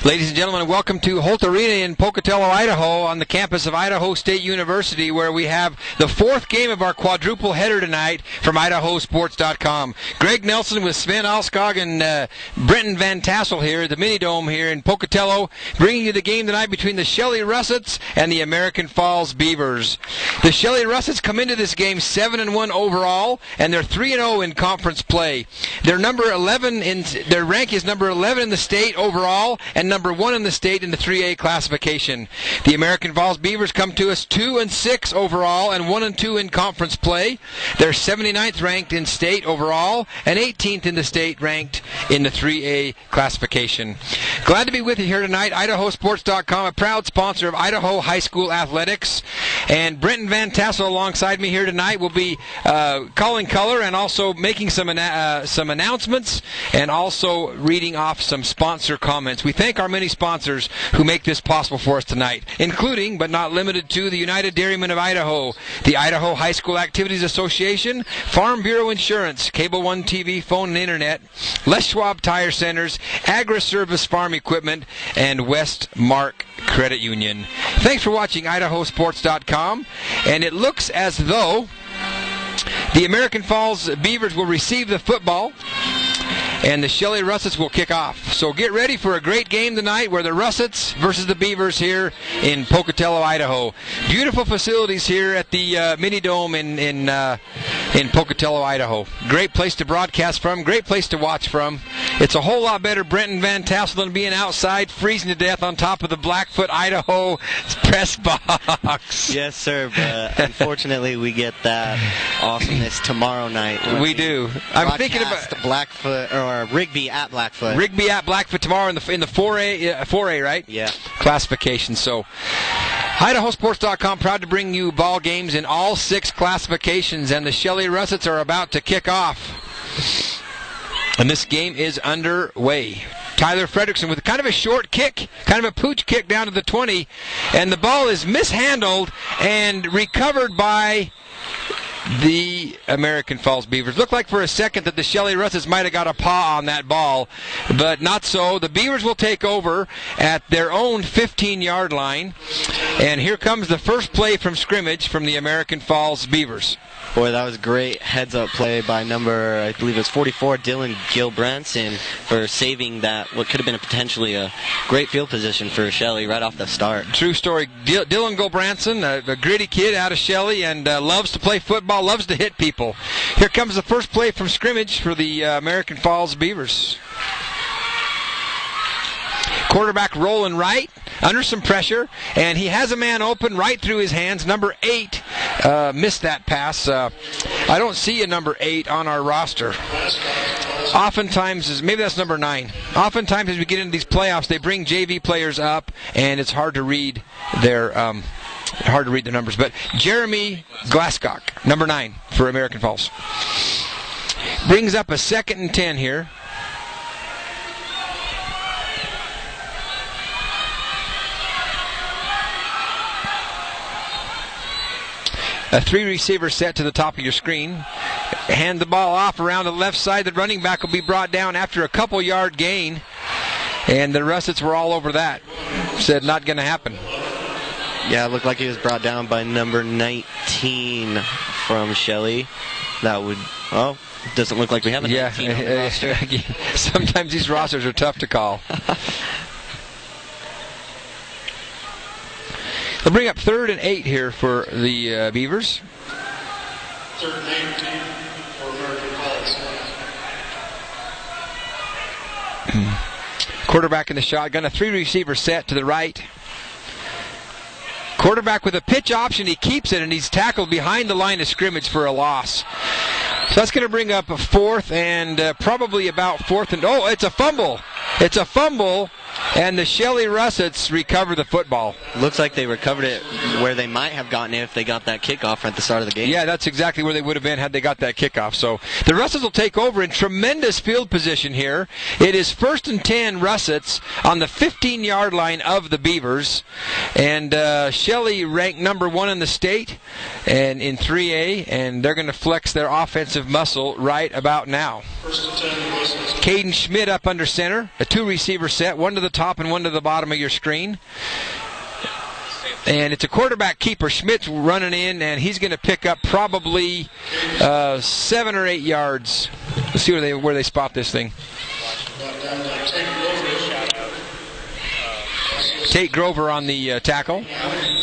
Ladies and gentlemen, welcome to Holt Arena in Pocatello, Idaho, on the campus of Idaho State University, where we have the fourth game of our quadruple header tonight from IdahoSports.com. Greg Nelson with Sven Alskog and Brenton Van Tassel here at the Mini-Dome here in Pocatello, bringing you the game tonight between the Shelley Russets and the American Falls Beavers. The Shelley Russets come into this game 7-1 overall, and they're 3-0 in conference play. They're number 11 in their rank is number 11 in the state overall, and number 1 in the state in the 3A classification. The American Falls Beavers come to us 2-6 overall and 1-2 in conference play. They're 79th ranked in state overall and 18th in the state ranked in the 3A classification. Glad to be with you here tonight. IdahoSports.com, a proud sponsor of Idaho High School Athletics. And Brenton Van Tassel alongside me here tonight will be calling color and also making some announcements and also reading off some sponsor comments. We thank our many sponsors who make this possible for us tonight, including, but not limited to, the United Dairymen of Idaho, the Idaho High School Activities Association, Farm Bureau Insurance, Cable One TV, Phone and Internet, Les Schwab Tire Centers, Agri-Service Farm Equipment, and West Mark Credit Union. Thanks for watching IdahoSports.com, and it looks as though the American Falls Beavers will receive the football, and the Shelley Russets will kick off. So get ready for a great game tonight where the Russets versus the Beavers here in Pocatello, Idaho. Beautiful facilities here at the Mini-Dome in Pocatello, Idaho. Great place to broadcast from, great place to watch from. It's a whole lot better, Brenton Van Tassel, than being outside freezing to death on top of the Blackfoot, Idaho press box. Yes, sir, but unfortunately we get that awesomeness tomorrow night. We do. I'm thinking about Blackfoot or Rigby at Blackfoot. Rigby at Blackfoot tomorrow in the 4A, right? Yeah. Classification. So, IdahoSports.com proud to bring you ball games in all 6 classifications, and the Shelley Russets are about to kick off. And this game is underway. Tyler Fredrickson with kind of a short kick, kind of a pooch kick down to the 20, and the ball is mishandled and recovered by the American Falls Beavers. Looked like for a second that the Shelley Russets might have got a paw on that ball, but not so. The Beavers will take over at their own 15-yard line, and here comes the first play from scrimmage from the American Falls Beavers. Boy, that was a great heads-up play by number, I believe it was 44, Dylan Gilbranson, for saving that, what could have been potentially a great field position for Shelley right off the start. True story. Dylan Gilbranson, a gritty kid out of Shelley, and loves to play football, loves to hit people. Here comes the first play from scrimmage for the American Falls Beavers. Quarterback rolling right, under some pressure, and he has a man open right through his hands. Number 8 missed that pass. I don't see a number 8 on our roster. Oftentimes, maybe that's number 9. Oftentimes as we get into these playoffs, they bring JV players up, and it's hard to read their numbers. But Jeremy Glasscock, number 9 for American Falls. Brings up a 2nd and 10 here. A 3-receiver set to the top of your screen. Hand the ball off around the left side. The running back will be brought down after a couple-yard gain. And the Russets were all over that. Said not going to happen. Yeah, it looked like he was brought down by number 19 from Shelley. That would, doesn't look like we have a 19 on the roster. Sometimes these rosters are tough to call. They'll bring up 3rd and 8 here for the Beavers. 3rd and 18 for American Falls. Quarterback in the shotgun, a 3-receiver set to the right. Quarterback with a pitch option, he keeps it, and he's tackled behind the line of scrimmage for a loss. So that's going to bring up a 4th and probably about 4th and... Oh, it's a fumble. It's a fumble, and the Shelley Russets recover the football. Looks like they recovered it where they might have gotten it if they got that kickoff at the start of the game. Yeah, that's exactly where they would have been had they got that kickoff. So the Russets will take over in tremendous field position here. It is 1st and 10 Russets on the 15-yard line of the Beavers. And Shelley ranked number 1 in the state and in 3A, and they're going to flex their offensive muscle right about now. 1st and 10 Russets. Caden Schmidt up under center, a 2-receiver set, one to the top top and one to the bottom of your screen. And it's a quarterback keeper. Schmidt's running in, and he's going to pick up probably 7 or 8 yards. Let's see where they spot this thing. Tate Grover on the tackle.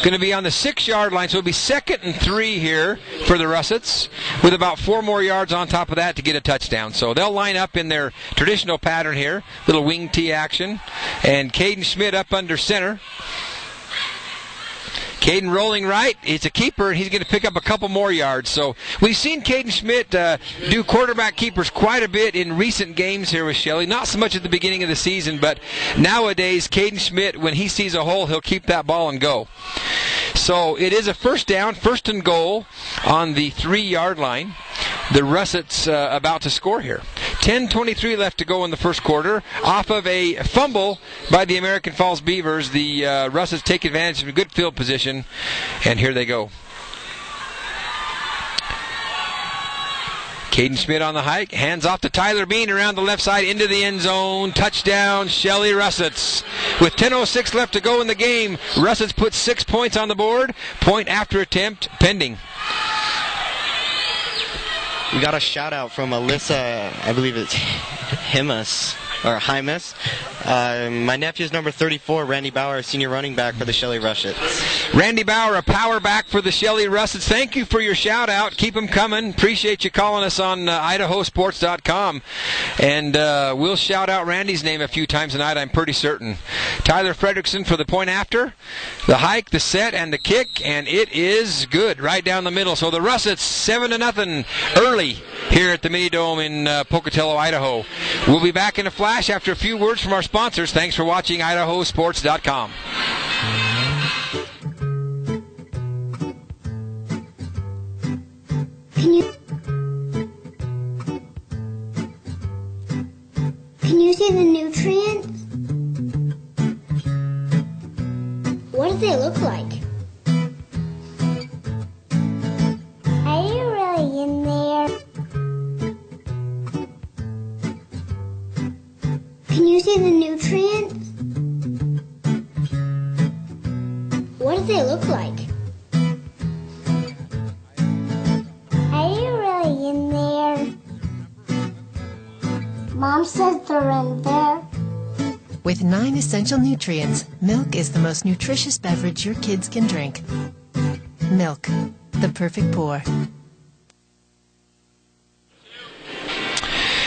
Going to be on the 6-yard line, so it'll be 2nd and 3 here for the Russets, with about 4 more yards on top of that to get a touchdown. So they'll line up in their traditional pattern here, little wing T action, and Caden Schmidt up under center. Caden rolling right. It's a keeper, and he's going to pick up a couple more yards. So we've seen Caden Schmidt do quarterback keepers quite a bit in recent games here with Shelley. Not so much at the beginning of the season, but nowadays Caden Schmidt, when he sees a hole, he'll keep that ball and go. So it is a first down, 1st and goal on the 3-yard line. The Russets about to score here. 10:23 left to go in the first quarter. Off of a fumble by the American Falls Beavers, the Russets take advantage of a good field position, and here they go. Caden Schmidt on the hike, hands off to Tyler Bean around the left side into the end zone. Touchdown, Shelley Russets. With 10:06 left to go in the game, Russets put 6 points on the board. Point after attempt pending. We got a shout out from Alyssa, I believe it's Hymas. My nephew's number 34, Randy Bauer, senior running back for the Shelley Russets. Randy Bauer, a power back for the Shelley Russets. Thank you for your shout out. Keep them coming. Appreciate you calling us on idahosports.com. And we'll shout out Randy's name a few times tonight, I'm pretty certain. Tyler Fredrickson for the point after. The hike, the set, and the kick, and it is good right down the middle. So the Russets 7-0 early here at the Mini Dome in Pocatello, Idaho. We'll be back in a flash after a few words from our sponsors. Thanks for watching idahosports.com. Can you see the nutrients? What do they look like? Are you really in there? Can you see the nutrients? What do they look like? Are you really in there? Mom says they're in there. With 9 essential nutrients, milk is the most nutritious beverage your kids can drink. Milk, the perfect pour.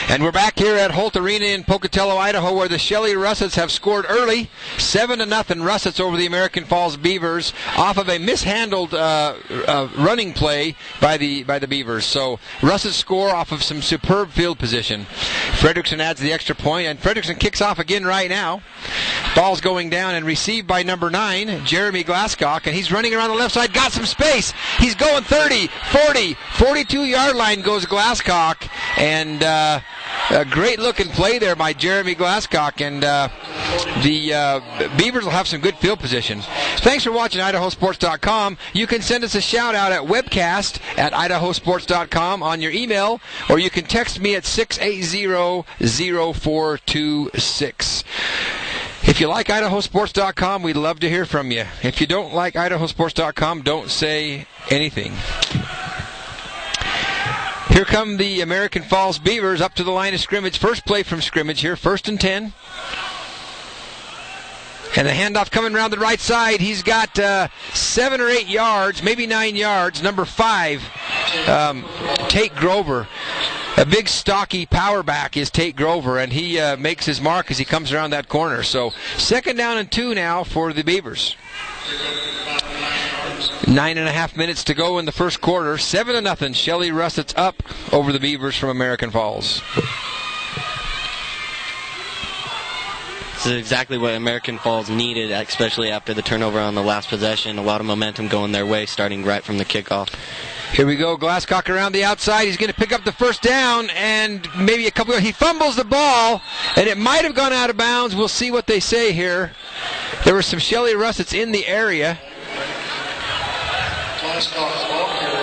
And we're back here at Holt Arena in Pocatello, Idaho, where the Shelley Russets have scored early. 7-0 Russets over the American Falls Beavers off of a mishandled running play by the Beavers. So Russets score off of some superb field position. Fredrickson adds the extra point, and Fredrickson kicks off again right now. Ball's going down and received by number 9, Jeremy Glasscock, and he's running around the left side, got some space. He's going 30, 40, 42-yard line goes Glasscock, and a great-looking play there by Jeremy Glasscock, and the Beavers will have some good field position. Thanks for watching idahosports.com. You can send us a shout-out at webcast at idahosports.com on your email, or you can text me at 680-0426. If you like idahosports.com, we'd love to hear from you. If you don't like idahosports.com, don't say anything. Here come the American Falls Beavers up to the line of scrimmage. First play from scrimmage here, 1st and 10. And the handoff coming around the right side. He's got 7 or 8 yards, maybe 9 yards. Number 5, Tate Grover. A big, stocky power back is Tate Grover, and he makes his mark as he comes around that corner. So 2nd down and 2 now for the Beavers. 9.5 minutes to go in the first quarter. 7-0. Shelley Russets up over the Beavers from American Falls. This is exactly what American Falls needed, especially after the turnover on the last possession. A lot of momentum going their way, starting right from the kickoff. Here we go. Glasscock around the outside. He's going to pick up the first down, and maybe a couple. He fumbles the ball, and it might have gone out of bounds. We'll see what they say here. There were some Shelley Russets in the area,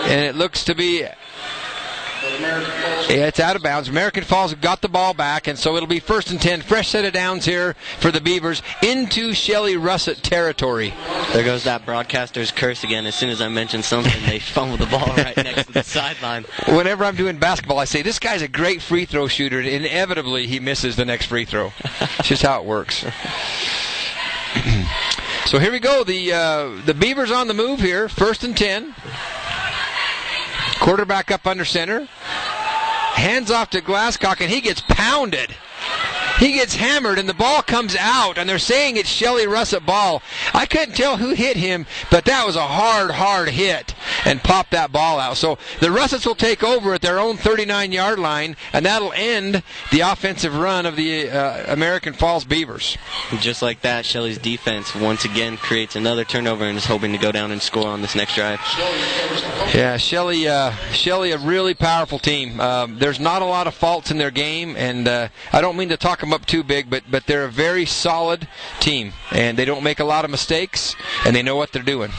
and it looks to be But American Falls. Yeah, it's out of bounds. American Falls got the ball back, and so it'll be 1st and 10. Fresh set of downs here for the Beavers into Shelley Russet territory. There goes that broadcaster's curse again. As soon as I mention something, they fumble the ball right next to the sideline. Whenever I'm doing basketball, I say, this guy's a great free throw shooter, and inevitably he misses the next free throw. It's just how it works. So here we go. The Beavers on the move here. 1st and 10. Quarterback up under center. Hands off to Glasscock, and he gets pounded. He gets hammered, and the ball comes out, and they're saying it's Shelley Russet ball. I couldn't tell who hit him, but that was a hard hit and popped that ball out. So the Russets will take over at their own 39-yard line, and that'll end the offensive run of the American Falls Beavers. Just like that, Shelley's defense once again creates another turnover and is hoping to go down and score on this next drive. Yeah, Shelley, a really powerful team. There's not a lot of faults in their game, and I don't mean to talk them up too big, but they're a very solid team, and they don't make a lot of mistakes, and they know what they're doing.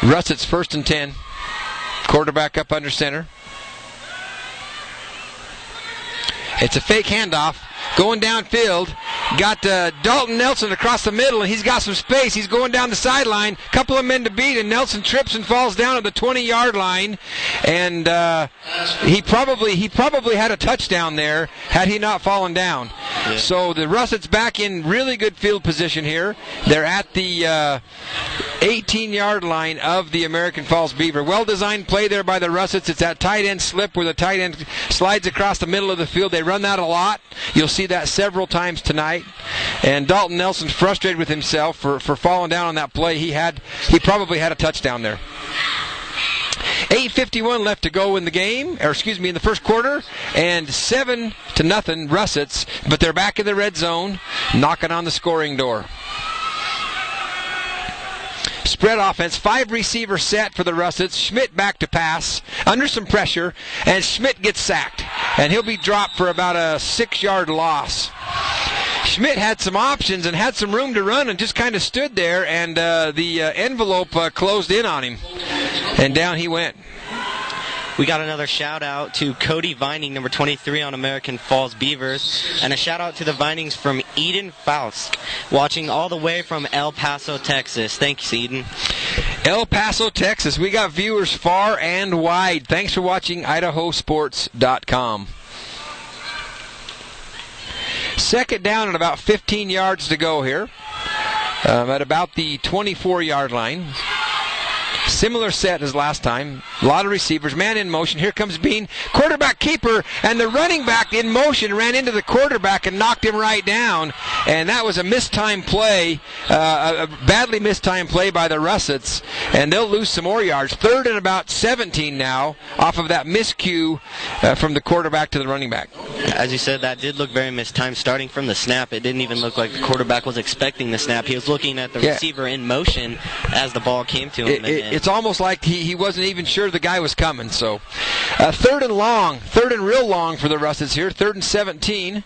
Russet's 1st and 10. Quarterback up under center. It's a fake handoff. Going downfield, got Dalton Nelson across the middle, and he's got some space. He's going down the sideline. Couple of men to beat, and Nelson trips and falls down at the 20-yard line. And he probably had a touchdown there had he not fallen down. Yeah. So the Russets back in really good field position here. They're at the 18-yard line of the American Falls Beaver. Well-designed play there by the Russets. It's that tight end slip where the tight end slides across the middle of the field. They run that a lot. You'll see that several times tonight. And Dalton Nelson's frustrated with himself for falling down on that play. He probably had a touchdown there. 8:51 left to go in the game, in the first quarter, and 7-0 Russets, but they're back in the red zone, knocking on the scoring door. Spread offense, 5-receiver set for the Russets. Schmidt back to pass, under some pressure, and Schmidt gets sacked. And he'll be dropped for about a 6-yard loss. Schmidt had some options and had some room to run and just kind of stood there, and the envelope closed in on him. And down he went. We got another shout out to Cody Vining, number 23 on American Falls Beavers, and a shout out to the Vinings from Eden Faust, watching all the way from El Paso, Texas. Thanks, Eden. El Paso, Texas. We got viewers far and wide. Thanks for watching IdahoSports.com. 2nd down and about 15 yards to go here. At about the 24-yard line. Similar set as last time. A lot of receivers. Man in motion. Here comes Bean. Quarterback keeper. And the running back in motion ran into the quarterback and knocked him right down. And that was a mistimed play. A badly mistimed play by the Russets. And they'll lose some more yards. 3rd and about 17 now off of that miscue from the quarterback to the running back. As you said, that did look very mistimed. Starting from the snap, it didn't even look like the quarterback was expecting the snap. He was looking at the receiver in motion as the ball came to him. It's almost like he wasn't even sure the guy was coming. So 3rd and long, 3rd and real long for the Russets here. 3rd and 17.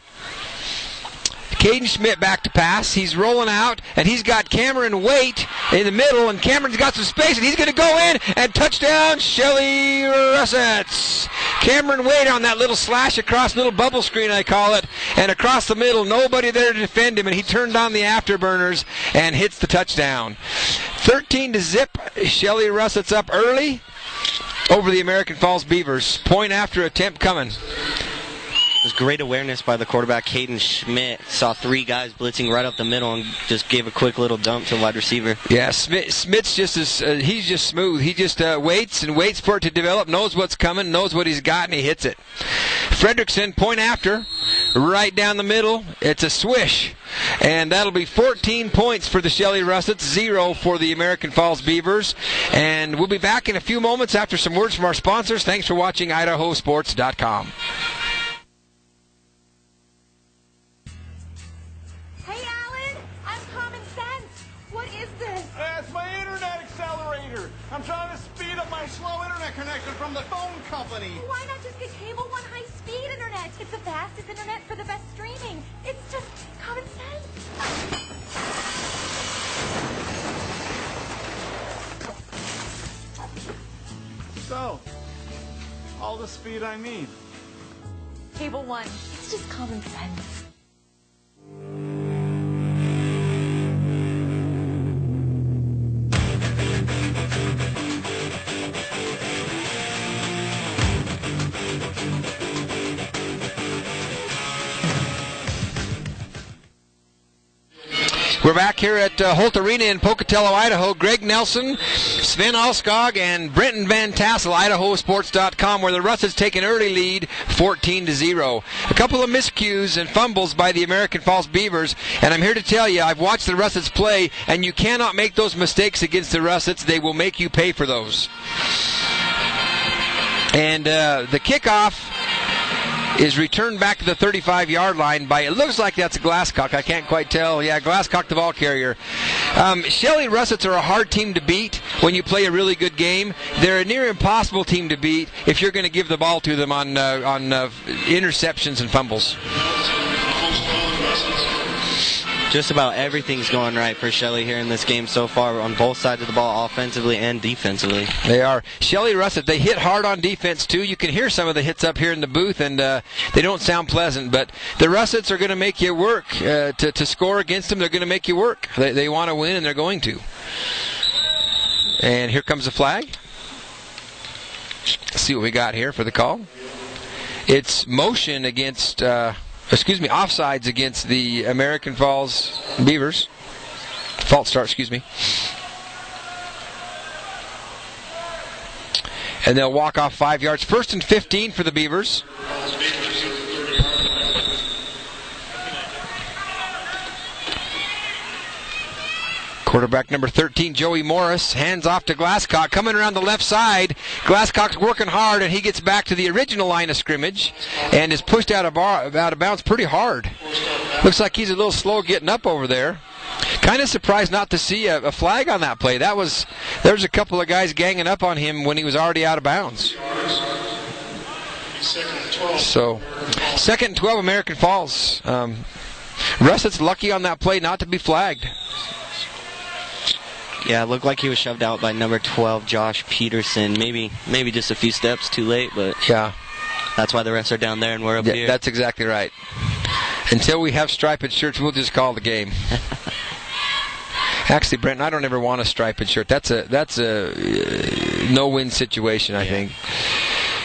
Caden Schmidt back to pass. He's rolling out, and he's got Cameron Waite in the middle, and Cameron's got some space, and he's going to go in, and touchdown, Shelley Russets. Cameron Waite on that little slash across, little bubble screen I call it, and across the middle, nobody there to defend him, and he turned on the afterburners and hits the touchdown. 13-0, Shelley Russets up early over the American Falls Beavers. Point after attempt coming. There's great awareness by the quarterback, Caden Schmidt. Saw 3 guys blitzing right up the middle and just gave a quick little dump to the wide receiver. Yeah, Schmidt's just he's just smooth. He just waits and waits for it to develop, knows what's coming, knows what he's got, and he hits it. Fredrickson, point after, right down the middle. It's a swish. And that'll be 14 points for the Shelley Russets, 0 for the American Falls Beavers. And we'll be back in a few moments after some words from our sponsors. Thanks for watching IdahoSports.com. I'm trying to speed up my slow internet connection from the phone company. Why not just get Cable One high-speed internet? It's the fastest internet for the best streaming. It's just common sense. So, all the speed I need. Cable One, it's just common sense. We're back here at Holt Arena in Pocatello, Idaho. Greg Nelson, Sven Alskog, and Brenton Van Tassel, IdahoSports.com, where the Russets take an early lead, 14-0. A couple of miscues and fumbles by the American Falls Beavers, and I'm here to tell you, I've watched the Russets play, and you cannot make those mistakes against the Russets. They will make you pay for those. And the kickoff is returned back to the 35-yard line by, it looks like that's a Glasscock. I can't quite tell. Yeah, Glasscock, the ball carrier. Shelley Russets are a hard team to beat when you play a really good game. They're a near impossible team to beat if you're going to give the ball to them on interceptions and fumbles. Just about everything's going right for Shelley here in this game so far on both sides of the ball, offensively and defensively. They are. Shelley Russet, they hit hard on defense, too. You can hear some of the hits up here in the booth, and they don't sound pleasant. But the Russets are going to make you work. To score against them, they're going to make you work. They want to win, and they're going to. And here comes the flag. Let's see what we got here for the call. It's motion against... offsides against the American Falls Beavers. False start, And they'll walk off 5 yards. 1st and 15 for the Beavers. Quarterback number 13, Joey Morris, hands off to Glasscock. Coming around the left side, Glasscock's working hard, and he gets back to the original line of scrimmage and is pushed out of bounds pretty hard. Looks like he's a little slow getting up over there. Kind of surprised not to see a flag on that play. There's a couple of guys ganging up on him when he was already out of bounds. So, 2nd and 12, American Falls. Russet's lucky on that play not to be flagged. Yeah, it looked like he was shoved out by number 12, Josh Peterson. Maybe just a few steps too late, but yeah, that's why the refs are down there and we're up here. That's exactly right. Until we have striped shirts, we'll just call the game. Actually, Brenton, I don't ever want a striped shirt. That's a no-win situation, I think.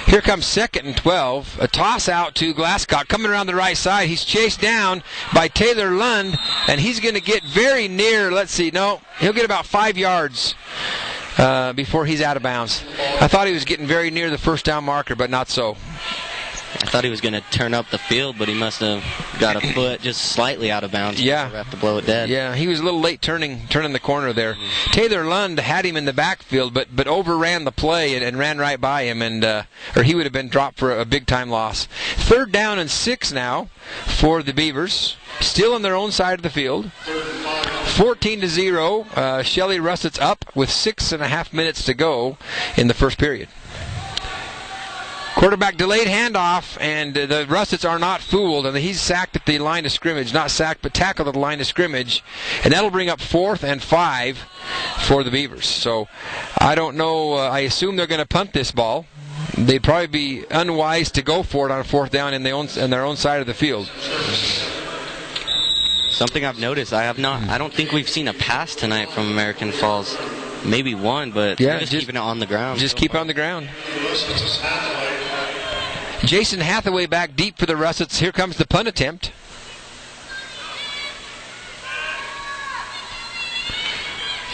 Here comes 2nd and 12. A toss out to Glasscock. Coming around the right side. He's chased down by Taylor Lund, and he's going to get very near. Let's see. No, he'll get about 5 yards before he's out of bounds. I thought he was getting very near the first down marker, but not so. I thought he was going to turn up the field, but he must have got a foot just slightly out of bounds. Yeah. The ref to blow it dead. Yeah, he was a little late turning the corner there. Mm-hmm. Taylor Lund had him in the backfield, but overran the play and ran right by him, or he would have been dropped for a big-time loss. 3rd down and 6 now for the Beavers. Still on their own side of the field. 14-0. Shelley Russet's up with 6.5 minutes to go in the first period. Quarterback delayed handoff, and the Russets are not fooled, and he's sacked at the line of scrimmage. Not sacked, but tackled at the line of scrimmage, and that'll bring up 4th and 5 for the Beavers. So I don't know. I assume they're going to punt this ball. They'd probably be unwise to go for it on 4th down in their own side of the field. Something I've noticed, I don't think we've seen a pass tonight from American Falls. Maybe one, but yeah, just keeping it on the ground. Just keep it on the ground. Jason Hathaway back deep for the Russets. Here comes the punt attempt.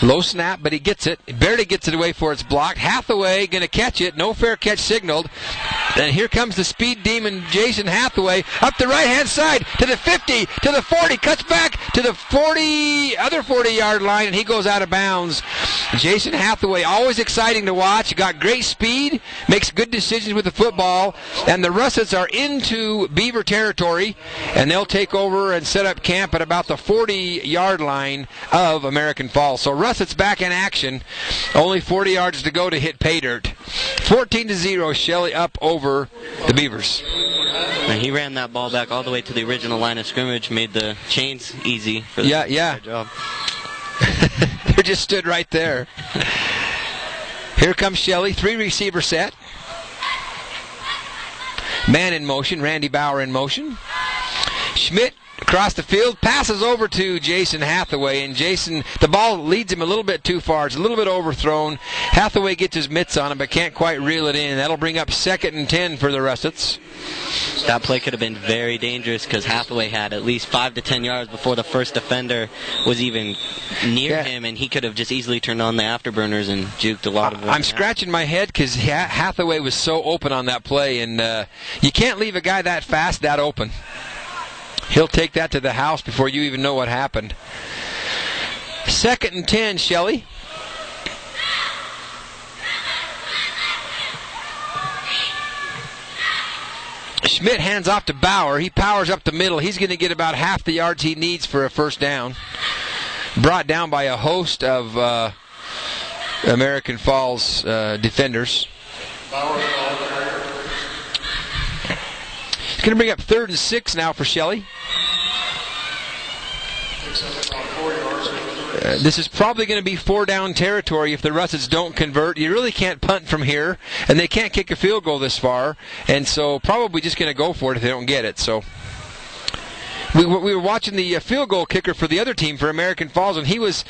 Low snap, but he gets it. He barely gets it away before it's blocked. Hathaway going to catch it. No fair catch signaled. And here comes the speed demon, Jason Hathaway, up the right-hand side to the 50, to the 40, cuts back to the other 40-yard line, and he goes out of bounds. Jason Hathaway, always exciting to watch. Got great speed, makes good decisions with the football, and the Russets are into Beaver territory, and they'll take over and set up camp at about the 40-yard line of American Falls. So Russet's back in action. Only 40 yards to go to hit pay dirt. 14-0, Shelley up over the Beavers. And he ran that ball back all the way to the original line of scrimmage, made the chains easy for the job. They just stood right there. Here comes Shelley, 3 receiver set. Man in motion, Randy Bauer in motion. Schmidt across the field, passes over to Jason Hathaway, and Jason, the ball leads him a little bit too far. It's a little bit overthrown. Hathaway gets his mitts on him, but can't quite reel it in. That'll bring up 2nd and 10 for the Russets. That play could have been very dangerous because Hathaway had at least 5 to 10 yards before the first defender was even near him, and he could have just easily turned on the afterburners and juked a lot of them. I'm scratching my head because Hathaway was so open on that play, and you can't leave a guy that fast, that open. He'll take that to the house before you even know what happened. 2nd and 10, Shelley. Schmidt hands off to Bauer. He powers up the middle. He's going to get about half the yards he needs for a first down. Brought down by a host of American Falls defenders. It's going to bring up 3rd and 6 now for Shelley. This is probably going to be 4-down territory if the Russets don't convert. You really can't punt from here, and they can't kick a field goal this far, and so probably just going to go for it if they don't get it. So we were watching the field goal kicker for the other team for American Falls, and he was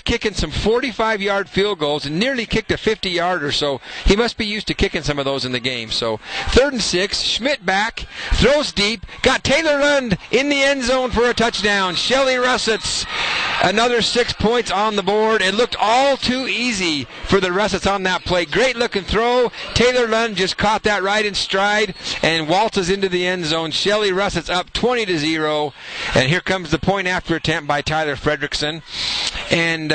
kicking some 45-yard field goals and nearly kicked a 50-yarder. So he must be used to kicking some of those in the game. So 3rd and 6, Schmidt back, throws deep, got Taylor Lund in the end zone for a touchdown. Shelley Russets, another 6 points on the board. It looked all too easy for the Russets on that play. Great looking throw. Taylor Lund just caught that right in stride and waltzes into the end zone. Shelley Russets up 20-0. And here comes the point after attempt by Tyler Fredrickson. And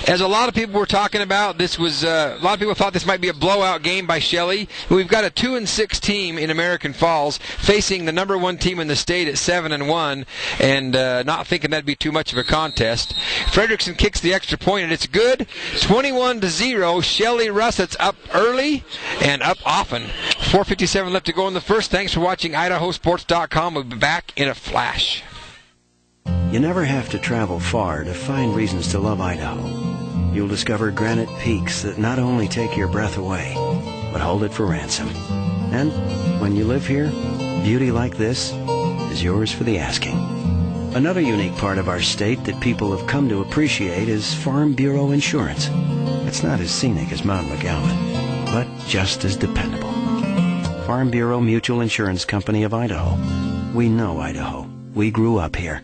as a lot of people were talking about, this was a lot of people thought this might be a blowout game by Shelley. We've got a 2-6 team in American Falls facing the number 1 team in the state at 7-1, and not thinking that'd be too much of a contest. Fredrickson kicks the extra point, and it's good. 21-0. Shelley Russets up early and up often. 4:57 left to go in the first. Thanks for watching IdahoSports.com. We'll be back in a flash. You never have to travel far to find reasons to love Idaho. You'll discover granite peaks that not only take your breath away, but hold it for ransom. And when you live here, beauty like this is yours for the asking. Another unique part of our state that people have come to appreciate is Farm Bureau Insurance. It's not as scenic as Mount McGowan, but just as dependable. Farm Bureau Mutual Insurance Company of Idaho. We know Idaho. We grew up here.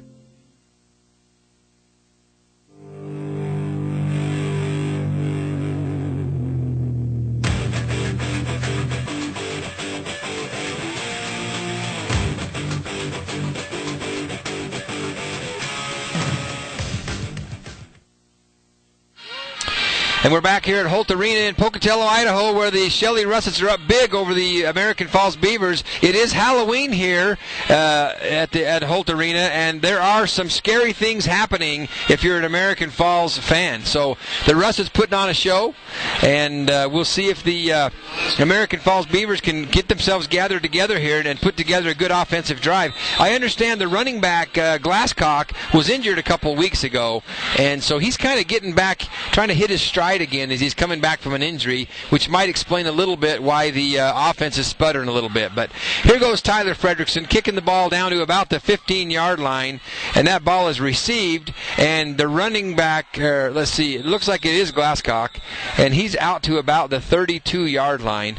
And we're back here at Holt Arena in Pocatello, Idaho, where the Shelley Russets are up big over the American Falls Beavers. It is Halloween here at Holt Arena, and there are some scary things happening if you're an American Falls fan. So the Russets putting on a show, and we'll see if the American Falls Beavers can get themselves gathered together here and put together a good offensive drive. I understand the running back, Glasscock, was injured a couple weeks ago, and so he's kind of getting back, trying to hit his stride again as he's coming back from an injury, which might explain a little bit why the offense is sputtering a little bit. But here goes Tyler Fredrickson kicking the ball down to about the 15-yard line, and that ball is received, and the running back, let's see, it looks like it is Glasscock, and he's out to about the 32-yard line.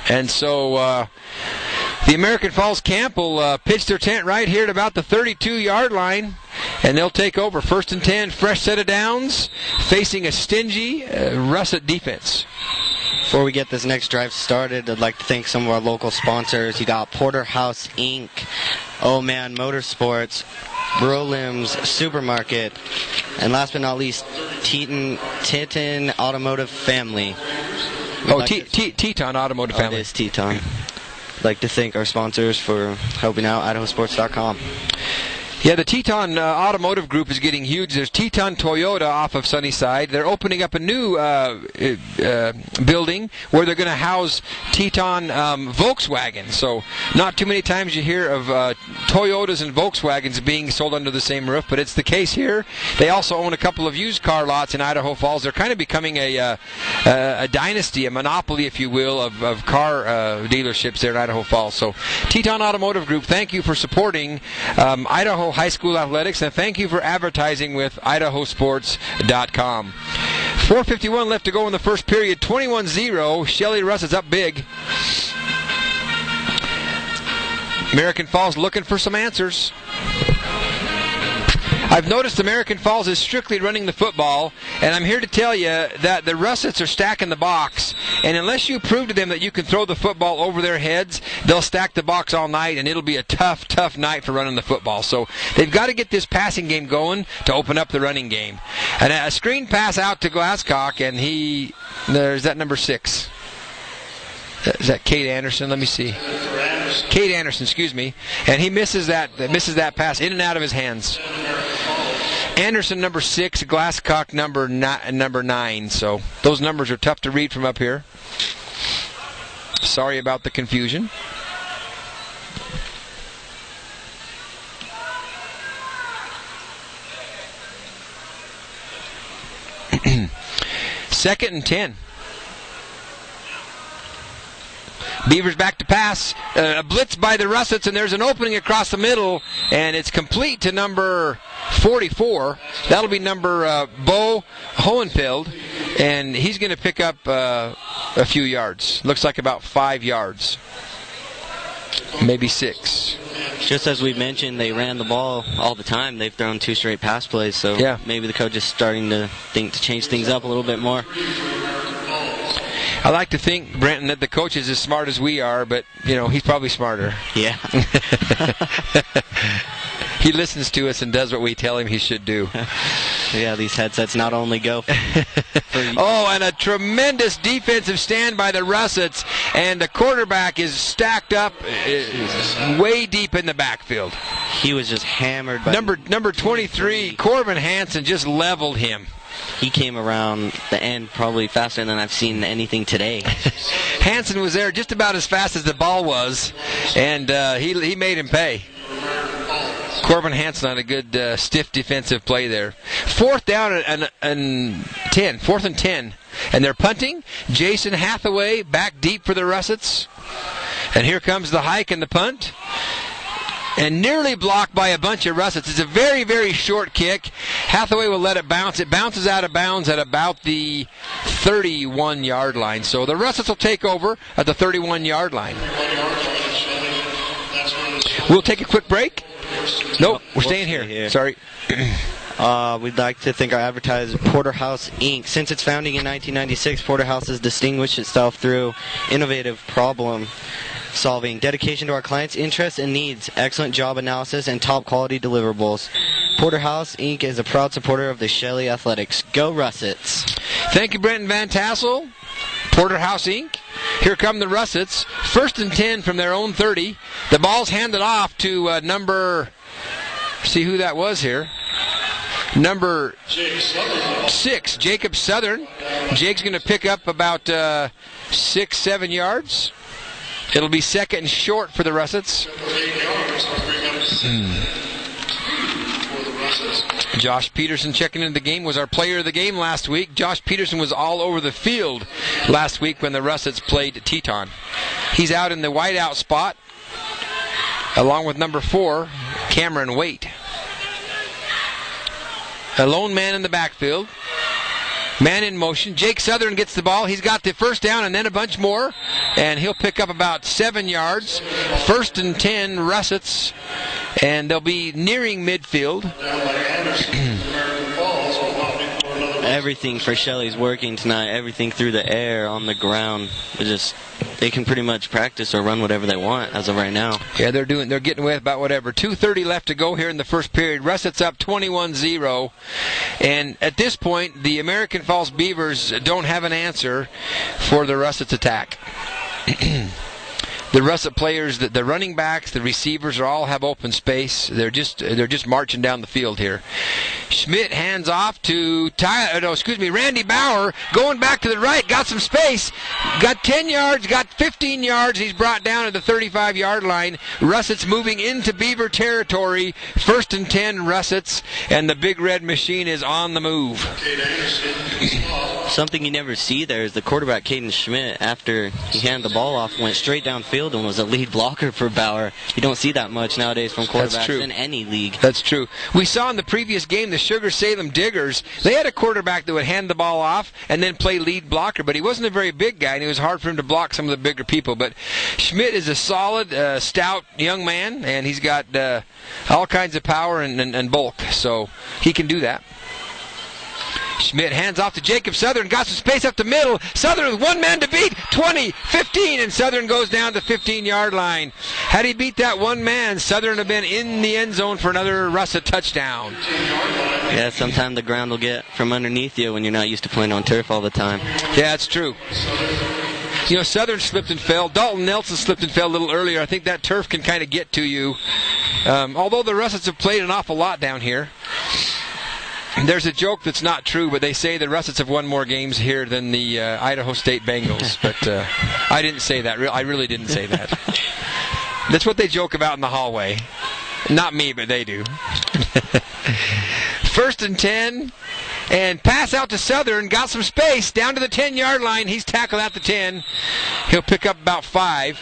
And so the American Falls camp will pitch their tent right here at about the 32-yard line, and they'll take over. 1st and 10, fresh set of downs, facing a stingy Russet defense. Before we get this next drive started, I'd like to thank some of our local sponsors. You got Porterhouse Inc., Oh Man Motorsports, Brolim's Supermarket, and last but not least, Titan Automotive Family. Teton Automotive Family. It is Teton. I'd like to thank our sponsors for helping out, IdahoSports.com. Yeah, the Teton Automotive Group is getting huge. There's Teton Toyota off of Sunnyside. They're opening up a new building where they're going to house Teton Volkswagen. So not too many times you hear of Toyotas and Volkswagens being sold under the same roof, but it's the case here. They also own a couple of used car lots in Idaho Falls. They're kind of becoming a dynasty, a monopoly, if you will, of car dealerships there in Idaho Falls. So Teton Automotive Group, thank you for supporting Idaho High School athletics, and thank you for advertising with idahosports.com. 4:51 left to go in the first period. 21-0. Shelley Russets up big. American Falls looking for some answers. I've noticed American Falls is strictly running the football, and I'm here to tell you that the Russets are stacking the box, and unless you prove to them that you can throw the football over their heads, they'll stack the box all night, and it'll be a tough, tough night for running the football. So they've got to get this passing game going to open up the running game. And a screen pass out to Glasscock, and there's that number 6. Is that Kate Anderson? Let me see. Kate Anderson, excuse me. And he misses that pass in and out of his hands. Anderson, number 6, Glasscock, number 9. So those numbers are tough to read from up here. Sorry about the confusion. Second and 10. Beavers back to pass. A blitz by the Russets, and there's an opening across the middle, and it's complete to number 44. That'll be number Bo Hohenfeld, and he's going to pick up a few yards. Looks like about 5 yards. Maybe 6. Just as we mentioned, they ran the ball all the time. They've thrown 2 straight pass plays, so yeah. Maybe the coach is starting to think to change things up a little bit more. I like to think, Brenton, that the coach is as smart as we are, but, he's probably smarter. Yeah. He listens to us and does what we tell him he should do. Yeah, these headsets not only go for Oh, and a tremendous defensive stand by the Russets, and the quarterback is stacked up way deep in the backfield. He was just hammered by number 23, Corbin Hansen, just leveled him. He came around the end probably faster than I've seen anything today. Hansen was there just about as fast as the ball was, and he made him pay. Corbin Hansen on a good stiff defensive play there. 4th down and 10. 4th and 10. And they're punting. Jason Hathaway back deep for the Russets. And here comes the hike and the punt. And nearly blocked by a bunch of Russets. It's a very, very short kick. Hathaway will let it bounce. It bounces out of bounds at about the 31-yard line. So the Russets will take over at the 31-yard line. We'll take a quick break. Nope, we're staying here. Sorry. We'd like to thank our advertiser, Porterhouse Inc. Since its founding in 1996, Porterhouse has distinguished itself through innovative problem solving, dedication to our clients' interests and needs, excellent job analysis, and top quality deliverables. Porterhouse Inc. is a proud supporter of the Shelley Athletics. Go Russets! Thank you, Brenton Van Tassel. Porterhouse Inc. Here come the Russets. 1st and 10 from their own 30. The ball's handed off to number... See who that was here. Number 6, Jacob Southern. Jake's going to pick up about 6-7 yards. It'll be 2nd and short for the Russets. Josh Peterson checking into the game, was our player of the game last week. Josh Peterson was all over the field last week when the Russets played Teton. He's out in the wideout spot along with number 4, Cameron Waite. A lone man in the backfield. Man in motion. Jake Southern gets the ball. He's got the first down and then a bunch more. And he'll pick up about 7 yards. 1st and 10, Russets. And they'll be nearing midfield. Everything for Shelley's working tonight. Everything through the air, on the ground. They can pretty much practice or run whatever they want as of right now. Yeah, they're getting away with about whatever. 2:30 left to go here in the first period. Russets up 21-0. And at this point, the American Falls Beavers don't have an answer for the Russets attack. The Russet players, the running backs, the receivers all have open space. They're just marching down the field here. Schmidt hands off to Randy Bauer, going back to the right, got some space, got 10 yards, got 15 yards. He's brought down at the 35-yard line. Russet's moving into Beaver territory. 1st and 10 Russets, and the Big Red Machine is on the move. Something you never see there is the quarterback, Caden Schmidt, after he handed the ball off, went straight downfield and was a lead blocker for Bauer. You don't see that much nowadays from quarterbacks in any league. That's true. We saw in the previous game, the Sugar Salem Diggers, they had a quarterback that would hand the ball off and then play lead blocker, but he wasn't a very big guy, and it was hard for him to block some of the bigger people. But Schmidt is a solid, stout young man, and he's got all kinds of power and bulk, so he can do that. Schmidt hands off to Jacob Southern, got some space up the middle. Southern with one man to beat, 20, 15, and Southern goes down the 15-yard line. Had he beat that one man, Southern would have been in the end zone for another Russet touchdown. Yeah, sometimes the ground will get from underneath you when you're not used to playing on turf all the time. Yeah, that's true. You know, Southern slipped and fell. Dalton Nelson slipped and fell a little earlier. I think that turf can kind of get to you. Although the Russets have played an awful lot down here. There's a joke that's not true, but they say the Russets have won more games here than the Idaho State Bengals. But I didn't say that. I really didn't say that. That's what they joke about in the hallway. Not me, but they do. 1st and 10. And pass out to Southern, got some space, down to the 10-yard line. He's tackled at the 10. He'll pick up about 5.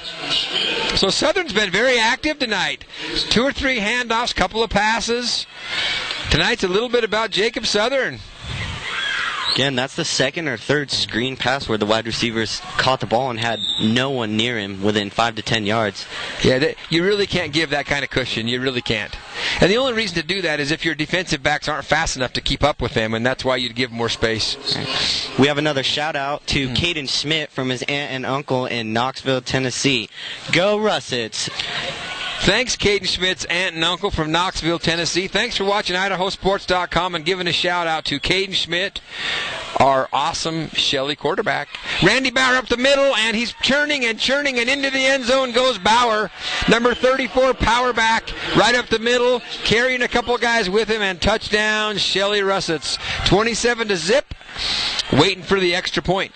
So Southern's been very active tonight. 2 or 3 handoffs, couple of passes. Tonight's a little bit about Jacob Southern. Again, that's the 2nd or 3rd screen pass where the wide receivers caught the ball and had no one near him within 5 to 10 yards. Yeah, you really can't give that kind of cushion. You really can't. And the only reason to do that is if your defensive backs aren't fast enough to keep up with them, and that's why you'd give more space. We have another shout-out to Caden Schmidt from his aunt and uncle in Knoxville, Tennessee. Go Russets! Thanks, Caden Schmidt's aunt and uncle from Knoxville, Tennessee. Thanks for watching IdahoSports.com and giving a shout-out to Caden Schmidt, our awesome Shelley quarterback. Randy Bauer up the middle, and he's churning, and into the end zone goes Bauer. Number 34, power back, right up the middle, carrying a couple guys with him, and touchdown, Shelley Russets. 27-0, waiting for the extra point.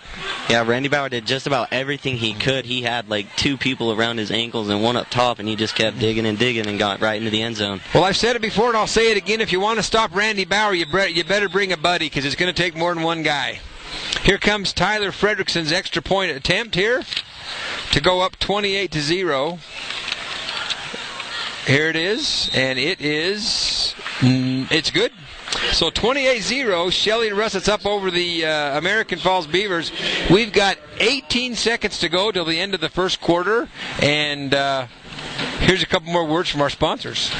Yeah, Randy Bauer did just about everything he could. He had like 2 people around his ankles and one up top, and he just kept digging and got right into the end zone. Well, I've said it before, and I'll say it again. If you want to stop Randy Bauer, you better bring a buddy, because it's going to take more than one guy. Here comes Tyler Fredrickson's extra point attempt here to go up 28-0. Here it is, and it's good. So 28-0, Shelley Russets up over the American Falls Beavers. We've got 18 seconds to go till the end of the first quarter, and here's a couple more words from our sponsors.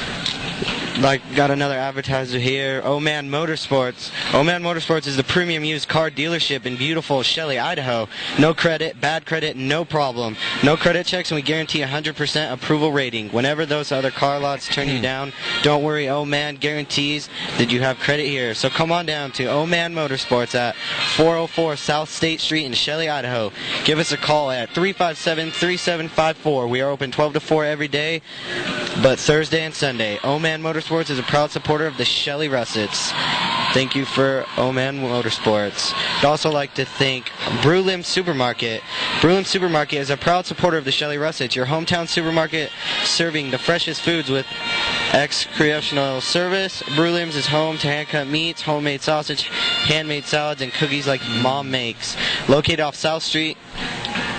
Got another advertiser here. Oman Motorsports. Oman Motorsports is the premium used car dealership in beautiful Shelley, Idaho. No credit, bad credit, no problem. No credit checks, and we guarantee 100% approval rating. Whenever those other car lots turn you down, don't worry. Oman guarantees that you have credit here. So come on down to Oman Motorsports at 404 South State Street in Shelley, Idaho. Give us a call at 357-3754. We are open 12 to 4 every day, but Thursday and Sunday. Oman Motorsports is a proud supporter of the Shelley Russets. Thank you for Oman Motorsports. I'd also like to thank Brewlim Supermarket. Brewlim Supermarket is a proud supporter of the Shelley Russets, your hometown supermarket serving the freshest foods with ex-creational service. Brewlim's is home to hand-cut meats, homemade sausage, handmade salads, and cookies like Mom makes. Located off South Street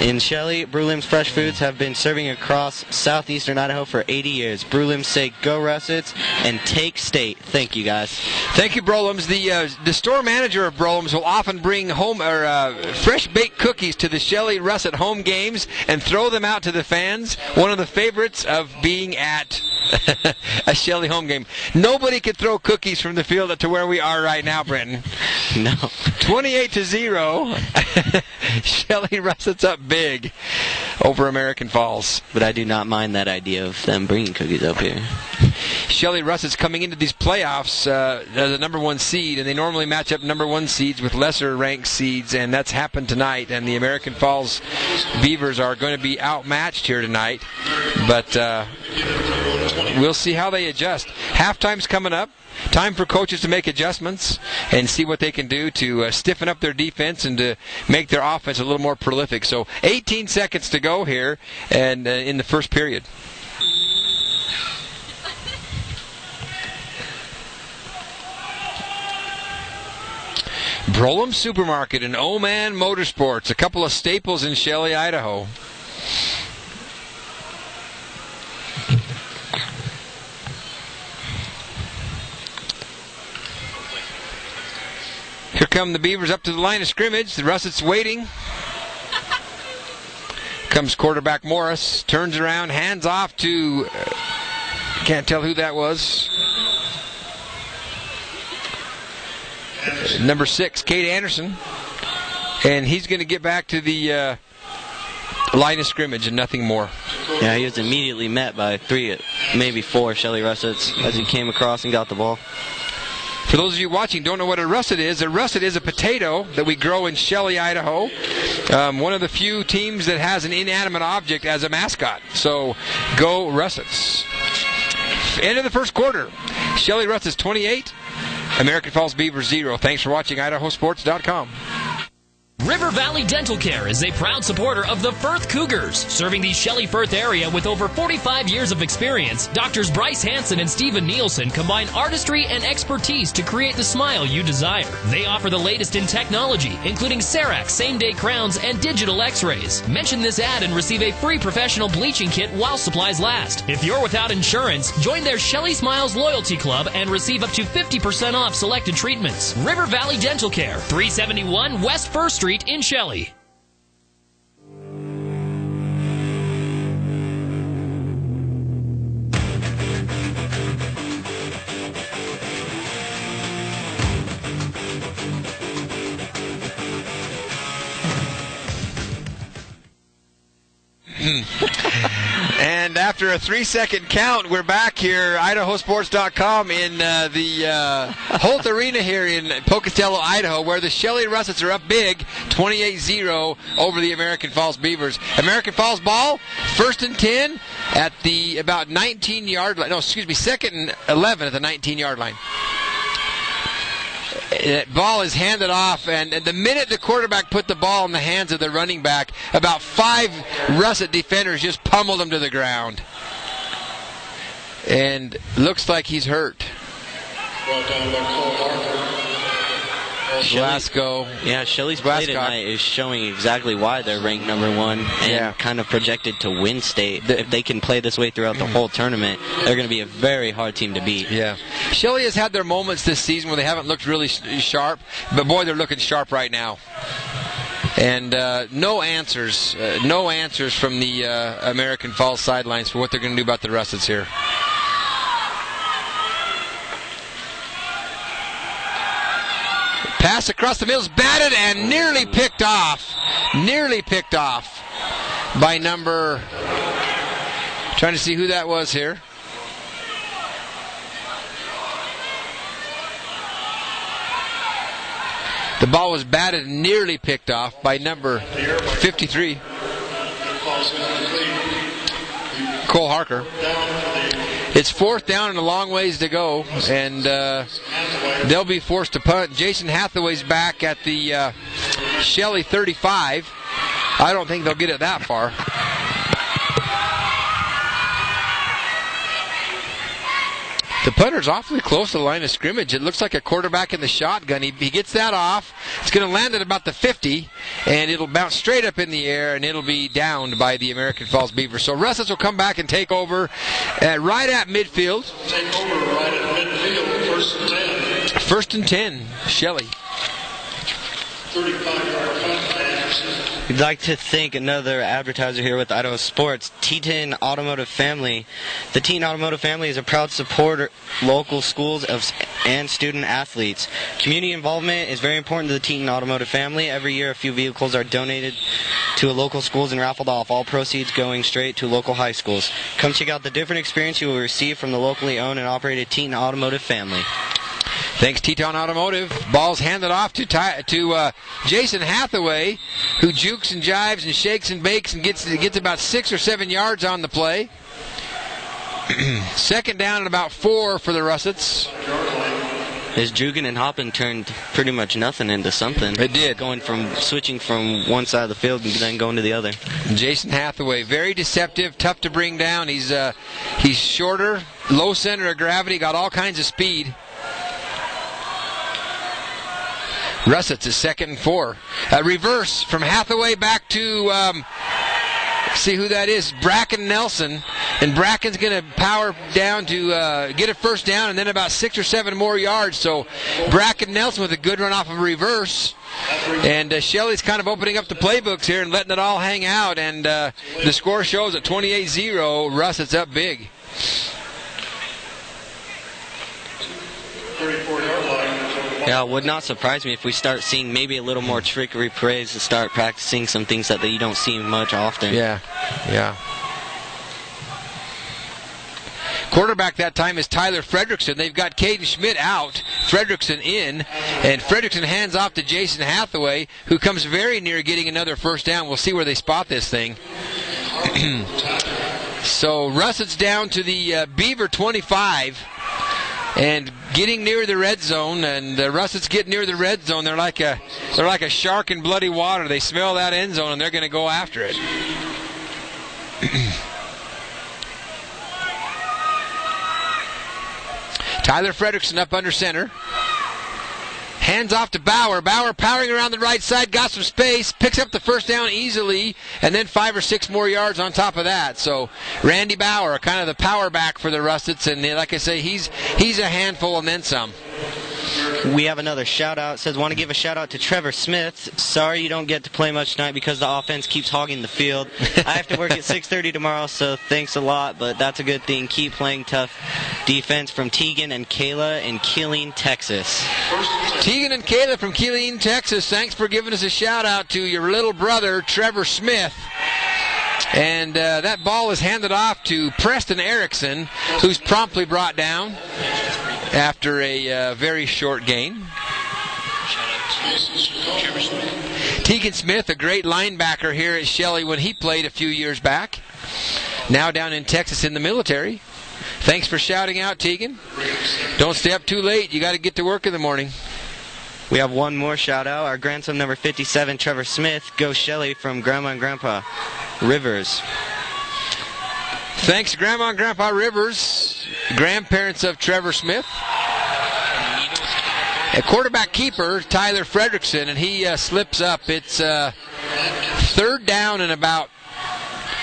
in Shelley, Brewlim's fresh foods have been serving across southeastern Idaho for 80 years. Brewlim's say go Russets and take state. Thank you, guys. Thank you, Brolums. The store manager of Brolums will often bring home fresh baked cookies to the Shelley Russet home games and throw them out to the fans. One of the favorites of being at a Shelley home game. Nobody could throw cookies from the field to where we are right now, Brenton. No. 28-0. Shelley Russet's up big over American Falls. But I do not mind that idea of them bringing cookies up here. Shelley Russets coming into these playoffs as a number 1 seed, and they normally match up number 1 seeds with lesser ranked seeds, and that's happened tonight. And the American Falls Beavers are going to be outmatched here tonight, but we'll see how they adjust. Halftime's coming up. Time for coaches to make adjustments and see what they can do to stiffen up their defense and to make their offense a little more prolific. So 18 seconds to go here and in the first period. Brolum Supermarket and Oman Motorsports, a couple of staples in Shelley, Idaho. Here come the Beavers up to the line of scrimmage. The Russets waiting. Comes quarterback Morris, turns around, hands off to, can't tell who that was. Number 6, Kate Anderson. And he's going to get back to the line of scrimmage and nothing more. Yeah, he was immediately met by 3, maybe 4 Shelley Russets as he came across and got the ball. For those of you watching don't know what a russet is a potato that we grow in Shelley, Idaho. One of the few teams that has an inanimate object as a mascot. So go Russets. End of the first quarter. Shelley Russets 28, American Falls Beavers 0. Thanks for watching IdahoSports.com. River Valley Dental Care is a proud supporter of the Firth Cougars. Serving the Shelley-Firth area with over 45 years of experience, Doctors Bryce Hansen and Stephen Nielsen combine artistry and expertise to create the smile you desire. They offer the latest in technology, including CEREC same-day crowns and digital x-rays. Mention this ad and receive a free professional bleaching kit while supplies last. If you're without insurance, join their Shelley Smiles Loyalty Club and receive up to 50% off selected treatments. River Valley Dental Care, 371 West First Street in Shelley. And after a 3-second count, we're back here, IdahoSports.com, in the Holt Arena here in Pocatello, Idaho, where the Shelley Russets are up big, 28-0 over the American Falls Beavers. American Falls ball, 1st and 10 at the about 19-yard line. No, excuse me, 2nd and 11 at the 19-yard line. That ball is handed off, and the minute the quarterback put the ball in the hands of the running back, about 5 Russet defenders just pummeled him to the ground. And looks like he's hurt. Brought down by Cole Harker. Glasgow. Yeah, Shelley's play tonight is showing exactly why they're ranked number 1 and kind of projected to win state. If they can play this way throughout the whole tournament, they're going to be a very hard team to beat. Yeah. Shelley has had their moments this season where they haven't looked really sharp, but boy, they're looking sharp right now. And no answers from the American Falls sidelines for what they're going to do about the Russets here. Pass across the middle is batted and nearly picked off. Nearly picked off by number... Trying to see who that was here. The ball was batted and nearly picked off by number 53. Cole Harker. It's 4th down and a long ways to go, and they'll be forced to punt. Jason Hathaway's back at the Shelley 35. I don't think they'll get it that far. The punter's awfully close to the line of scrimmage. It looks like a quarterback in the shotgun. He gets that off. It's going to land at about the 50, and it'll bounce straight up in the air, and it'll be downed by the American Falls Beavers. So Russets will come back and take over right at midfield. Take over right at midfield, 1st and 10. 1st and 10, Shelley. 35-yard punt by We'd like to thank another advertiser here with Idaho Sports, Teton Automotive Family. The Teton Automotive Family is a proud supporter of local schools and student athletes. Community involvement is very important to the Teton Automotive Family. Every year, a few vehicles are donated to local schools and raffled off, all proceeds going straight to local high schools. Come check out the different experience you will receive from the locally owned and operated Teton Automotive Family. Thanks, Teton Automotive. Ball's handed off to Jason Hathaway, who jukes and jives and shakes and bakes and gets about 6 or 7 yards on the play. Second down and about 4 for the Russets. His juking and hopping turned pretty much nothing into something. It did. Switching from one side of the field and then going to the other. Jason Hathaway, very deceptive, tough to bring down. He's shorter, low center of gravity, got all kinds of speed. Russets is 2nd and 4. Reverse from Hathaway back to, see who that is, Bracken Nelson. And Bracken's going to power down to get a first down and then about 6 or 7 more yards. So Bracken Nelson with a good run off of a reverse. And Shelley's kind of opening up the playbooks here and letting it all hang out. And the score shows at 28-0. Russets up big. 34-yard line. Yeah, it would not surprise me if we start seeing maybe a little more trickery plays to start practicing some things that you don't see much often. Yeah. Quarterback that time is Tyler Fredrickson. They've got Caden Schmidt out, Fredrickson in, and Fredrickson hands off to Jason Hathaway, who comes very near getting another first down. We'll see where they spot this thing. So Russet's down to the Beaver 25. And getting near the red zone, and the Russets get near the red zone. They're like a shark in bloody water. They smell that end zone, and they're going to go after it. Tyler Fredrickson up under center. Hands off to Bauer. Bauer powering around the right side, got some space, picks up the first down easily, and then 5 or 6 more yards on top of that. So Randy Bauer, kind of the power back for the Russets, and like I say, he's a handful and then some. We have another shout-out. It says, want to give a shout-out to Trevor Smith. Sorry you don't get to play much tonight because the offense keeps hogging the field. I have to work at 6:30 tomorrow, so thanks a lot, but that's a good thing. Keep playing tough defense. From Tegan and Kayla in Killeen, Texas. Tegan and Kayla from Killeen, Texas, thanks for giving us a shout-out to your little brother, Trevor Smith. And that ball is handed off to Preston Erickson, who's promptly brought down after a very short gain. Tegan Smith, a great linebacker here at Shelley when he played a few years back. Now down in Texas in the military. Thanks for shouting out, Tegan. Don't stay up too late. You got to get to work in the morning. We have one more shout-out. Our grandson, number 57, Trevor Smith. Go Shelley from Grandma and Grandpa Rivers. Thanks, Grandma and Grandpa Rivers, grandparents of Trevor Smith. A quarterback keeper, Tyler Fredrickson, and he slips up. It's 3rd down and about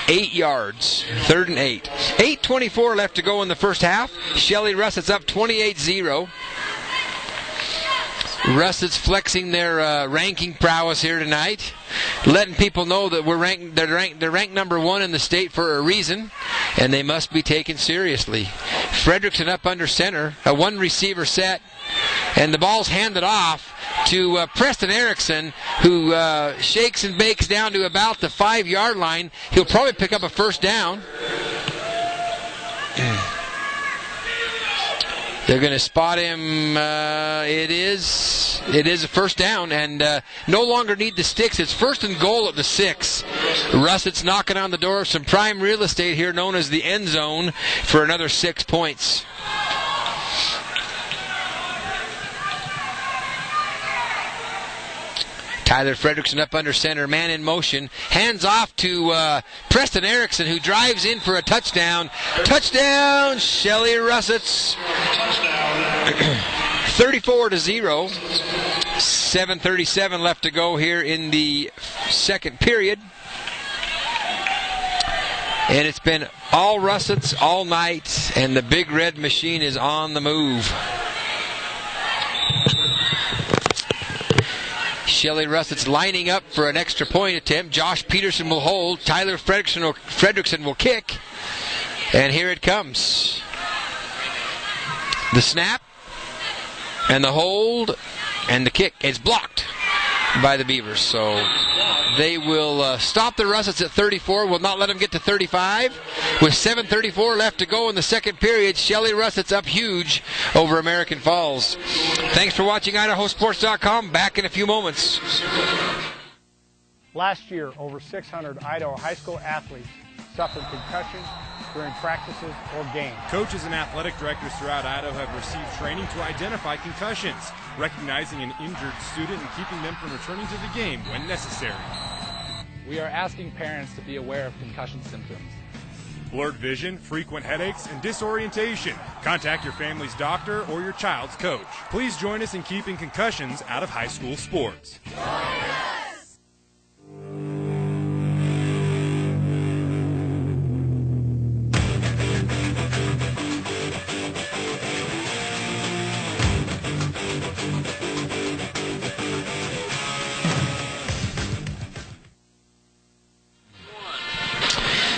8 yards. 3rd and 8. 8:24 left to go in the first half. Shelley Russets up 28-0. Russets flexing their ranking prowess here tonight, letting people know that they're ranked number 1 in the state for a reason, and they must be taken seriously. Fredrickson up under center, a 1 receiver set, and the ball's handed off to Preston Erickson, who shakes and bakes down to about the 5-yard line. He'll probably pick up a first down. They're going to spot him. It is a first down, and no longer need the sticks. It's 1st and goal at the 6. Russet's knocking on the door of some prime real estate here known as the end zone for another 6 points. Tyler Fredrickson up under center, man in motion. Hands off to Preston Erickson, who drives in for a touchdown. Touchdown, Shelley Russets. 34-0. 7:37 left to go here in the second period. And it's been all Russets all night, and the Big Red Machine is on the move. Shelley Russets lining up for an extra point attempt. Josh Peterson will hold. Tyler Fredrickson will kick. And here it comes. The snap and the hold and the kick. It's blocked by the Beavers. So they will stop the Russets at 34. Will not let them get to 35. With 7:34 left to go in the second period, Shelley Russets up huge over American Falls. Thanks for watching IdahoSports.com. Back in a few moments. Last year, over 600 Idaho high school athletes suffered concussions during practices or games. Coaches and athletic directors throughout Idaho have received training to identify concussions, recognizing an injured student and keeping them from returning to the game when necessary. We are asking parents to be aware of concussion symptoms. Blurred vision, frequent headaches, and disorientation. Contact your family's doctor or your child's coach. Please join us in keeping concussions out of high school sports.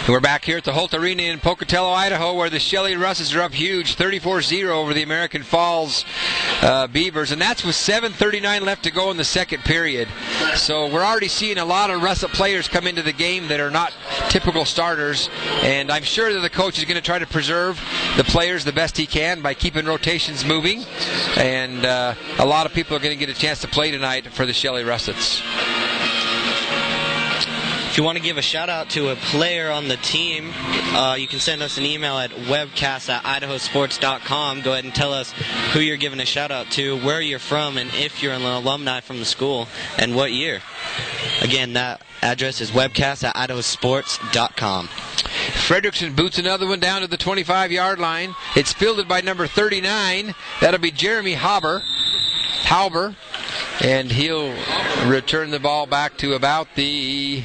We're back here at the Holt Arena in Pocatello, Idaho, where the Shelley Russets are up huge, 34-0 over the American Falls Beavers, and that's with 7:39 left to go in the second period. So we're already seeing a lot of Russet players come into the game that are not typical starters, and I'm sure that the coach is going to try to preserve the players the best he can by keeping rotations moving, and a lot of people are going to get a chance to play tonight for the Shelley Russets. If you want to give a shout out to a player on the team, you can send us an email at webcast@idahosports.com. Go ahead and tell us who you're giving a shout out to, where you're from, and if you're an alumni from the school, and what year. Again, that address is webcast@idahosports.com. Fredrickson boots another one down to the 25-yard line. It's fielded by number 39. That'll be Jeremy Hauber, and he'll return the ball back to about the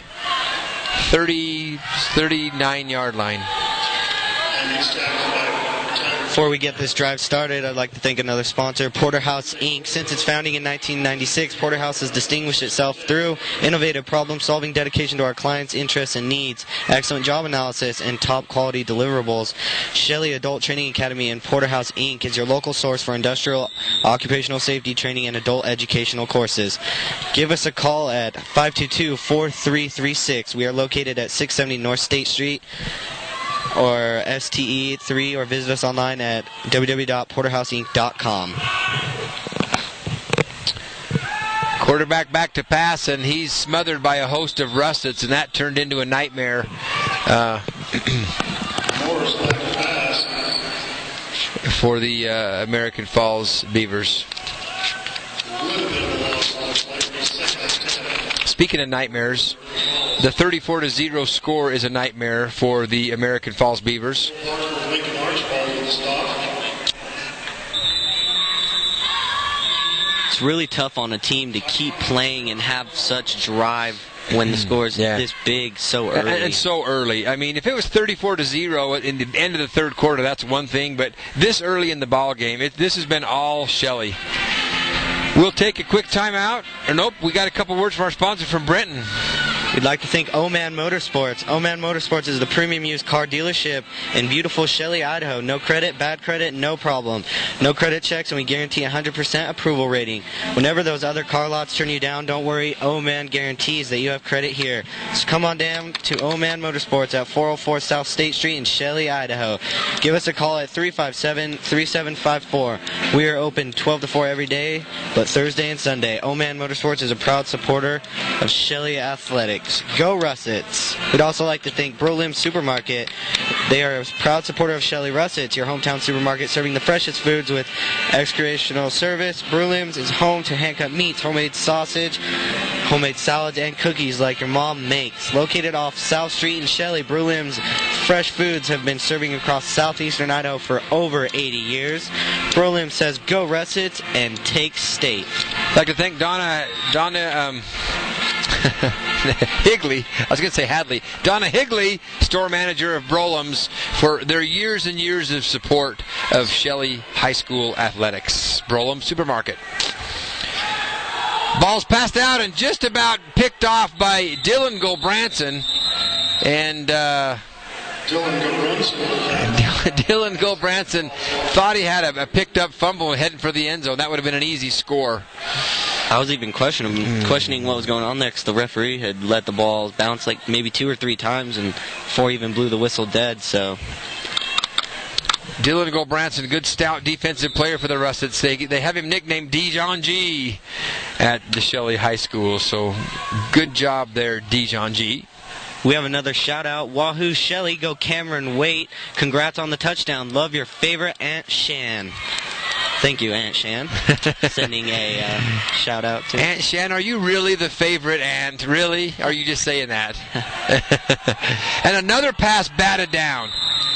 39-yard line. Before we get this drive started, I'd like to thank another sponsor, Porterhouse Inc. Since its founding in 1996, Porterhouse has distinguished itself through innovative problem-solving, dedication to our clients' interests and needs, excellent job analysis, and top-quality deliverables. Shelley Adult Training Academy and Porterhouse Inc. is your local source for industrial, occupational safety training, and adult educational courses. Give us a call at 522-4336. We are located at 670 North State Street, or STE3, or visit us online at www.porterhouseinc.com. Quarterback back to pass, and he's smothered by a host of Russets, and that turned into a nightmare for the American Falls Beavers. Speaking of nightmares, the 34-0 score is a nightmare for the American Falls Beavers. It's really tough on a team to keep playing and have such drive when the score is this big so early. And so early. I mean, if it was 34-0 in the end of the third quarter, that's one thing, but this early in the ball game, this has been all Shelley. We'll take a quick timeout. Nope, we got a couple words from our sponsor from Brenton. We'd like to thank Oman Motorsports. Oman Motorsports is the premium used car dealership in beautiful Shelley, Idaho. No credit, bad credit, no problem. No credit checks, and we guarantee 100% approval rating. Whenever those other car lots turn you down, don't worry. Oman guarantees that you have credit here. So come on down to Oman Motorsports at 404 South State Street in Shelley, Idaho. Give us a call at 357-3754. We are open 12 to 4 every day, but Thursday and Sunday. Oman Motorsports is a proud supporter of Shelley Athletics. Go Russets. We'd also like to thank Brolim Supermarket. They are a proud supporter of Shelley Russets, your hometown supermarket serving the freshest foods with excretional service. Brolim's is home to hand-cut meats, homemade sausage, homemade salads, and cookies like your mom makes. Located off South Street in Shelley, Brolim's fresh foods have been serving across southeastern Idaho for over 80 years. Brolim says, go Russets and take state. I'd like to thank Donna Higley, I was going to say Hadley, Donna Higley, store manager of Brolim's, for their years and years of support of Shelley High School athletics. Brolim Supermarket. Ball's passed out and just about picked off by Dylan Gulbranson. And Dylan Gulbranson thought he had a picked up fumble heading for the end zone. That would have been an easy score. I was even questioning what was going on there because the referee had let the ball bounce like maybe 2 or 3 times and before he even blew the whistle dead. So Dylan Gulbranson, good stout defensive player for the Russets. They have him nicknamed Dijon G at the Shelley High School. So good job there, Dijon G. We have another shout out. Wahoo Shelley, go Cameron Waite. Congrats on the touchdown. Love your favorite Aunt Shan. Thank you, Aunt Shan. Sending a shout out to Aunt Shan. Are you really the favorite aunt? Really? Are you just saying that? And another pass batted down.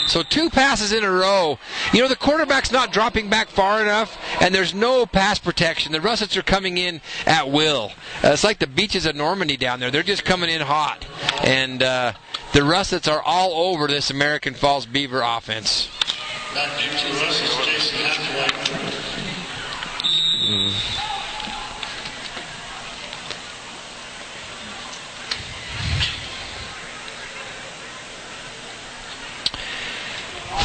So 2 passes in a row. You know, the quarterback's not dropping back far enough, and there's no pass protection. The Russets are coming in at will. It's like the beaches of Normandy down there. They're just coming in hot. And the Russets are all over this American Falls Beaver offense. Back deep to us is Jason Hathaway.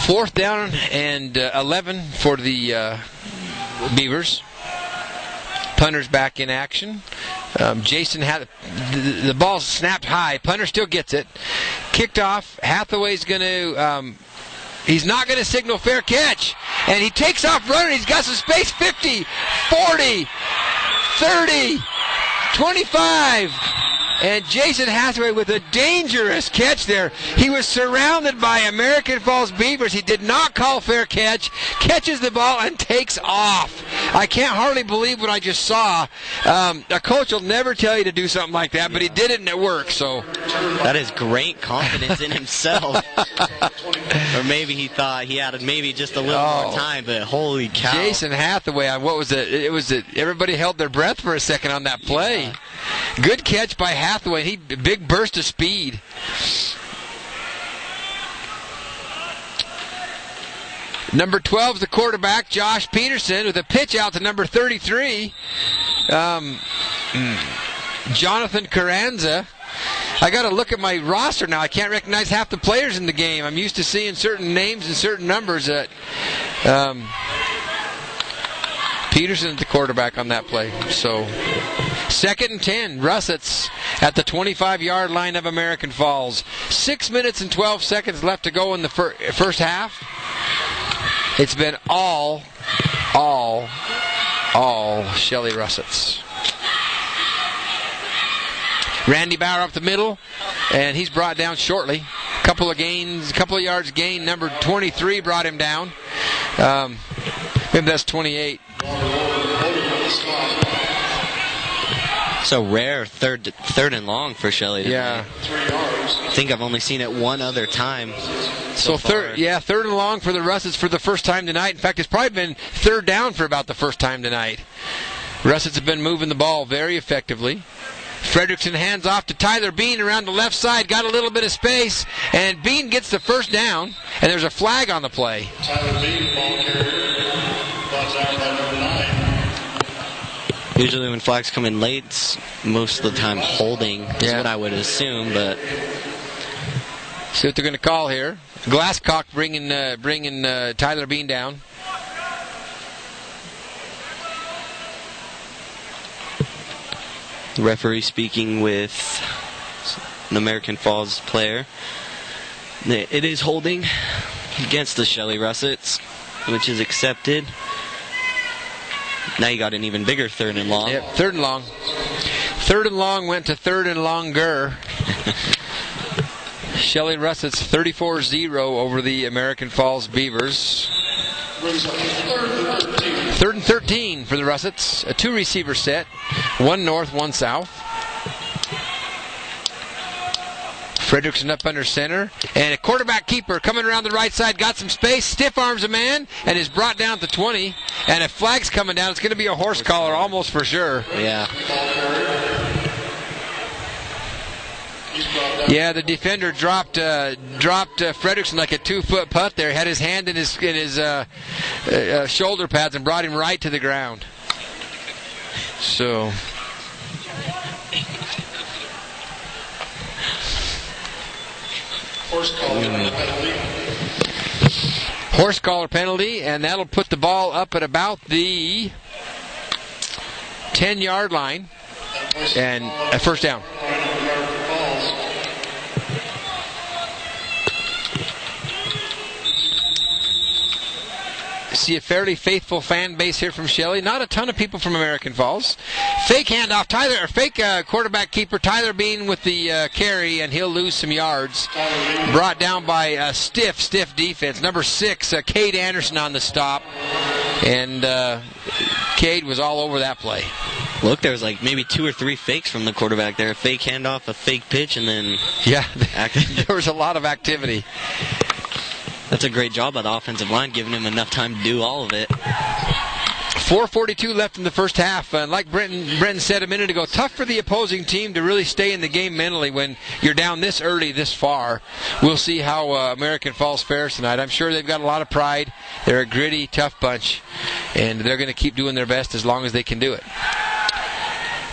Fourth down and 11 for the Beavers. Punter's back in action. Jason had the ball snapped high. Punter still gets it. Kicked off. Hathaway's going to... he's not going to signal fair catch. And he takes off running. He's got some space. 50, 40, 30, 25. And Jason Hathaway with a dangerous catch there. He was surrounded by American Falls Beavers. He did not call fair catch. Catches the ball and takes off. I can't hardly believe what I just saw. A coach will never tell you to do something like that, but he did it and it worked. So that is great confidence in himself. Or maybe he thought he had maybe just a little more time, but holy cow. Jason Hathaway, what was it? Everybody held their breath for a second on that play. Yeah. Good catch by Hathaway. Big burst of speed. Number 12 is the quarterback, Josh Peterson, with a pitch out to number 33, Jonathan Carranza. I got to look at my roster now. I can't recognize half the players in the game. I'm used to seeing certain names and certain numbers. Peterson, the quarterback on that play. So 2nd and 10, Russets at the 25-yard line of American Falls. 6 minutes and 12 seconds left to go in the first half. It's been all Shelley Russets. Randy Bauer up the middle, and he's brought down shortly. Couple of yards gain. Number 23 brought him down. Maybe that's 28. So rare third and long for Shelley tonight. Yeah. I think I've only seen it one other time. So third and long for the Russets for the first time tonight. In fact, it's probably been third down for about the first time tonight. Russets have been moving the ball very effectively. Fredrickson hands off to Tyler Bean around the left side. Got a little bit of space, and Bean gets the first down, and there's a flag on the play. Tyler Bean, ball carrier, brought down by number 9. Usually when flags come in late, it's most of the time holding is what I would assume, but... See what they're going to call here. Glasscock bringing Tyler Bean down. The referee speaking with an American Falls player. It is holding against the Shelley Russets, which is accepted. Now you got an even bigger third and long. Yep, third and long. Third and long went to third and longer. Shelley Russets 34-0 over the American Falls Beavers. Third and 13 for the Russets. A 2-receiver set. One north, one south. Fredrickson up under center. And a quarterback keeper coming around the right side. Got some space. Stiff arms a man. And is brought down to 20. And if flag's coming down, it's going to be a horse collar almost for sure. Yeah. Yeah, the defender dropped Fredrickson like a 2-foot putt there. Had his hand in his shoulder pads and brought him right to the ground. So Horse collar penalty. Horse collar penalty, and that'll put the ball up at about the 10-yard line, and a first down. See a fairly faithful fan base here from Shelley. Not a ton of people from American Falls. Fake handoff, quarterback keeper Tyler Bean with the carry, and he'll lose some yards. Brought down by a stiff defense. Number 6, Cade Anderson on the stop, and Cade was all over that play. Look, there was like maybe 2 or 3 fakes from the quarterback there. A fake handoff, a fake pitch, and then... Yeah, there was a lot of activity. That's a great job by the offensive line, giving him enough time to do all of it. 4:42 left in the first half. Like Brenton said a minute ago, tough for the opposing team to really stay in the game mentally when you're down this early, this far. We'll see how American Falls fares tonight. I'm sure they've got a lot of pride. They're a gritty, tough bunch, and they're going to keep doing their best as long as they can do it.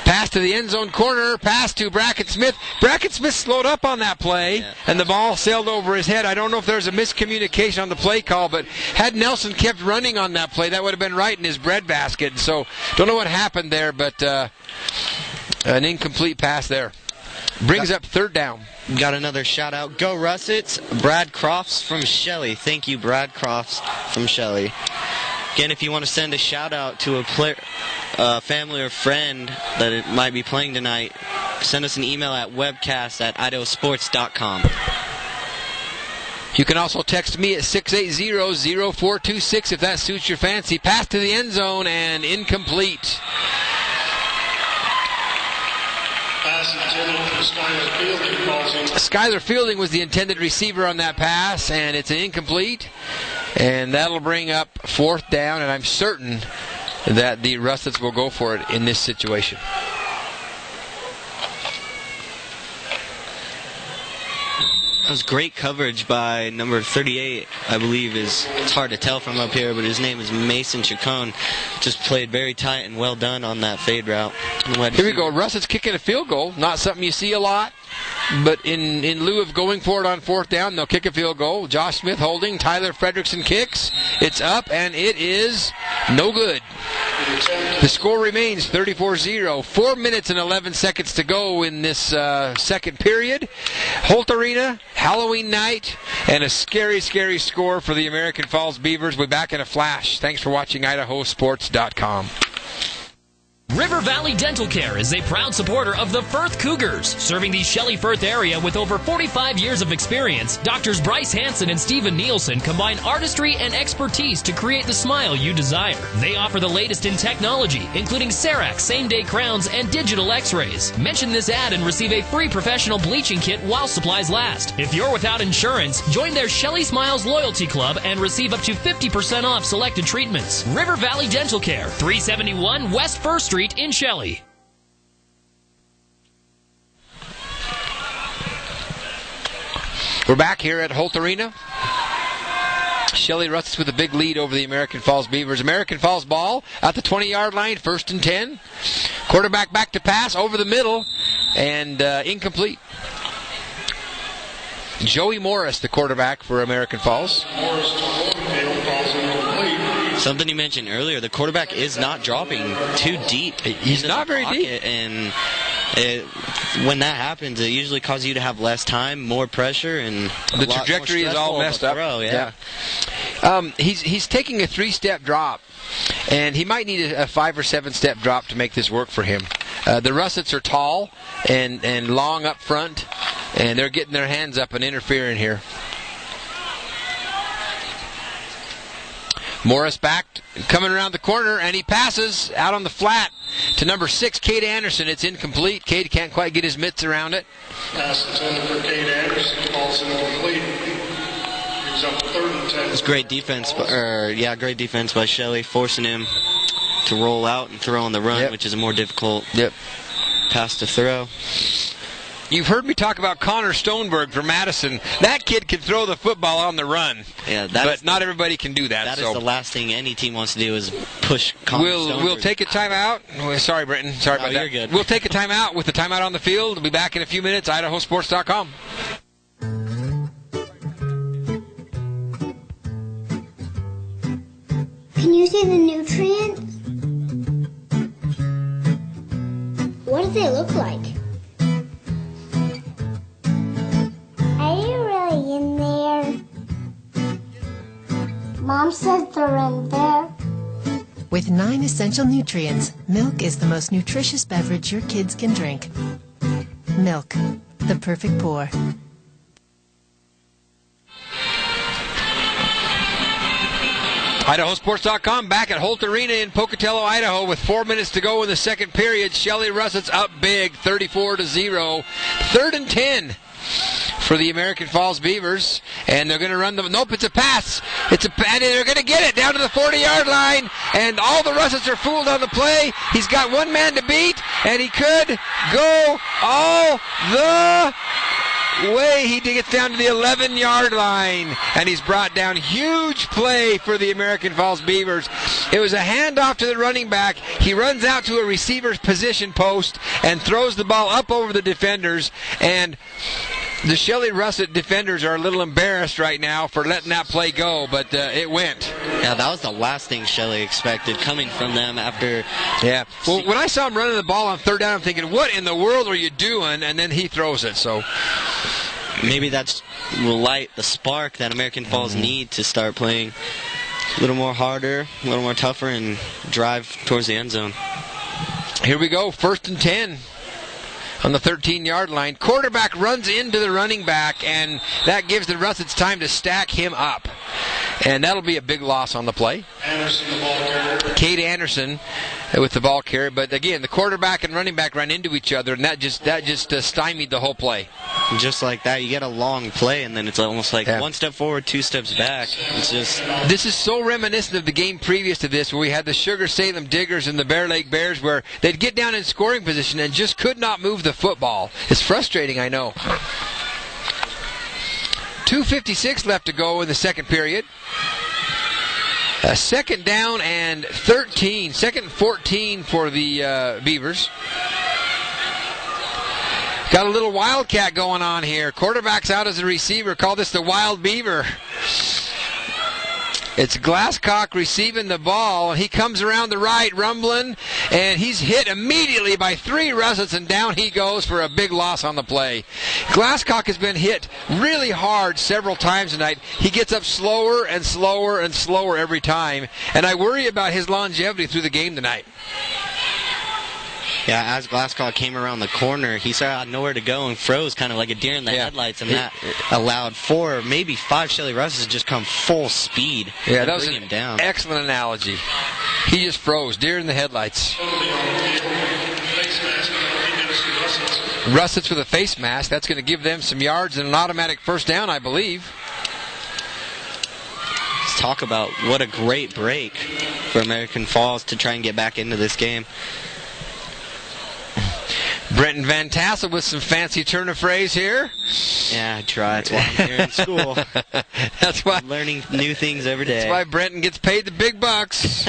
Pass to the end zone corner, pass to Bracken Smith. Bracken Smith slowed up on that play, and the ball sailed over his head. I don't know if there's a miscommunication on the play call, but had Nelson kept running on that play, that would have been right in his breadbasket. So don't know what happened there, but an incomplete pass there. Brings up third down. Got another shout out. Go Russets. Brad Crofts from Shelley. Thank you, Brad Crofts from Shelley. Again, if you want to send a shout out to a player, family or friend that it might be playing tonight, send us an email at webcast@idahosports.com. You can also text me at 680-0426 if that suits your fancy. Pass to the end zone and incomplete. Pass intended for Skylar Fielding. Skylar Fielding was the intended receiver on that pass, and it's an incomplete. And that'll bring up fourth down, and I'm certain that the Russets will go for it in this situation. That was great coverage by number 38, I believe. It's hard to tell from up here, but his name is Mason Chacon. Just played very tight and well done on that fade route. Here we go. Russets kicking a field goal. Not something you see a lot. But in lieu of going for it on fourth down, they'll kick a field goal. Josh Smith holding. Tyler Fredrickson kicks. It's up, and it is no good. The score remains 34-0. 4 minutes and 11 seconds to go in this second period. Holt Arena, Halloween night, and a scary, scary score for the American Falls Beavers. We'll be back in a flash. Thanks for watching idahosports.com. River Valley Dental Care is a proud supporter of the Firth Cougars. Serving the Shelley-Firth area with over 45 years of experience, Doctors Bryce Hanson and Stephen Nielsen combine artistry and expertise to create the smile you desire. They offer the latest in technology, including CEREC same-day crowns and digital x-rays. Mention this ad and receive a free professional bleaching kit while supplies last. If you're without insurance, join their Shelley Smiles Loyalty Club and receive up to 50% off selected treatments. River Valley Dental Care, 371 West First Street in Shelley. We're back here at Holt Arena. Shelley Russets with a big lead over the American Falls Beavers. American Falls ball at the 20-yard line, 1st and 10. Quarterback back to pass over the middle, and incomplete. Joey Morris, the quarterback for American Falls. Something you mentioned earlier, the quarterback is not dropping too deep. He's not very deep. And when that happens, it usually causes you to have less time, more pressure, and the trajectory is all messed up. Yeah. He's taking a 3-step drop, and he might need a 5 or 7-step drop to make this work for him. The Russets are tall and long up front, and they're getting their hands up and interfering here. Morris back, coming around the corner, and he passes out on the flat to number 6, Cade Anderson. It's incomplete. Cade can't quite get his mitts around it. Pass intended for Cade Anderson. Ball's incomplete. Gives up 3rd and 10. It's great defense, great defense by Shelley, forcing him to roll out and throw on the run, which is a more difficult pass to throw. You've heard me talk about Connor Stoneberg from Madison. That kid can throw the football on the run, but not everybody can do that. That is the last thing any team wants to do is push Connor Stoneberg. We'll take a timeout. Sorry, Brenton. Sorry about that. You're good. We'll take a timeout with the timeout on the field. We'll be back in a few minutes. idahosports.com. Can you see the nutrients? What do they look like? Are you really in there? Mom says they're in there. With 9 essential nutrients, milk is the most nutritious beverage your kids can drink. Milk, the perfect pour. IdahoSports.com back at Holt Arena in Pocatello, Idaho, with 4 minutes to go in the second period. Shelley Russett's up big, 34-0. 3rd and 10 for the American Falls Beavers, and they're going to run the. Nope, it's a pass. And they're going to get it down to the 40-yard line, and all the Russets are fooled on the play. He's got one man to beat, and he could go all the way. He gets down to the 11-yard line, and he's brought down. Huge play for the American Falls Beavers. It was a handoff to the running back. He runs out to a receiver's position post and throws the ball up over the defenders, and the Shelley Russett defenders are a little embarrassed right now for letting that play go, but it went. Yeah, that was the last thing Shelley expected coming from them after. Yeah. Well, when I saw him running the ball on 3rd down, I'm thinking, what in the world are you doing? And then he throws it. So maybe that's will light the spark that American Falls need to start playing a little more harder, a little more tougher, and drive towards the end zone. Here we go, 1st and 10. On the 13-yard line. Quarterback runs into the running back, and that gives the Russets time to stack him up. And that'll be a big loss on the play. Anderson, the ball carrier. Kate Anderson with the ball carrier. But again, the quarterback and running back ran into each other, and that just stymied the whole play. Just like that, you get a long play, and then it's almost like 1 step forward, 2 steps back. It's just. This is so reminiscent of the game previous to this, where we had the Sugar Salem Diggers and the Bear Lake Bears, where they'd get down in scoring position and just could not move the football. It's frustrating, I know. 2:56 left to go in the second period. A 2nd down and 13, 2nd and 14 for the Beavers. Got a little wildcat going on here. Quarterback's out as a receiver. Call this the Wild Beaver. It's Glasscock receiving the ball, and he comes around the right, rumbling, and he's hit immediately by 3 Russets, and down he goes for a big loss on the play. Glasscock has been hit really hard several times tonight. He gets up slower and slower and slower every time, and I worry about his longevity through the game tonight. Yeah, as Glasscock came around the corner, he saw nowhere to go and froze kind of like a deer in the headlights, and that allowed 4, maybe 5 Shelley Russets to just come full speed. Yeah, that was bring him an down. Excellent analogy. He just froze, deer in the headlights. Russets with a face mask. That's going to give them some yards and an automatic 1st down, I believe. Let's talk about what a great break for American Falls to try and get back into this game. Brenton Van Tassel with some fancy turn of phrase here. Yeah, I try. That's why I'm here in school. That's why. Learning new things every day. That's why Brenton gets paid the big bucks.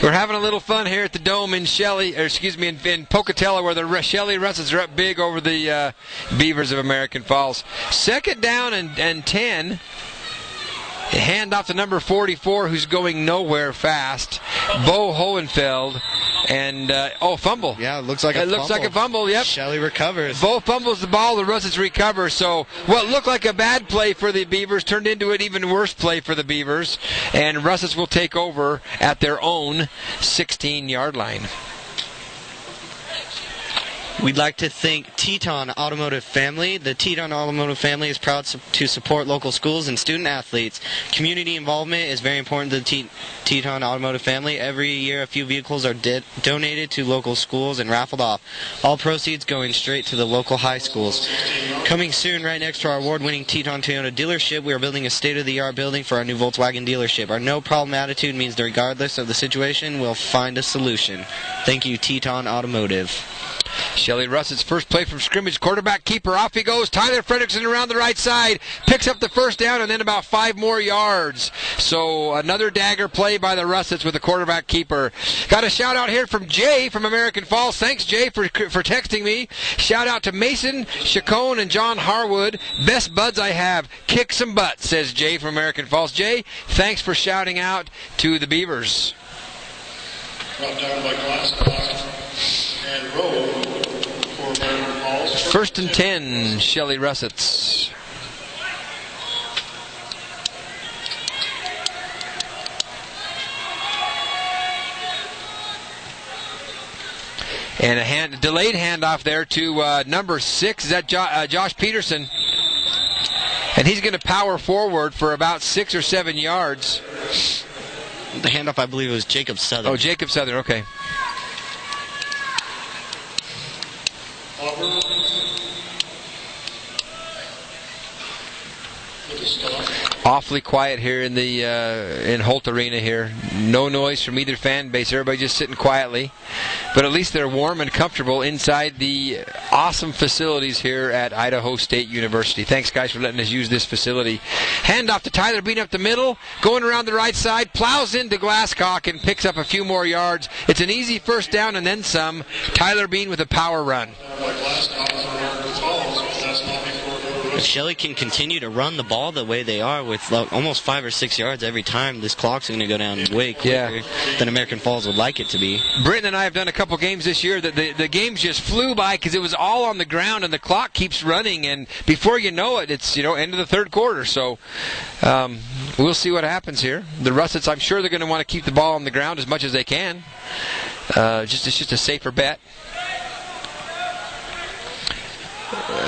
We're having a little fun here at the Dome in in Pocatello, where the Shelley Russets are up big over the Beavers of American Falls. 2nd down and 10. Hand off to number 44, who's going nowhere fast. Bo Hohenfeld. And, fumble. Yeah, it looks like a fumble, yep. Shelley recovers. Bo fumbles the ball, the Russets recover. So what looked like a bad play for the Beavers turned into an even worse play for the Beavers. And Russets will take over at their own 16-yard line. We'd like to thank Teton Automotive Family. The Teton Automotive Family is proud to support local schools and student athletes. Community involvement is very important to the Teton Automotive Family. Every year, a few vehicles are donated to local schools and raffled off. All proceeds going straight to the local high schools. Coming soon, right next to our award-winning Teton Toyota dealership, we are building a state-of-the-art building for our new Volkswagen dealership. Our no-problem attitude means that regardless of the situation, we'll find a solution. Thank you, Teton Automotive. Shelly Russett's first play from scrimmage. Quarterback keeper. Off he goes. Tyler Fredrickson around the right side. Picks up the first down and then about 5 more yards. So another dagger play by the Russetts with the quarterback keeper. Got a shout out here from Jay from American Falls. Thanks, Jay, for texting me. Shout out to Mason, Chacon, and John Harwood. Best buds I have. Kick some butt, says Jay from American Falls. Jay, thanks for shouting out to the Beavers. Brought down by Glasgow and Rowe for American Falls. First and 10, Shelly Russetts. And a delayed handoff there to number 6. Is that Josh Peterson? And he's going to power forward for about 6 or 7 yards. The handoff, I believe, was Jacob Southern. Oh, Jacob Southern, okay. Awfully quiet here in the in Holt Arena here. No noise from either fan base. Everybody just sitting quietly. But at least they're warm and comfortable inside the awesome facilities here at Idaho State University. Thanks, guys, for letting us use this facility. Handoff to Tyler Bean up the middle. Going around the right side. Plows into Glasscock and picks up a few more yards. It's an easy first down and then some. Tyler Bean with a power run. If Shelly can continue to run the ball the way they are with almost 5 or 6 yards every time, this clock's going to go down way quicker than American Falls would like it to be. Britton and I have done a couple games this year that the games just flew by because it was all on the ground and the clock keeps running, and before you know it, it's end of the third quarter. So we'll see what happens here. The Russetts, I'm sure they're going to want to keep the ball on the ground as much as they can. It's just a safer bet.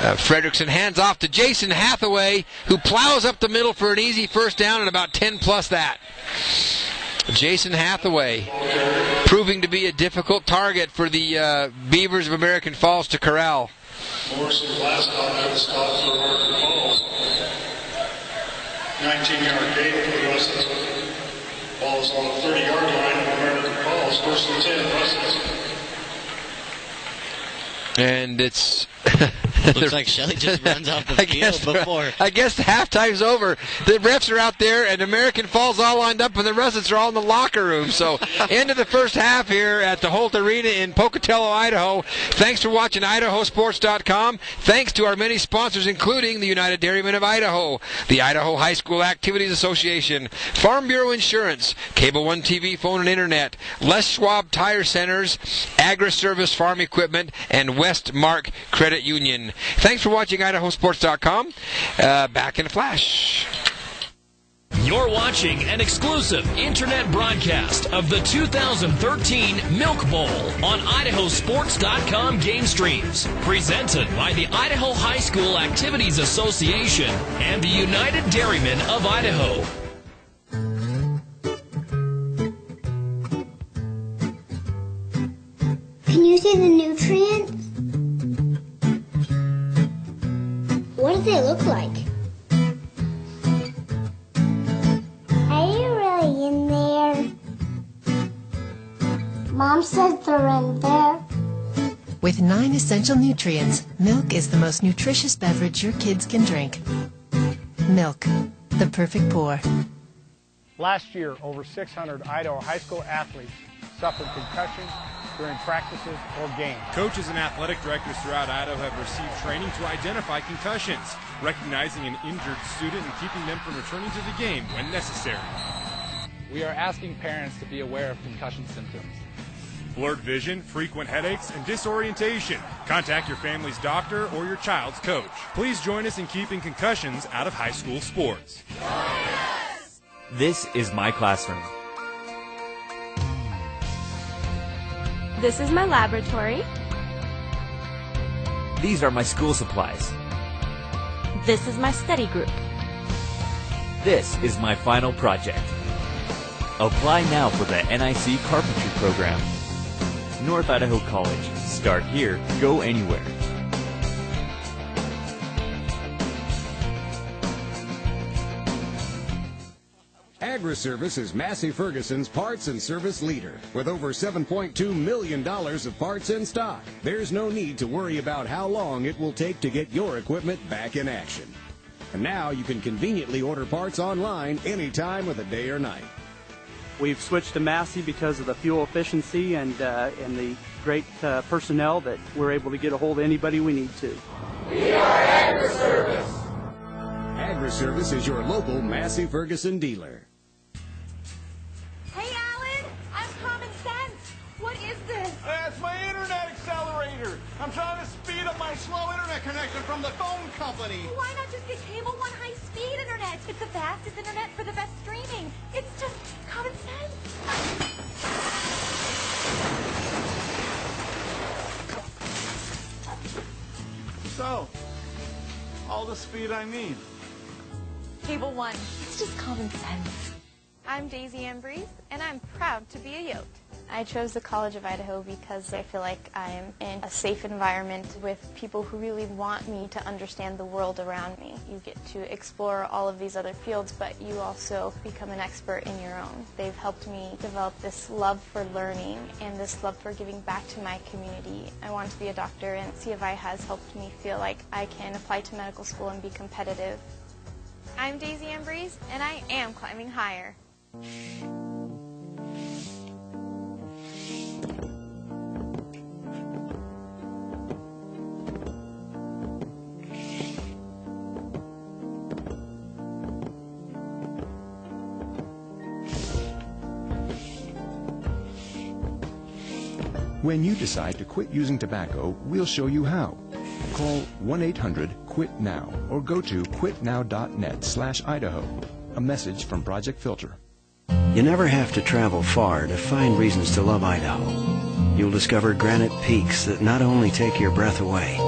Fredrickson hands off to Jason Hathaway, who plows up the middle for an easy first down and about 10 plus that. Jason Hathaway proving to be a difficult target for the Beavers of American Falls to corral. Morrison Glasgow had a stop for American Falls. 19-yard gain for the Russets. Ball is on the 30-yard line of American Falls. First and 10, Russets. And it's... Looks like Shelly just runs off the field before. I guess the halftime's over. The refs are out there, and American Falls all lined up, and the Russets are all in the locker room. So, end of the first half here at the Holt Arena in Pocatello, Idaho. Thanks for watching IdahoSports.com. Thanks to our many sponsors, including the United Dairymen of Idaho, the Idaho High School Activities Association, Farm Bureau Insurance, Cable One TV, Phone and Internet, Les Schwab Tire Centers, Agri-Service Farm Equipment, and Westmark Credit Union. Thanks for watching IdahoSports.com. Back in a flash. You're watching an exclusive internet broadcast of the 2013 Milk Bowl on IdahoSports.com game streams. Presented by the Idaho High School Activities Association and the United Dairymen of Idaho. Can you see the nutrients? What do they look like? Are you really in there? Mom says they're in there. With 9 essential nutrients, milk is the most nutritious beverage your kids can drink. Milk, the perfect pour. Last year, over 600 Idaho high school athletes suffered concussions during practices or games. Coaches and athletic directors throughout Idaho have received training to identify concussions, recognizing an injured student and keeping them from returning to the game when necessary. We are asking parents to be aware of concussion symptoms. Blurred vision, frequent headaches, and disorientation. Contact your family's doctor or your child's coach. Please join us in keeping concussions out of high school sports. This is my classroom. This is my laboratory. These are my school supplies. This is my study group. This is my final project. Apply now for the NIC Carpentry Program. North Idaho College. Start here, go anywhere. AgriService is Massey Ferguson's parts and service leader. With over $7.2 million of parts in stock, there's no need to worry about how long it will take to get your equipment back in action. And now you can conveniently order parts online anytime of the day or night. We've switched to Massey because of the fuel efficiency and the great personnel that we're able to get a hold of anybody we need to. We are AgriService. AgriService is your local Massey Ferguson dealer. Hey, Alan, I'm Common Sense. What is this? That's my internet accelerator. I'm trying to speed up my slow internet connection from the phone company. Well, why not just get Cable One high-speed internet? It's the fastest internet for the best streaming. It's just common sense. So, all the speed I need. Cable One. It's just common sense. I'm Daisy Ambrose, and I'm proud to be a Yote. I chose the College of Idaho because I feel like I'm in a safe environment with people who really want me to understand the world around me. You get to explore all of these other fields, but you also become an expert in your own. They've helped me develop this love for learning and this love for giving back to my community. I want to be a doctor, and CFI has helped me feel like I can apply to medical school and be competitive. I'm Daisy Ambrose, and I am climbing higher. When you decide to quit using tobacco, we'll show you how. Call 1-800-QUIT-NOW or go to quitnow.net/Idaho. A message from Project Filter. You never have to travel far to find reasons to love Idaho. You'll discover granite peaks that not only take your breath away,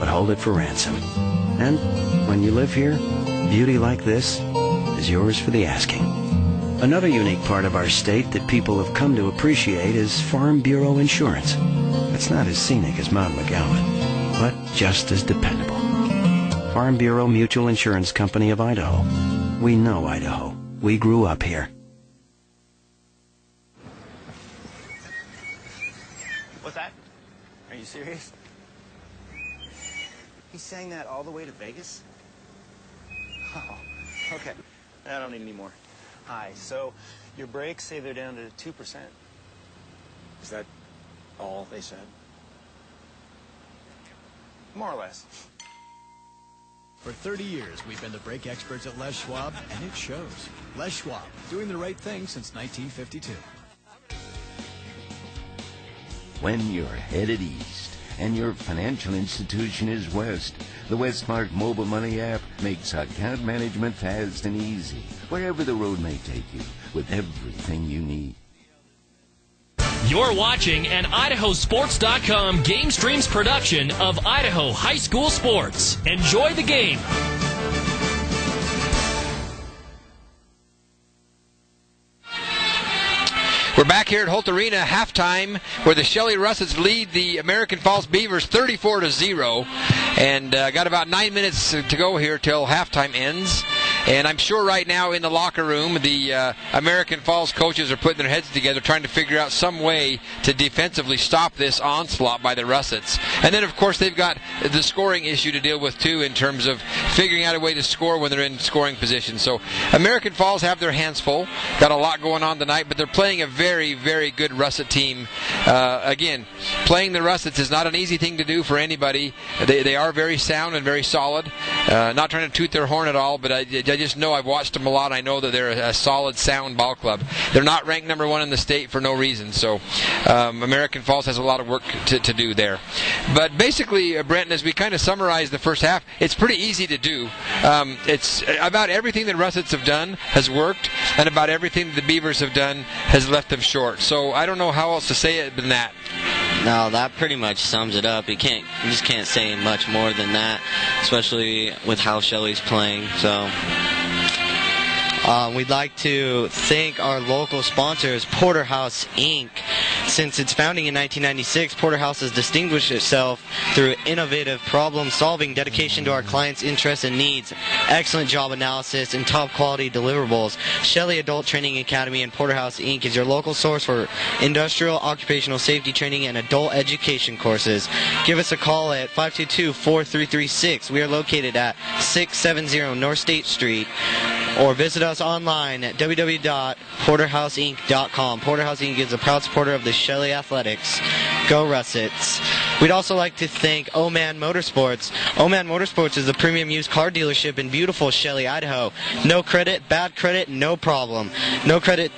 but hold it for ransom. And when you live here, beauty like this is yours for the asking. Another unique part of our state that people have come to appreciate is Farm Bureau Insurance. It's not as scenic as Mount McGowan, but just as dependable. Farm Bureau Mutual Insurance Company of Idaho. We know Idaho. We grew up here. What's that? Are you serious? He sang that all the way to Vegas? Oh, okay. I don't need any more. Hi, so your brakes say they're down to 2%. Is that all they said? More or less. For 30 years, we've been the brake experts at Les Schwab, and it shows. Les Schwab, doing the right thing since 1952. When you're headed east and your financial institution is west, the Westmark mobile money app makes account management fast and easy, wherever the road may take you, with everything you need. You're watching an IdahoSports.com Game Streams production of Idaho High School Sports. Enjoy the game. We're back here at Holt Arena, halftime, where the Shelley Russets lead the American Falls Beavers 34-0, and got about 9 minutes to go here till halftime ends. And I'm sure right now in the locker room, the American Falls coaches are putting their heads together trying to figure out some way to defensively stop this onslaught by the Russets. And then, of course, they've got the scoring issue to deal with, too, in terms of figuring out a way to score when they're in scoring position. So American Falls have their hands full. Got a lot going on tonight, but they're playing a very, very good Russet team. Again, playing the Russets is not an easy thing to do for anybody. They are very sound and very solid. Not trying to toot their horn at all, but I just know I've watched them a lot. I know that they're a solid, sound ball club. They're not ranked number one in the state for no reason. So American Falls has a lot of work to do there. But basically, Brenton, as we kind of summarize the first half, it's pretty easy to do. It's about everything that Russets have done has worked, and about everything that the Beavers have done has left them short. So I don't know how else to say it than that. No, that pretty much sums it up. You just can't say much more than that, especially with how Shelley's playing. So we'd like to thank our local sponsors, Porterhouse Inc., Since its founding in 1996, Porterhouse has distinguished itself through innovative problem-solving, dedication to our clients' interests and needs, excellent job analysis, and top-quality deliverables. Shelley Adult Training Academy and Porterhouse, Inc. is your local source for industrial, occupational safety training, and adult education courses. Give us a call at 522-4336. We are located at 670 North State Street, or visit us online at www.porterhouseinc.com. Porterhouse Inc. is a proud supporter of the Shelley Athletics. Go Russets. We'd also like to thank Oman Motorsports. Oman Motorsports is a premium used car dealership in beautiful Shelley, Idaho. No credit, bad credit, no problem. No credit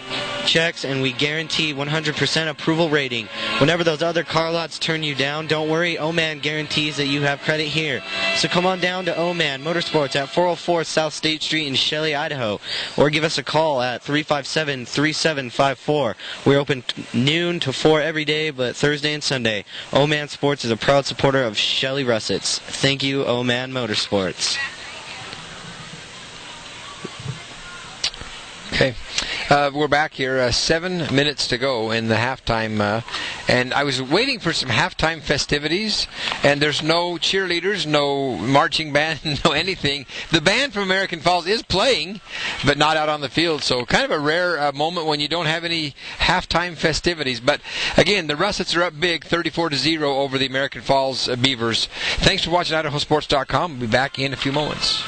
checks, and we guarantee 100% approval rating. Whenever those other car lots turn you down, don't worry, Oman guarantees that you have credit here. So come on down to Oman Motorsports at 404 South State Street in Shelley, Idaho, or give us a call at 357-3754. We're open noon to 4 every day, but Thursday and Sunday. Oman Sports is a proud supporter of Shelley Russets. Thank you, Oman Motorsports. Okay. We're back here, 7 minutes to go in the halftime, and I was waiting for some halftime festivities, and there's no cheerleaders, no marching band, no anything. The band from American Falls is playing, but not out on the field, so kind of a rare moment when you don't have any halftime festivities. But again, the Russets are up big, 34-0 over the American Falls Beavers. Thanks for watching IdahoSports.com. We'll be back in a few moments.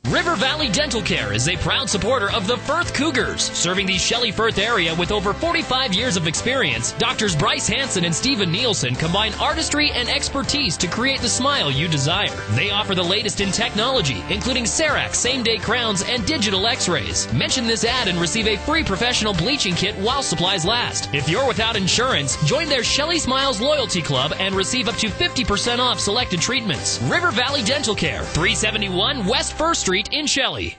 River Valley Dental Care is a proud supporter of the Firth Cougars. Serving the Shelley-Firth area with over 45 years of experience, Doctors Bryce Hanson and Stephen Nielsen combine artistry and expertise to create the smile you desire. They offer the latest in technology, including CEREC same-day crowns and digital x-rays. Mention this ad and receive a free professional bleaching kit while supplies last. If you're without insurance, join their Shelley Smiles Loyalty Club and receive up to 50% off selected treatments. River Valley Dental Care, 371 West First Street in Shelley.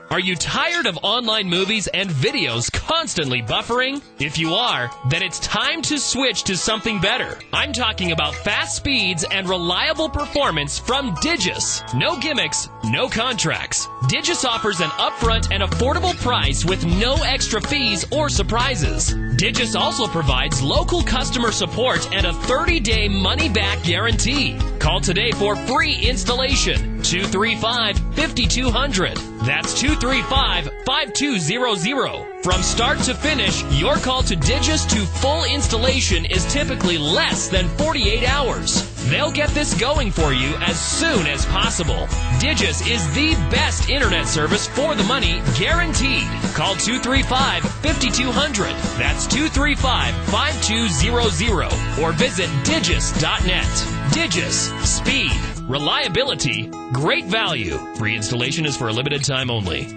Are you tired of online movies and videos constantly buffering? If you are, then it's time to switch to something better. I'm talking about fast speeds and reliable performance from Digis. No gimmicks, no contracts. Digis offers an upfront and affordable price with no extra fees or surprises. Digis also provides local customer support and a 30-day money-back guarantee. Call today for free installation. 235-5200. That's 235-5200. From start to finish, your call to Digis to full installation is typically less than 48 hours. They'll get this going for you as soon as possible. Digis is the best internet service for the money, guaranteed. Call 235-5200. That's 235-5200. Or visit digis.net. Digis. Speed. Reliability. Great value. Free installation is for a limited time only.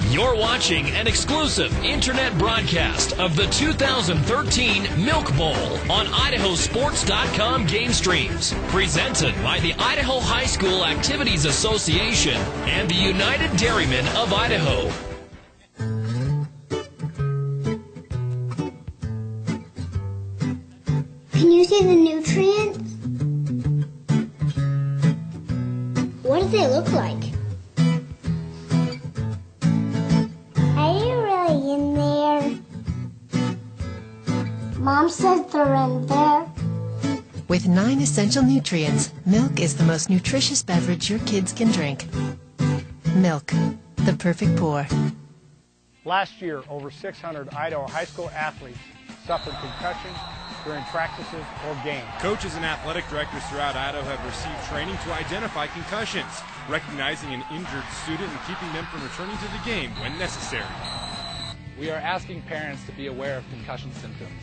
You're watching an exclusive internet broadcast of the 2013 Milk Bowl on IdahoSports.com game streams. Presented by the Idaho High School Activities Association and the United Dairymen of Idaho. Can you see the nutrients? What do they look like? Are you really in there? Mom says they're in there. With 9 essential nutrients, milk is the most nutritious beverage your kids can drink. Milk, the perfect pour. Last year, over 600 Idaho high school athletes suffered concussions during practices or games. Coaches and athletic directors throughout Idaho have received training to identify concussions, recognizing an injured student and keeping them from returning to the game when necessary. We are asking parents to be aware of concussion symptoms.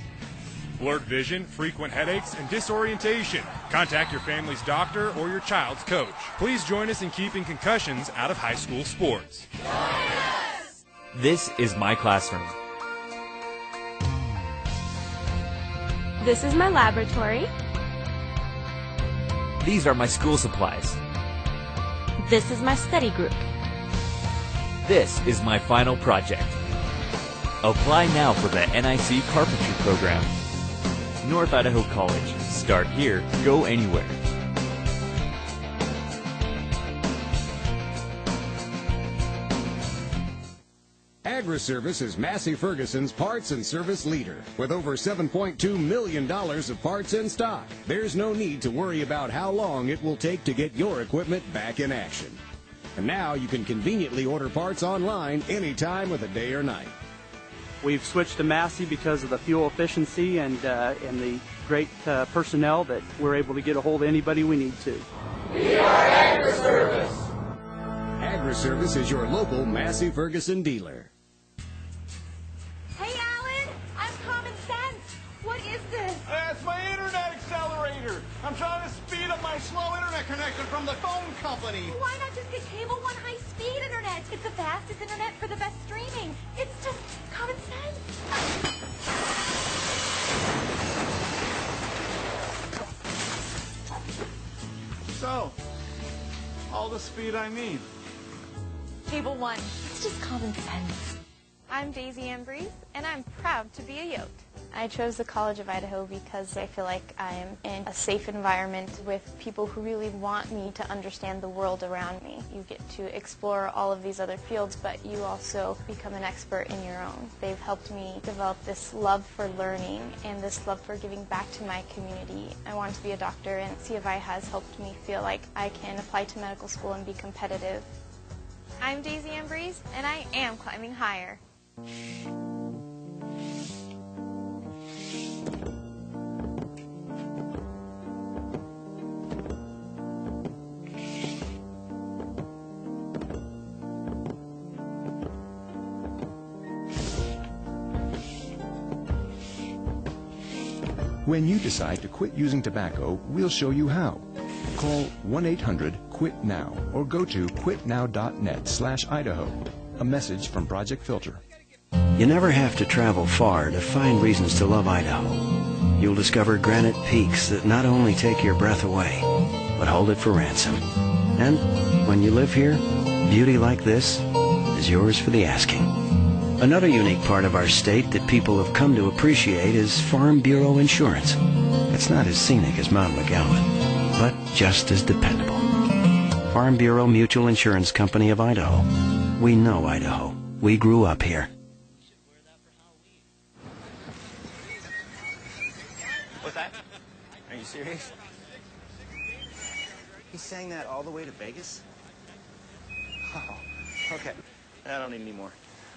Blurred vision, frequent headaches, and disorientation. Contact your family's doctor or your child's coach. Please join us in keeping concussions out of high school sports. This is my classroom. This is my laboratory. These are my school supplies. This is my study group. This is my final project. Apply now for the NIC Carpentry Program. North Idaho College. Start here, go anywhere. AgriService is Massey Ferguson's parts and service leader. With over $7.2 million of parts in stock, there's no need to worry about how long it will take to get your equipment back in action. And now you can conveniently order parts online anytime of the day or night. We've switched to Massey because of the fuel efficiency and the great personnel that we're able to get a hold of anybody we need to. We are AgriService. AgriService is your local Massey Ferguson dealer. Hey, Alan, I'm Common Sense. What is this? It's my internet accelerator. I'm trying to speed up my slow internet connection from the phone company. Why not just get Cable One high-speed internet? It's the fastest internet for the best streaming. It's just common sense. So, all the speed I need. Cable One. It's just common sense. I'm Daisy Ambrose, and I'm proud to be a Yote. I chose the College of Idaho because I feel like I'm in a safe environment with people who really want me to understand the world around me. You get to explore all of these other fields, but you also become an expert in your own. They've helped me develop this love for learning and this love for giving back to my community. I wanted to be a doctor, and CFI has helped me feel like I can apply to medical school and be competitive. I'm Daisy Ambrose, and I am climbing higher. When you decide to quit using tobacco, we'll show you how. Call 1-800-QUIT-NOW or go to quitnow.net/Idaho. A message from Project Filter. You never have to travel far to find reasons to love Idaho. You'll discover granite peaks that not only take your breath away, but hold it for ransom. And when you live here, beauty like this is yours for the asking. Another unique part of our state that people have come to appreciate is Farm Bureau Insurance. It's not as scenic as Mount McGowan, but just as dependable. Farm Bureau Mutual Insurance Company of Idaho. We know Idaho. We grew up here. What's that? Are you serious? He sang that all the way to Vegas? Oh, okay. I don't need any more.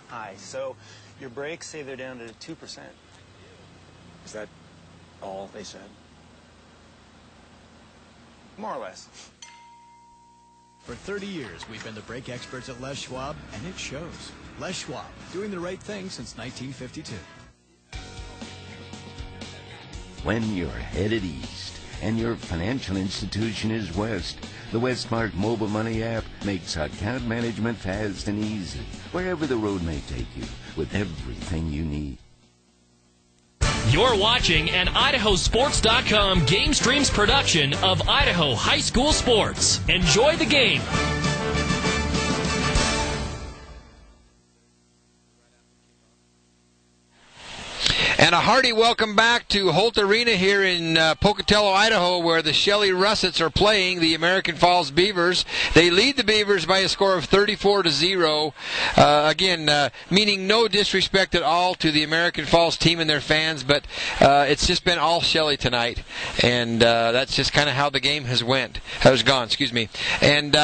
Hi, so your brakes say they're down to 2%. Is that all they said? More or less. For 30 years, we've been the brake experts at Les Schwab, and it shows. Les Schwab, doing the right thing since 1952. When you're headed east and your financial institution is west, the Westmark mobile money app makes account management fast and easy, wherever the road may take you, with everything you need. You're watching an IdahoSports.com Game Streams production of Idaho High School Sports. Enjoy the game. And a hearty welcome back to Holt Arena here in Pocatello, Idaho, where the Shelley Russets are playing the American Falls Beavers. They lead the Beavers by a score of 34-0. Again, meaning no disrespect at all to the American Falls team and their fans, but it's just been all Shelley tonight, and that's just kind of how the game has gone. Excuse me. And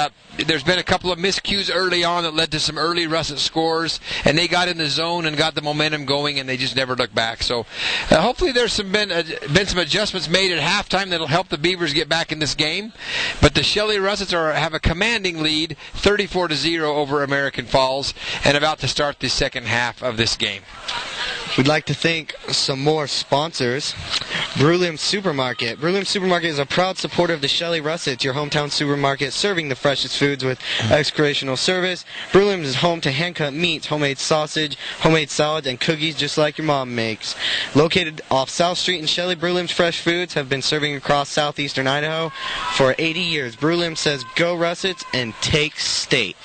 there's been a couple of miscues early on that led to some early Russet scores, and they got in the zone and got the momentum going, and they just never looked back. So hopefully there's been some adjustments made at halftime that'll help the Beavers get back in this game. But the Shelley Russets have a commanding lead, 34-0 over American Falls, and about to start the second half of this game. We'd like to thank some more sponsors. Brulim Supermarket. Brulim Supermarket is a proud supporter of the Shelley Russets, your hometown supermarket serving the freshest foods with excretional service. Brulim is home to hand-cut meats, homemade sausage, homemade salads, and cookies just like your mom makes. Located off South Street in Shelley, Brulim's fresh foods have been serving across southeastern Idaho for 80 years. Brulim says, go Russets and take state.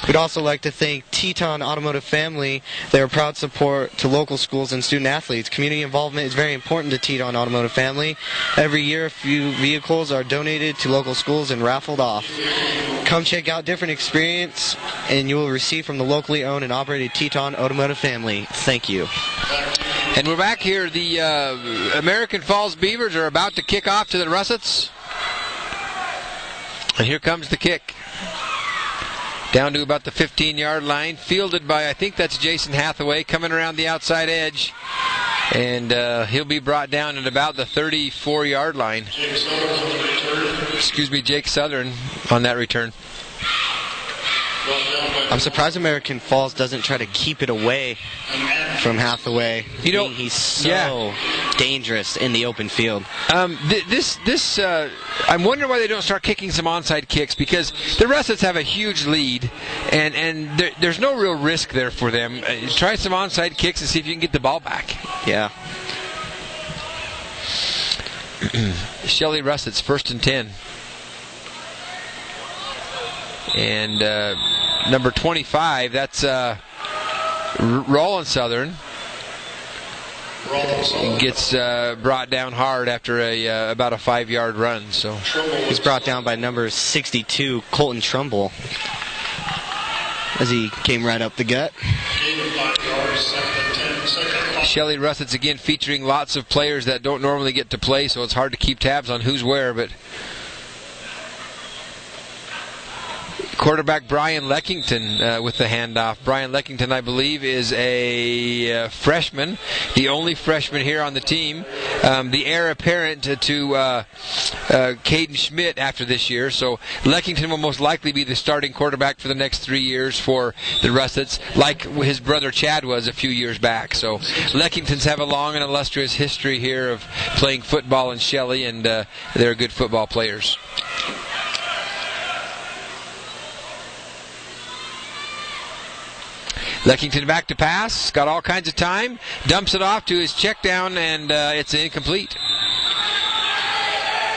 We'd also like to thank Teton Automotive Family. They're a proud support to local schools and student athletes. Community involvement is very important to Teton Automotive Family. Every year, a few vehicles are donated to local schools and raffled off. Come check out different experience, and you will receive from the locally owned and operated Teton Automotive Family. Thank you. And we're back here. The American Falls Beavers are about to kick off to the Russets. And here comes the kick. Down to about the 15-yard line. Fielded by, I think that's Jason Hathaway, coming around the outside edge. And he'll be brought down at about the 34-yard line. Excuse me, Jake Southern on that return. I'm surprised American Falls doesn't try to keep it away from Hathaway. You know, he's so dangerous in the open field. I'm wondering why they don't start kicking some onside kicks, because the Russets have a huge lead, and there's no real risk there for them. Try some onside kicks and see if you can get the ball back. Yeah. Shelley Russets, 1st and 10. And number 25, that's Roland Southern. Gets brought down hard after about a 5-yard run. So he's brought down by number 62, Colton Trumbull, as he came right up the gut. Shelley Russets again featuring lots of players that don't normally get to play, so it's hard to keep tabs on who's where, but quarterback Brian Leckington with the handoff. Brian Leckington, I believe, is a freshman, the only freshman here on the team, the heir apparent to Caden Schmidt after this year. So Leckington will most likely be the starting quarterback for the next 3 years for the Russets, like his brother Chad was a few years back. So Leckingtons have a long and illustrious history here of playing football in Shelley, and they're good football players. Leckington back to pass, got all kinds of time, dumps it off to his check down, and it's incomplete.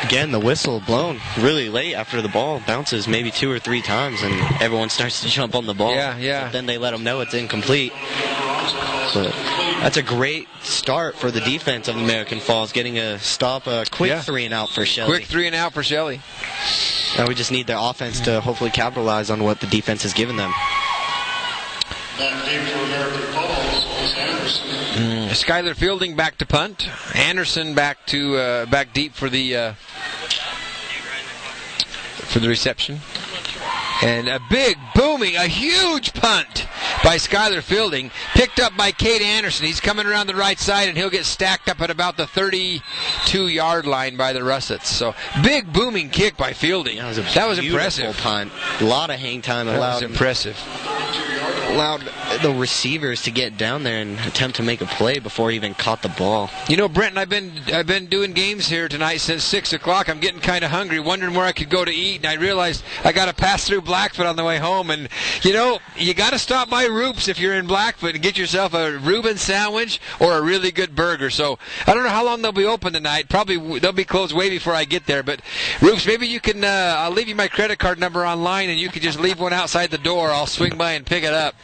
Again, the whistle blown really late after the ball bounces maybe 2 or 3 times, and everyone starts to jump on the ball. Yeah. But then they let them know it's incomplete. But that's a great start for the defense of American Falls, getting a stop, a quick 3 and out for Shelley. Quick 3 and out for Shelley. Now we just need their offense to hopefully capitalize on what the defense has given them. Back deep for American Falls is Anderson. Skylar Fielding back to punt. Anderson back deep for the reception. And a big, booming, a huge punt by Skylar Fielding, picked up by Cade Anderson. He's coming around the right side, and he'll get stacked up at about the 32-yard line by the Russets. So big, booming kick by Fielding. That was impressive. Punt. A lot of hang time allowed. That was impressive. Allowed the receivers to get down there and attempt to make a play before he even caught the ball. You know, Brent, I've been doing games here tonight since 6 o'clock. I'm getting kind of hungry, wondering where I could go to eat, and I realized I got to pass through Blackfoot on the way home. And you know, you got to stop by Roop's if you're in Blackfoot and get yourself a Reuben sandwich or a really good burger. So I don't know how long they'll be open tonight. Probably they'll be closed way before I get there. But Roop's, maybe you can. I'll leave you my credit card number online, and you can just leave one outside the door. I'll swing by and pick it up.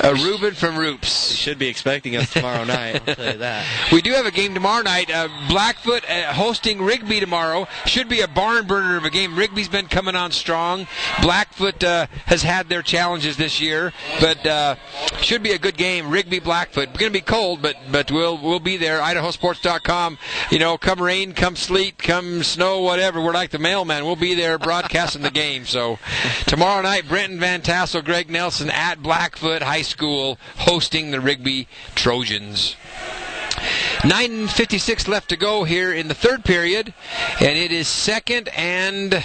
A Reuben from Roop's. You should be expecting us tomorrow night, I'll tell you that. We do have a game tomorrow night. Blackfoot hosting Rigby tomorrow. Should be a barn burner of a game. Rigby's been coming on strong. Blackfoot has had their challenges this year, but should be a good game. Rigby Blackfoot. It's going to be cold, but we'll be there. IdahoSports.com. You know, come rain, come sleet, come snow, whatever. We're like the mailman. We'll be there broadcasting the game. So tomorrow night, Brenton Van Tassel, Greg Nelson at Blackfoot High School hosting the Rigby Trojans. 9:56 left to go here in the third period, and it is 2nd and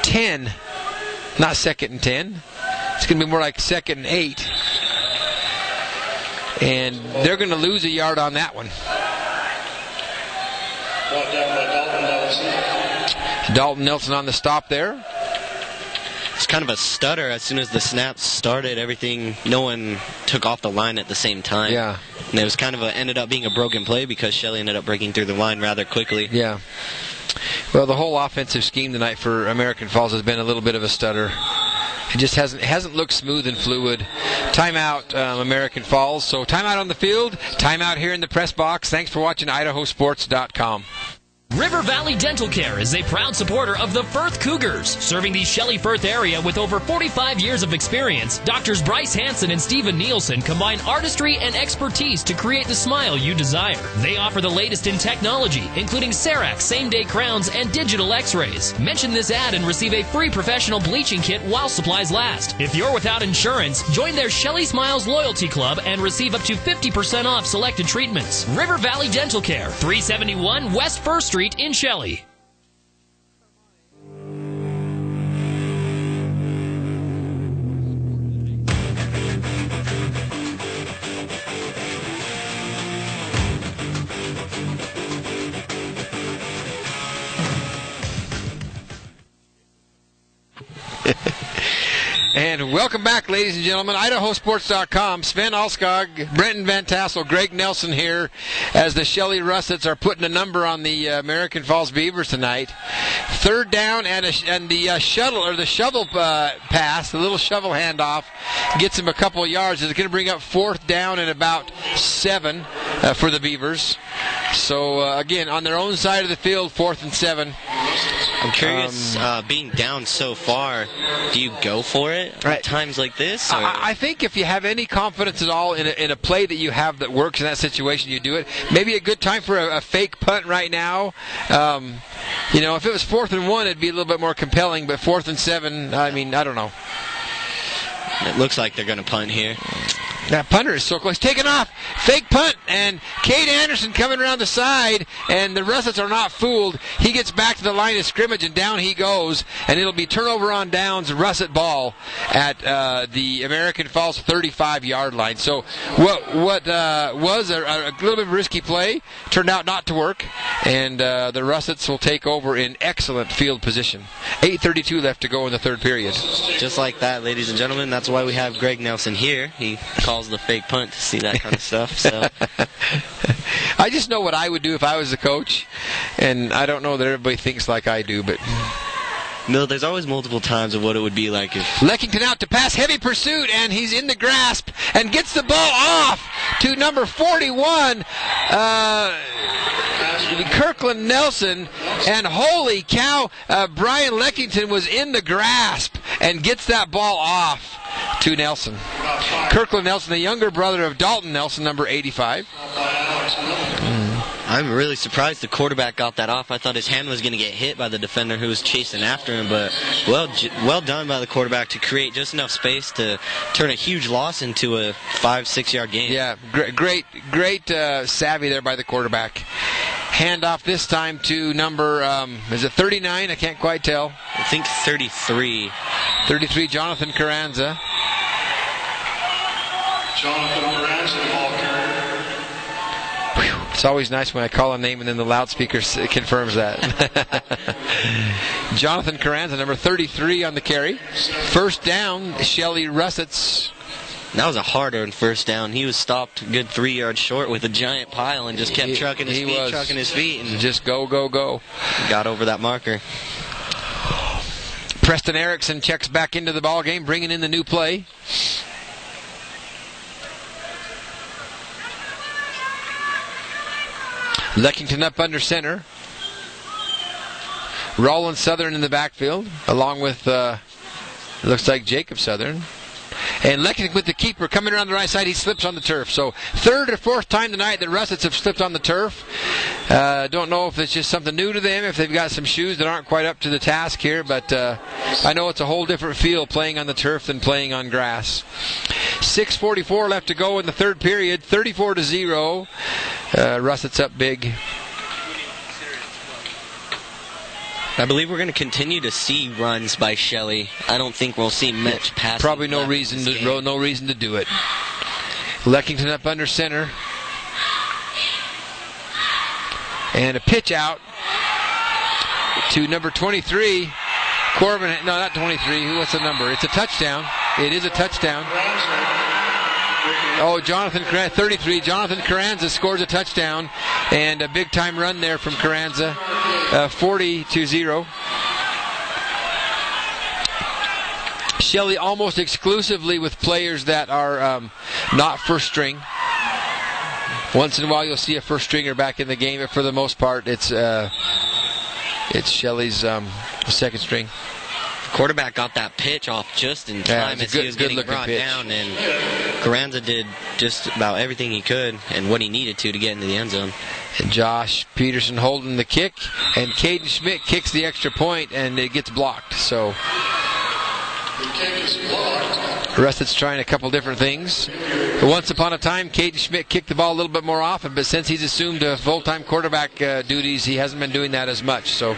10. Not 2nd and 10. It's going to be more like 2nd and 8. And they're going to lose a yard on that one. Brought down by Dalton Nelson. Dalton Nelson on the stop there. It's kind of a stutter as soon as the snap started. No one took off the line at the same time. Yeah. And it was kind of ended up being a broken play because Shelley ended up breaking through the line rather quickly. Yeah. Well, the whole offensive scheme tonight for American Falls has been a little bit of a stutter. It just hasn't looked smooth and fluid. Timeout, American Falls. So timeout on the field, timeout here in the press box. Thanks for watching IdahoSports.com. River Valley Dental Care is a proud supporter of the Firth Cougars. Serving the Shelley-Firth area with over 45 years of experience, Doctors Bryce Hanson and Stephen Nielsen combine artistry and expertise to create the smile you desire. They offer the latest in technology, including CEREC same-day crowns and digital x-rays. Mention this ad and receive a free professional bleaching kit while supplies last. If you're without insurance, join their Shelley Smiles Loyalty Club and receive up to 50% off selected treatments. River Valley Dental Care, 371 West 1st Street in Shelley. And welcome back, ladies and gentlemen. IdahoSports.com. Sven Alskog, Brenton Van Tassel, Greg Nelson here as the Shelley Russets are putting a number on the American Falls Beavers tonight. Third down and the shovel pass, the little shovel handoff, gets him a couple of yards. It's going to bring up fourth down and about 7 for the Beavers. So, again, on their own side of the field, 4th and 7. I'm curious, being down so far, do you go for it at times like this? Or? I think if you have any confidence at all in a play that you have that works in that situation, you do it. Maybe a good time for a fake punt right now. If it was 4th and 1, it'd be a little bit more compelling, but 4th and 7, I don't know. It looks like they're going to punt here. That punter is so close. Taken off. Fake punt. And Cade Anderson coming around the side. And the Russets are not fooled. He gets back to the line of scrimmage, and down he goes. And it'll be turnover on downs, Russet ball at the American Falls 35-yard line. So what was a little bit of a risky play turned out not to work. And the Russets will take over in excellent field position. 8:32 left to go in the third period. Just like that, ladies and gentlemen, that's why we have Greg Nelson here. He calls the fake punt to see that kind of stuff. So I just know what I would do if I was the coach, and I don't know that everybody thinks like I do, but no, there's always multiple times of what it would be like if Leckington out to pass, heavy pursuit, and he's in the grasp and gets the ball off to number 41, Kirkland Nelson, and holy cow, Brian Leckington was in the grasp and gets that ball off to Nelson. Kirkland Nelson, the younger brother of Dalton Nelson, number 85. I'm really surprised the quarterback got that off. I thought his hand was going to get hit by the defender who was chasing after him, but well done by the quarterback to create just enough space to turn a huge loss into a 5-6 yard gain. Yeah, great savvy there by the quarterback. Handoff this time to number, is it 39? I can't quite tell. I think 33. 33, Jonathan Carranza. It's always nice when I call a name and then the loudspeaker confirms that. Jonathan Carranza, number 33 on the carry. First down, Shelley Russets. That was a hard-earned first down. He was stopped a good 3 yards short with a giant pile and just kept trucking his feet. And just go. Got over that marker. Preston Erickson checks back into the ball game, bringing in the new play. Leckington up under center. Roland Southern in the backfield, along with, looks like Jacob Southern. And Leckington with the keeper coming around the right side, he slips on the turf. So third or fourth time tonight the Russets have slipped on the turf. Don't know if it's just something new to them, if they've got some shoes that aren't quite up to the task here, but I know it's a whole different feel playing on the turf than playing on grass. 6:44 left to go in the third period, 34-0. Russets up big. I believe we're going to continue to see runs by Shelley. I don't think we'll see much passing. Probably no reason to do it. Leckington up under center. And a pitch out to number 23. Corbin, no, not 23. What's the number? It's a touchdown. It is a touchdown. Oh, 33. Jonathan Carranza scores a touchdown, and a big-time run there from Carranza, 40-0. Shelley almost exclusively with players that are not first string. Once in a while you'll see a first stringer back in the game, but for the most part it's Shelley's second string. Quarterback got that pitch off just in time as he was getting brought pitch down, and Carranza did just about everything he could and what he needed to get into the end zone. And Josh Peterson holding the kick, and Caden Schmidt kicks the extra point, and it gets blocked. So Russett's trying a couple different things. Once upon a time, Caden Schmidt kicked the ball a little bit more often, but since he's assumed full-time quarterback duties, he hasn't been doing that as much. So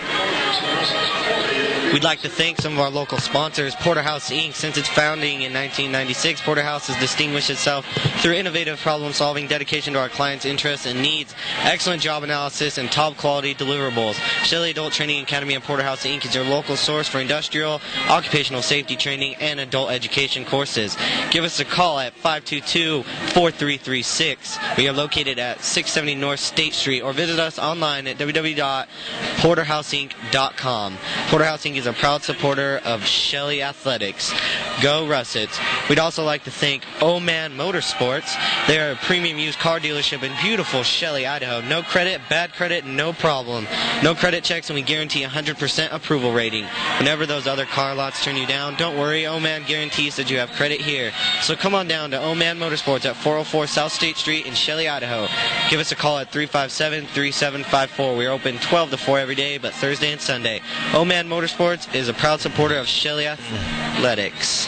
we'd like to thank some of our local sponsors. Porterhouse Inc. Since its founding in 1996, Porterhouse has distinguished itself through innovative problem-solving, dedication to our clients' interests and needs, excellent job analysis, and top-quality deliverables. Shelley Adult Training Academy and Porterhouse Inc. is your local source for industrial, occupational safety training, and adult education courses. Give us a call at 522-4336. We are located at 670 North State Street, or visit us online at www.porterhouseinc.com. Porterhouse Inc. is a proud supporter of Shelley Athletics. Go Russets. We'd also like to thank O-Man Motorsports. They are a premium used car dealership in beautiful Shelley, Idaho. No credit, bad credit, no problem. No credit checks, and we guarantee 100% approval rating. Whenever those other car lots turn you down, don't worry, O-Man guarantees that you have credit here. So come on down to O-Man Motorsports at 404 South State Street in Shelley, Idaho. Give us a call at 357-3754. We're open 12 to 4 every day, but Thursday and Sunday. O-Man Motorsports is a proud supporter of Shelley Athletics.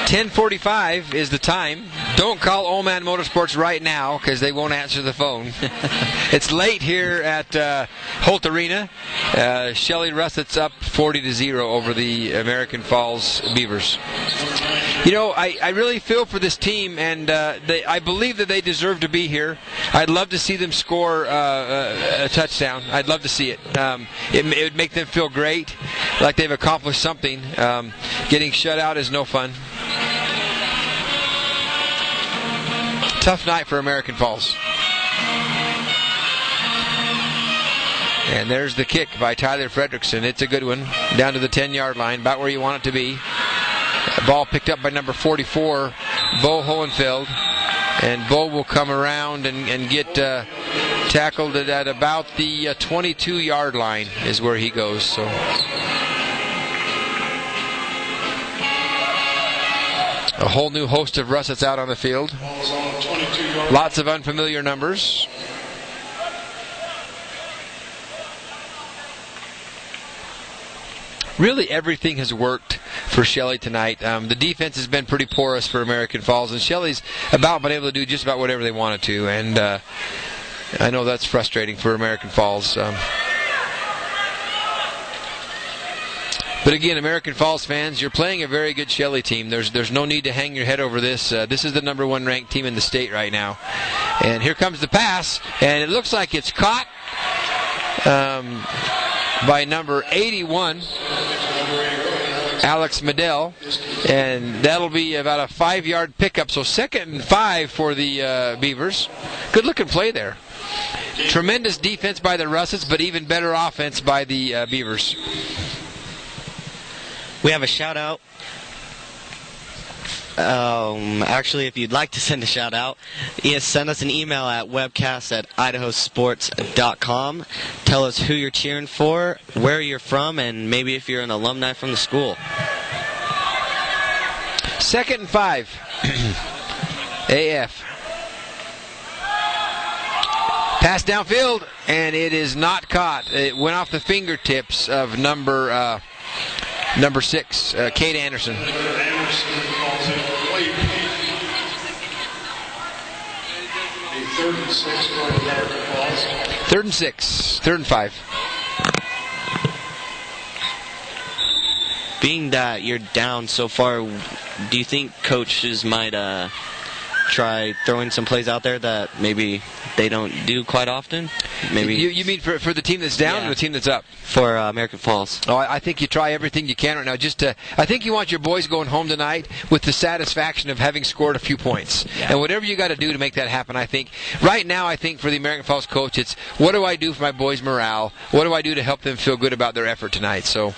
10:45 is the time. Don't call O-Man Motorsports right now because they won't answer the phone. It's late here at Holt Arena. Shelley Russett's up 40-0 over the American Falls Beavers. You know, I really feel for this team, and I believe that they deserve to be here. I'd love to see them score a touchdown. I'd love to see it. It would make them feel great, like they've accomplished something. Getting shut out is no fun. Tough night for American Falls. And there's the kick by Tyler Fredrickson. It's a good one. Down to the 10-yard line, about where you want it to be. Ball picked up by number 44, Bo Hohenfeld. And Bo will come around and get tackled at about the 22-yard line is where he goes. So a whole new host of Russets out on the field. Lots of unfamiliar numbers. Really, everything has worked for Shelley tonight. The defense has been pretty porous for American Falls, and Shelley's about been able to do just about whatever they wanted to. And I know that's frustrating for American Falls. But again, American Falls fans, you're playing a very good Shelley team. There's no need to hang your head over this. This is the number 1 ranked team in the state right now. And here comes the pass, and it looks like it's caught by number 81, Alex Medell, and that'll be about a 5-yard pickup. So 2nd and 5 for the Beavers. Good looking play there. Tremendous defense by the Russets, but even better offense by the Beavers. We have a shout out. Actually, if you'd like to send a shout out, send us an email at webcast@idahosports.com. Tell us who you're cheering for, where you're from, and maybe if you're an alumni from the school. 2nd and 5. AF. Pass downfield, and it is not caught. It went off the fingertips of number 6, Kate Anderson. 3rd and 6. 3rd and 5. Being that you're down so far, do you think coaches might try throwing some plays out there that maybe they don't do quite often. Maybe you mean for the team that's down or the team that's up? For American Falls. Oh, I think you try everything you can right now. I think you want your boys going home tonight with the satisfaction of having scored a few points. Yeah. And whatever you got to do to make that happen, I think. Right now, I think for the American Falls coach, it's what do I do for my boys' morale? What do I do to help them feel good about their effort tonight? So,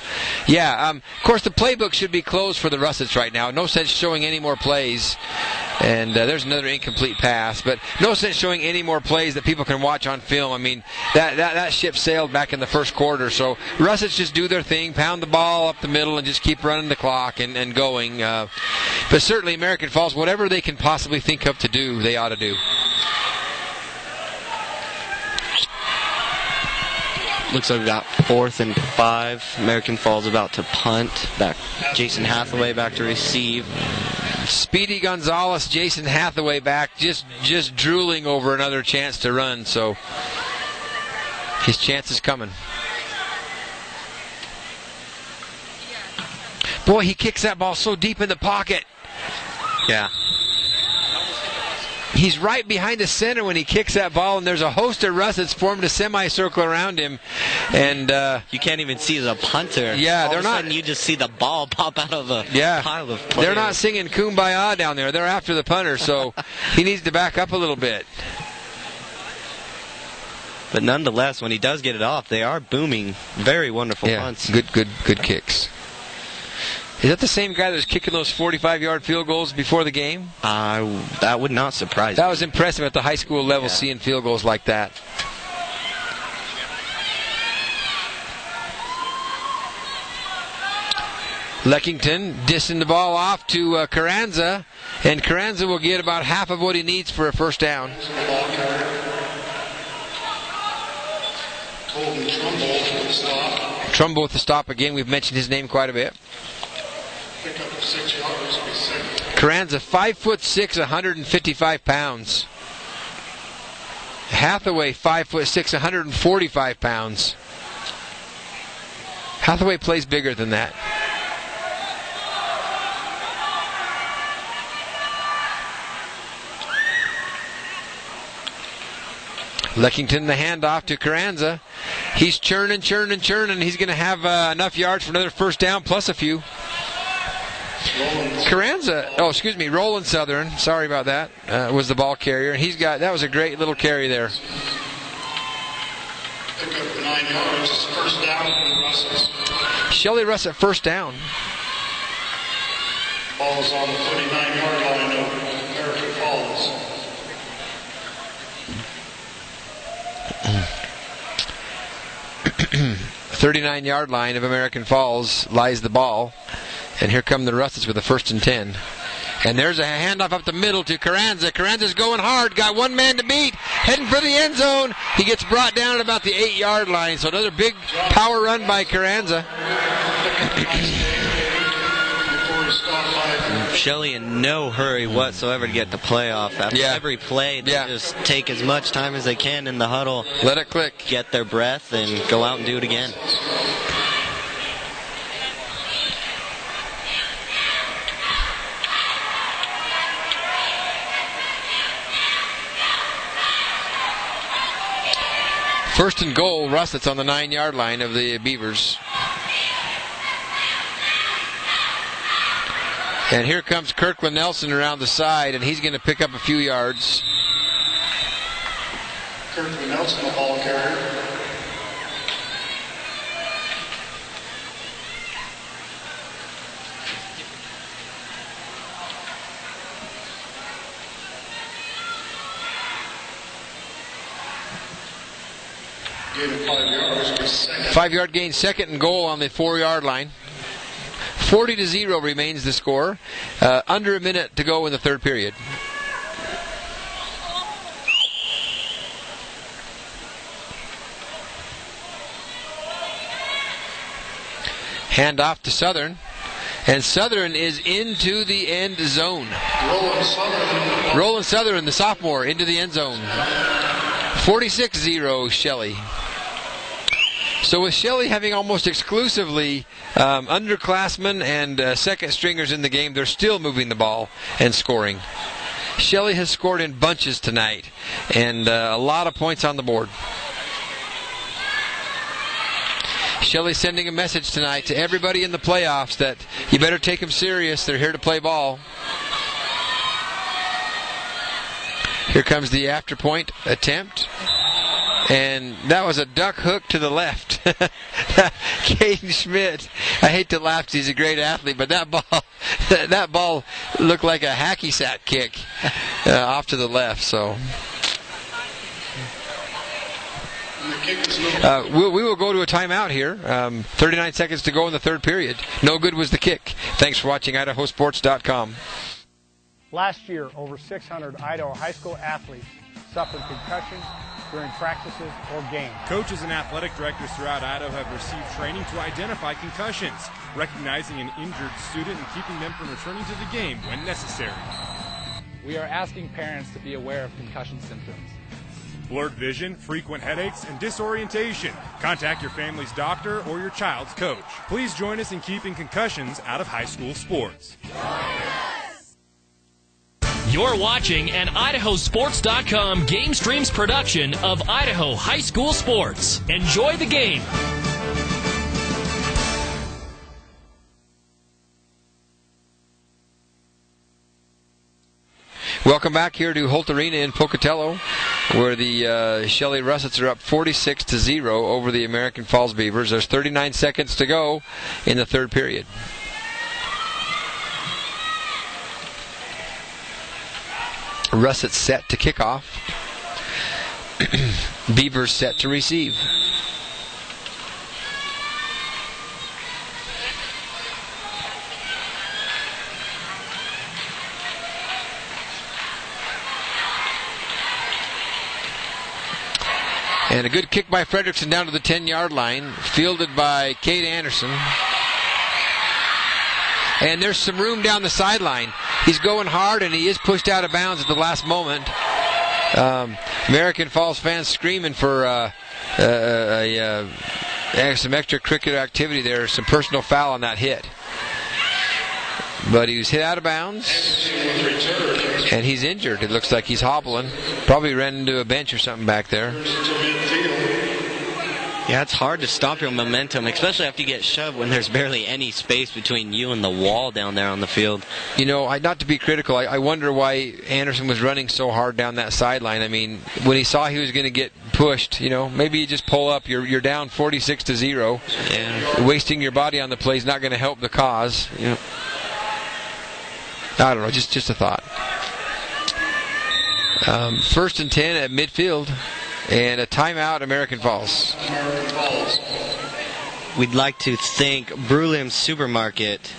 yeah, of course, the playbook should be closed for the Russets right now. No sense showing any more plays. And there's another incomplete pass, but no sense showing any more plays that people can watch on film. I mean, that ship sailed back in the first quarter. So Russets just do their thing, pound the ball up the middle, and just keep running the clock and going. But certainly American Falls, whatever they can possibly think of to do, they ought to do. Looks like we got 4th and 5. American Falls about to punt. Back Jason Hathaway back to receive. Speedy Gonzalez, Jason Hathaway back, just drooling over another chance to run. So his chance is coming. Boy, he kicks that ball so deep in the pocket. Yeah. He's right behind the center when he kicks that ball, and there's a host of Russets formed a semicircle around him, and you can't even see the punter. Yeah, all they're of a not. Sudden you just see the ball pop out of a pile of players. They're not singing "Kumbaya" down there. They're after the punter, so he needs to back up a little bit. But nonetheless, when he does get it off, they are booming. Very wonderful punts. Good kicks. Is that the same guy that was kicking those 45-yard field goals before the game? That would not surprise me. That was impressive at the high school level, seeing field goals like that. Leckington dissing the ball off to Carranza, and Carranza will get about half of what he needs for a first down. Trumbull with the stop again. We've mentioned his name quite a bit. Carranza, 5'6", 155 pounds. Hathaway, 5'6", 145 pounds. Hathaway plays bigger than that. Leckington, the handoff to Carranza. He's churning. He's going to have enough yards for another first down plus a few. Roland Southern, sorry about that, was the ball carrier. And that was a great little carry there. Pick up 9 yards, it's first down for Russet. Shelly Russet, first down. Ball's on the 39-yard line of American Falls. The 39-yard line of American Falls lies the ball. And here come the Russets with a 1st and 10. And there's a handoff up the middle to Carranza. Carranza's going hard. Got one man to beat. Heading for the end zone. He gets brought down at about the 8-yard line. So another big power run by Carranza. Shelley in no hurry whatsoever to get the play off. After every play, they just take as much time as they can in the huddle. Let it click. Get their breath and go out and do it again. First and goal, Russet's on the 9-yard line of the Beavers. And here comes Kirkland Nelson around the side, and he's going to pick up a few yards. Kirkland Nelson, the ball carrier. Gain of 5 yards. 5-yard gain, 2nd and goal on the 4-yard line. 40-0 remains the score. Under a minute to go in the third period. Hand off to Southern. And Southern is into the end zone. Roland Southern, the sophomore, into the end zone. 46-0 Shelley. So with Shelley having almost exclusively underclassmen and second stringers in the game, they're still moving the ball and scoring. Shelley has scored in bunches tonight, and a lot of points on the board. Shelley sending a message tonight to everybody in the playoffs that you better take them serious. They're here to play ball. Here comes the after point attempt. And that was a duck hook to the left. Caden Schmidt, I hate to laugh because he's a great athlete, but that ball looked like a hacky sack kick off to the left. So we will go to a timeout here. 39 seconds to go in the third period. No good was the kick. Thanks for watching IdahoSports.com. Last year, over 600 Idaho high school athletes suffered concussions during practices or games. Coaches and athletic directors throughout Idaho have received training to identify concussions, recognizing an injured student and keeping them from returning to the game when necessary. We are asking parents to be aware of concussion symptoms. Blurred vision, frequent headaches, and disorientation. Contact your family's doctor or your child's coach. Please join us in keeping concussions out of high school sports. You're watching an IdahoSports.com Game Streams production of Idaho High School Sports. Enjoy the game. Welcome back here to Holt Arena in Pocatello, where the Shelley Russets are up 46-0 over the American Falls Beavers. There's 39 seconds to go in the third period. Russet set to kick off. Beavers set to receive. And a good kick by Fredrickson down to the 10-yard line, fielded by Kate Anderson. And there's some room down the sideline. He's going hard, and he is pushed out of bounds at the last moment. American Falls fans screaming for some extracurricular activity there, some personal foul on that hit. But he was hit out of bounds, and he's injured. It looks like he's hobbling. Probably ran into a bench or something back there. Yeah, it's hard to stop your momentum, especially after you get shoved when there's barely any space between you and the wall down there on the field. You know, not to be critical, I wonder why Anderson was running so hard down that sideline. I mean, when he saw he was going to get pushed, you know, maybe you just pull up. You're down 46-0. Yeah. Wasting your body on the play is not going to help the cause. Yeah. I don't know, just a thought. First and 10 at midfield. And a timeout, American Falls. We'd like to thank Brulim Supermarket.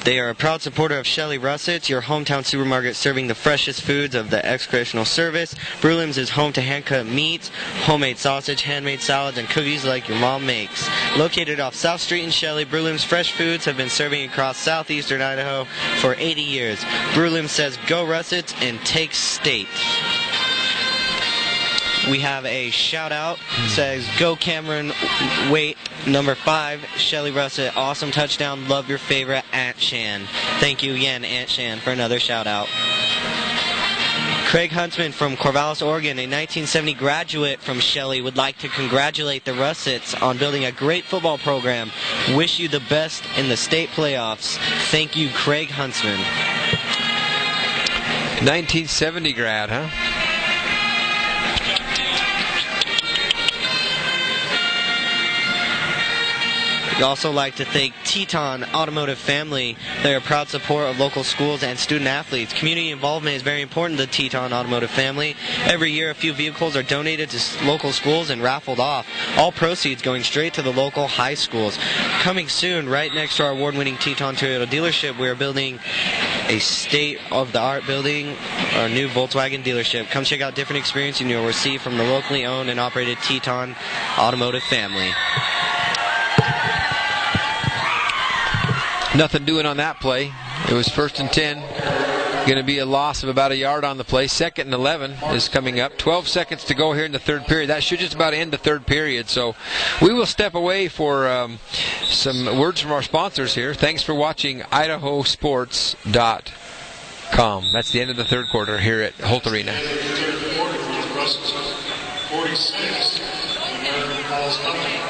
They are a proud supporter of Shelley Russets, your hometown supermarket serving the freshest foods of the excretional service. Brulim's is home to hand-cut meats, homemade sausage, handmade salads, and cookies like your mom makes. Located off South Street in Shelley, Brulim's fresh foods have been serving across southeastern Idaho for 80 years. Brulim says, go Russets and take state. We have a shout out. Says, go Cameron, wait, number 5, Shelley Russet, awesome touchdown, love your favorite, Aunt Shan. Thank you again, Aunt Shan, for another shout out. Craig Huntsman from Corvallis, Oregon, a 1970 graduate from Shelley, would like to congratulate the Russets on building a great football program. Wish you the best in the state playoffs. Thank you, Craig Huntsman. 1970 grad, huh? We'd also like to thank Teton Automotive Family. They're a proud support of local schools and student athletes. Community involvement is very important to the Teton Automotive Family. Every year, a few vehicles are donated to local schools and raffled off. All proceeds going straight to the local high schools. Coming soon, right next to our award-winning Teton Toyota dealership, we are building a state-of-the-art building, our new Volkswagen dealership. Come check out different experiences you'll receive from the locally owned and operated Teton Automotive Family. Nothing doing on that play. It was first and 10. Going to be a loss of about a yard on the play. Second and 11 is coming up. 12 seconds to go here in the third period. That should just about end the third period. So we will step away for some words from our sponsors here. Thanks for watching IdahoSports.com. calm. That's the end of the third quarter here at Holt Arena. Third quarter with Russell's 46 and American Falls nothing.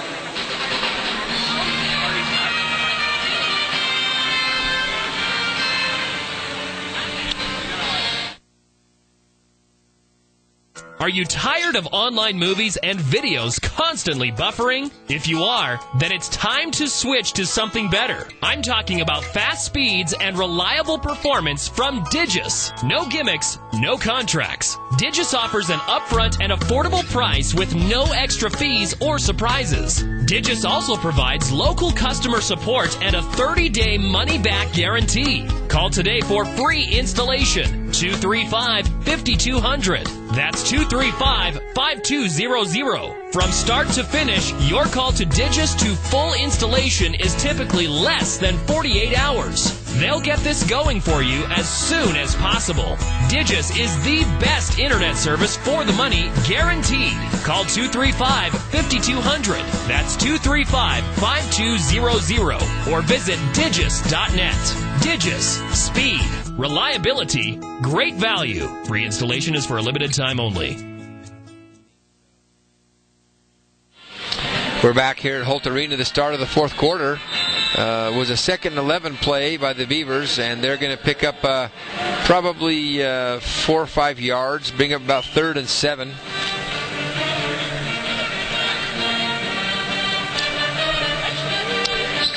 Are you tired of online movies and videos constantly buffering? If you are, then it's time to switch to something better. I'm talking about fast speeds and reliable performance from Digis. No gimmicks, no contracts. Digis offers an upfront and affordable price with no extra fees or surprises. Digis also provides local customer support and a 30-day money-back guarantee. Call today for free installation. 235-5200. That's 235-5200. From start to finish, your call to Digis to full installation is typically less than 48 hours. They'll get this going for you as soon as possible. Digis is the best internet service for the money, guaranteed. Call 235-5200. That's 235-5200. Or visit digis.net. Digis. Speed. Reliability. Great value. Free installation is for a limited time only. We're back here at Holt Arena. The start of the fourth quarter was a 2nd and 11 play by the Beavers, and they're going to pick up probably 4 or 5 yards, bring up about 3rd and 7.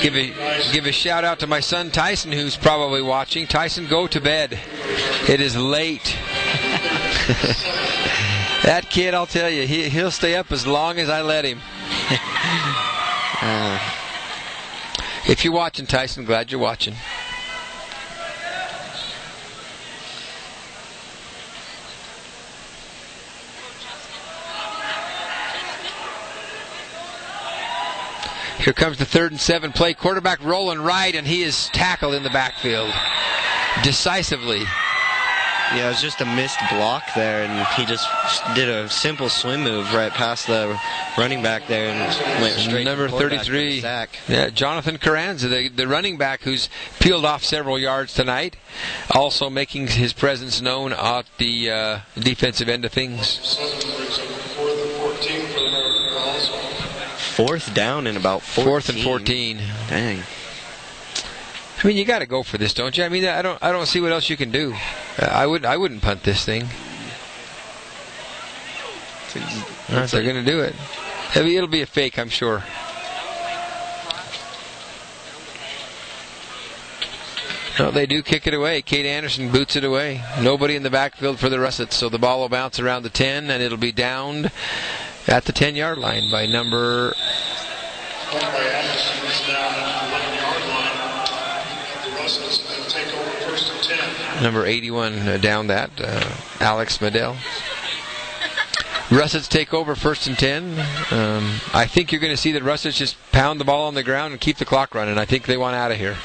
Give a shout out to my son Tyson, who's probably watching. Tyson, go to bed. It is late. That kid, I'll tell you, he'll stay up as long as I let him. If you're watching, Tyson, glad you're watching. Here comes the 3rd and 7 play. Quarterback rolling right, and he is tackled in the backfield decisively. Yeah, it was just a missed block there, and he just did a simple swim move right past the running back there and went straight number to the 33. Sack. Yeah, Jonathan Carranza, the running back who's peeled off several yards tonight, also making his presence known at the defensive end of things. 4th down and about 14. 4th and 14. Dang. I mean, you got to go for this, don't you? I mean, I don't see what else you can do. I wouldn't punt this thing. They're going to do it. It'll be a fake, I'm sure. No, they do kick it away. Kate Anderson boots it away. Nobody in the backfield for the Russets, so the ball will bounce around the 10, and it'll be downed at the 10-yard line by number... Number 81 down that, Alex Medell. Russets take over 1st and 10. I think you're going to see that Russets just pound the ball on the ground and keep the clock running. I think they want out of here.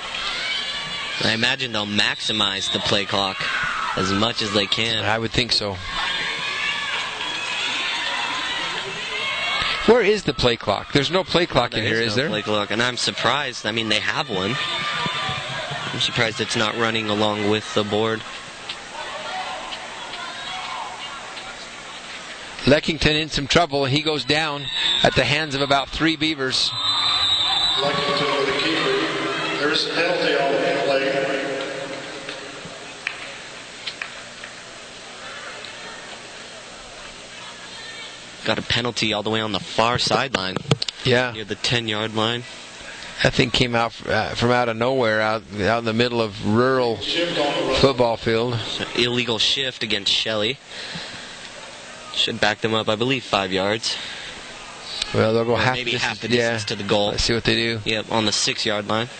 I imagine they'll maximize the play clock as much as they can. I would think so. Where is the play clock? There's no play clock in here, is there? Play clock, and I'm surprised. I mean, they have one. I'm surprised it's not running along with the board. Leckington in some trouble. He goes down at the hands of about 3 Beavers. Leckington with the keeper. There's a penalty on the play. Got a penalty all the way on the far sideline. Yeah. Near the 10-yard line. That thing came out from out of nowhere, out in the middle of rural football field. Illegal shift against Shelley. Should back them up, I believe, 5 yards. Well, they'll go half the distance to the goal. Let's see what they do. Yep, on the 6-yard line.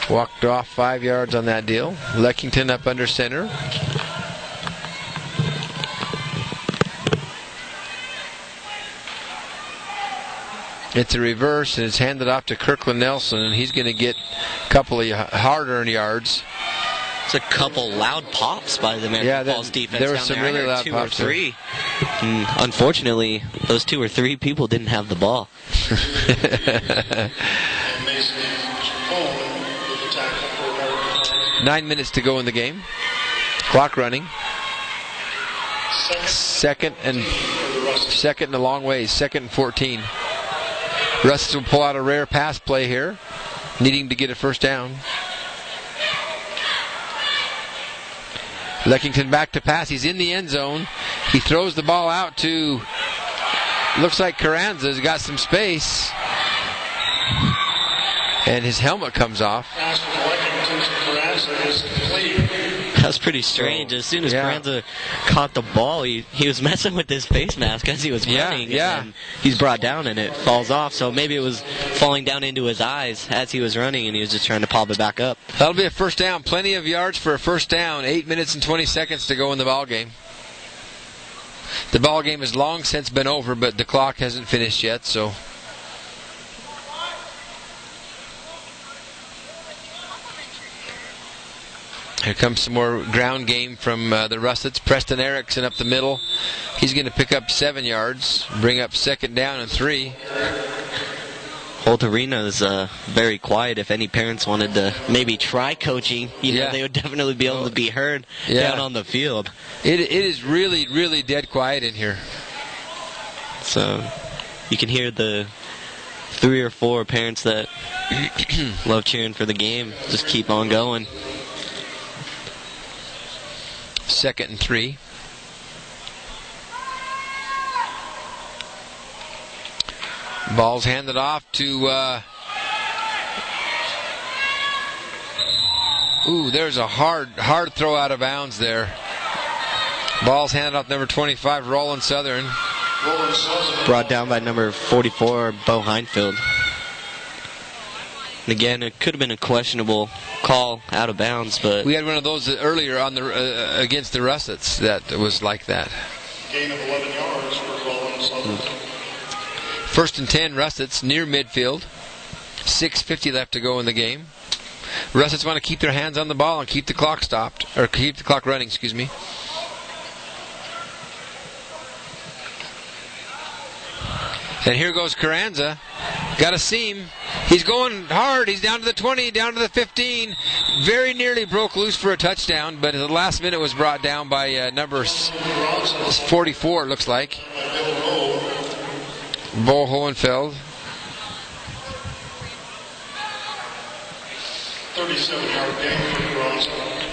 Walked off 5 yards on that deal. Leckington up under center. It's a reverse, and it's handed off to Kirkland Nelson, and he's going to get a couple of hard-earned yards. It's a couple loud pops by the American Falls defense. There were down some there. I really heard loud 2 pops or 3. Unfortunately, those 2 or 3 people didn't have the ball. Mason Coleman with the tackle for American. 9 minutes to go in the game. Clock running. Second and a long ways. 2nd and 14. Russ will pull out a rare pass play here, needing to get a first down. Leckington back to pass. He's in the end zone. He throws the ball out to, looks like Carranza's got some space. And his helmet comes off. Pass from Leckington to Carranza is complete. That's pretty strange. As soon as Carranza caught the ball, he was messing with his face mask as he was running. And he's brought down and it falls off. So maybe it was falling down into his eyes as he was running and he was just trying to pop it back up. That'll be a first down. Plenty of yards for a first down. 8 minutes and 20 seconds to go in the ball game. The ball game has long since been over, but the clock hasn't finished yet, so... Here comes some more ground game from the Russets. Preston Erickson up the middle. He's going to pick up 7 yards, bring up 2nd down and 3. Holt Arena is very quiet. If any parents wanted to maybe try coaching, they would definitely be able to be heard down on the field. It is really, really dead quiet in here. So you can hear the 3 or 4 parents that love cheering for the game just keep on going. 2nd and 3. Ball's handed off to... there's a hard throw out of bounds there. Ball's handed off number 25, Roland Southern. Brought down by number 44, Bo Heinfeld. Again, it could have been a questionable call out of bounds, but we had one of those earlier on the against the Russets that was like that. Gain of 11 yards for Roland Southern. 1st and 10, Russets near midfield. 6:50 left to go in the game. Russets want to keep their hands on the ball and keep the clock stopped, or keep the clock running. Excuse me. And here goes Carranza. Got a seam. He's going hard. He's down to the 20, down to the 15. Very nearly broke loose for a touchdown, but at the last minute was brought down by number 44, it looks like. Bo Hohenfeld.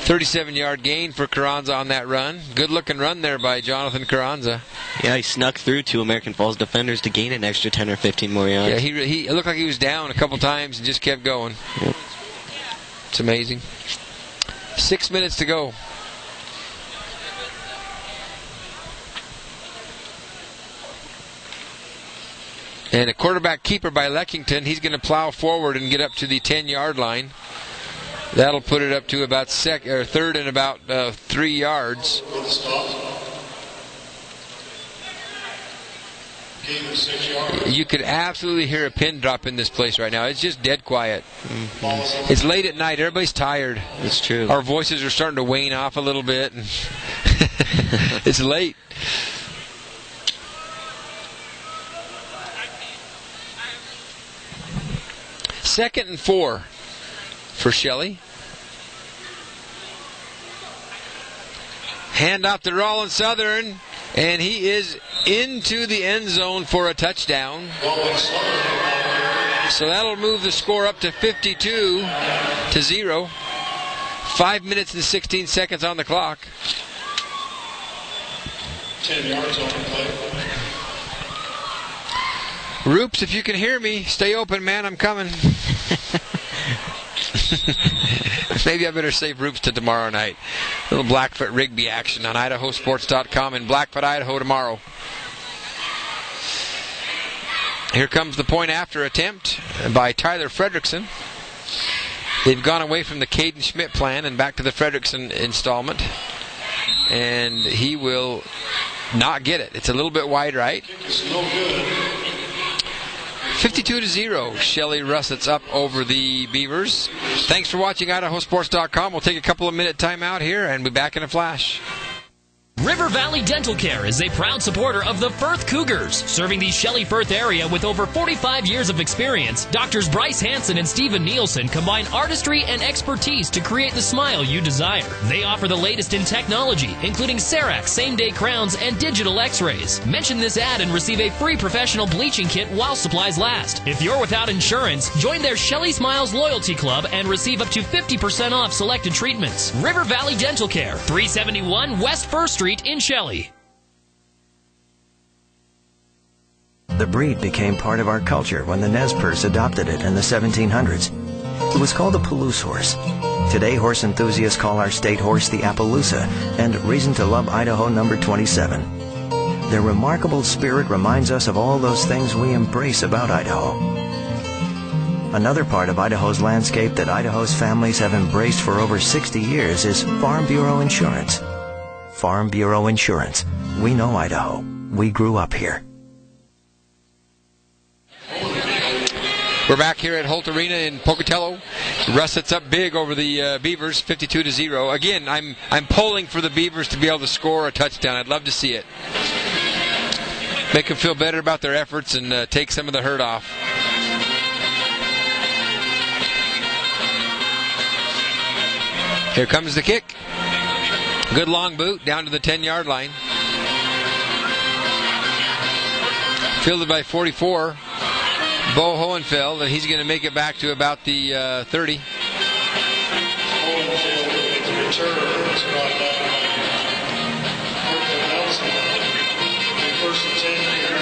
37-yard gain for Carranza on that run. Good-looking run there by Jonathan Carranza. Yeah, he snuck through 2 American Falls defenders to gain an extra 10 or 15 more yards. Yeah, he looked like he was down a couple times and just kept going. Yep. It's amazing. 6 minutes to go. And a quarterback keeper by Leckington. He's going to plow forward and get up to the 10-yard line. That'll put it up to about 3rd and about 3 yards. You could absolutely hear a pin drop in this place right now. It's just dead quiet. Mm-hmm. It's late at night. Everybody's tired. It's true. Our voices are starting to wane off a little bit. It's late. Second and 4 for Shelley. Hand off to Roland Southern, and he is into the end zone for a touchdown. So that'll move the score up to 52-0. 5 minutes and 16 seconds on the clock. 10 yards on the play. Roops, if you can hear me, stay open, man. I'm coming. Maybe I better save Roops to tomorrow night. A little Blackfoot Rigby action on IdahoSports.com in Blackfoot, Idaho tomorrow. Here comes the point after attempt by Tyler Fredrickson. They've gone away from the Caden Schmidt plan and back to the Fredrickson installment. And he will not get it. It's a little bit wide right. Kick is no good. 52-0. Shelly Russett's up over the Beavers. Thanks for watching IdahoSports.com. We'll take a couple of minute timeout here and be back in a flash. River Valley Dental Care is a proud supporter of the Firth Cougars. Serving the Shelley-Firth area with over 45 years of experience, Doctors Bryce Hanson and Stephen Nielsen combine artistry and expertise to create the smile you desire. They offer the latest in technology, including CEREC same-day crowns and digital x-rays. Mention this ad and receive a free professional bleaching kit while supplies last. If you're without insurance, join their Shelley Smiles Loyalty Club and receive up to 50% off selected treatments. River Valley Dental Care, 371 West First Street in Shelley. The breed became part of our culture when the Nez Perce adopted it in the 1700s. It was called the Palouse horse. Today, horse enthusiasts call our state horse the Appaloosa, and Reason to Love Idaho number 27. Their remarkable spirit reminds us of all those things we embrace about Idaho. Another part of Idaho's landscape that Idaho's families have embraced for over 60 years is Farm Bureau Insurance. Farm Bureau Insurance. We know Idaho. We grew up here. We're back here at Holt Arena in Pocatello. Russett's up big over the Beavers, 52-0. Again, I'm polling for the Beavers to be able to score a touchdown. I'd love to see it. Make them feel better about their efforts and take some of the hurt off. Here comes the kick. Good long boot down to the 10-yard line. Fielded by 44, Bo Hohenfeld, and he's going to make it back to about the 30.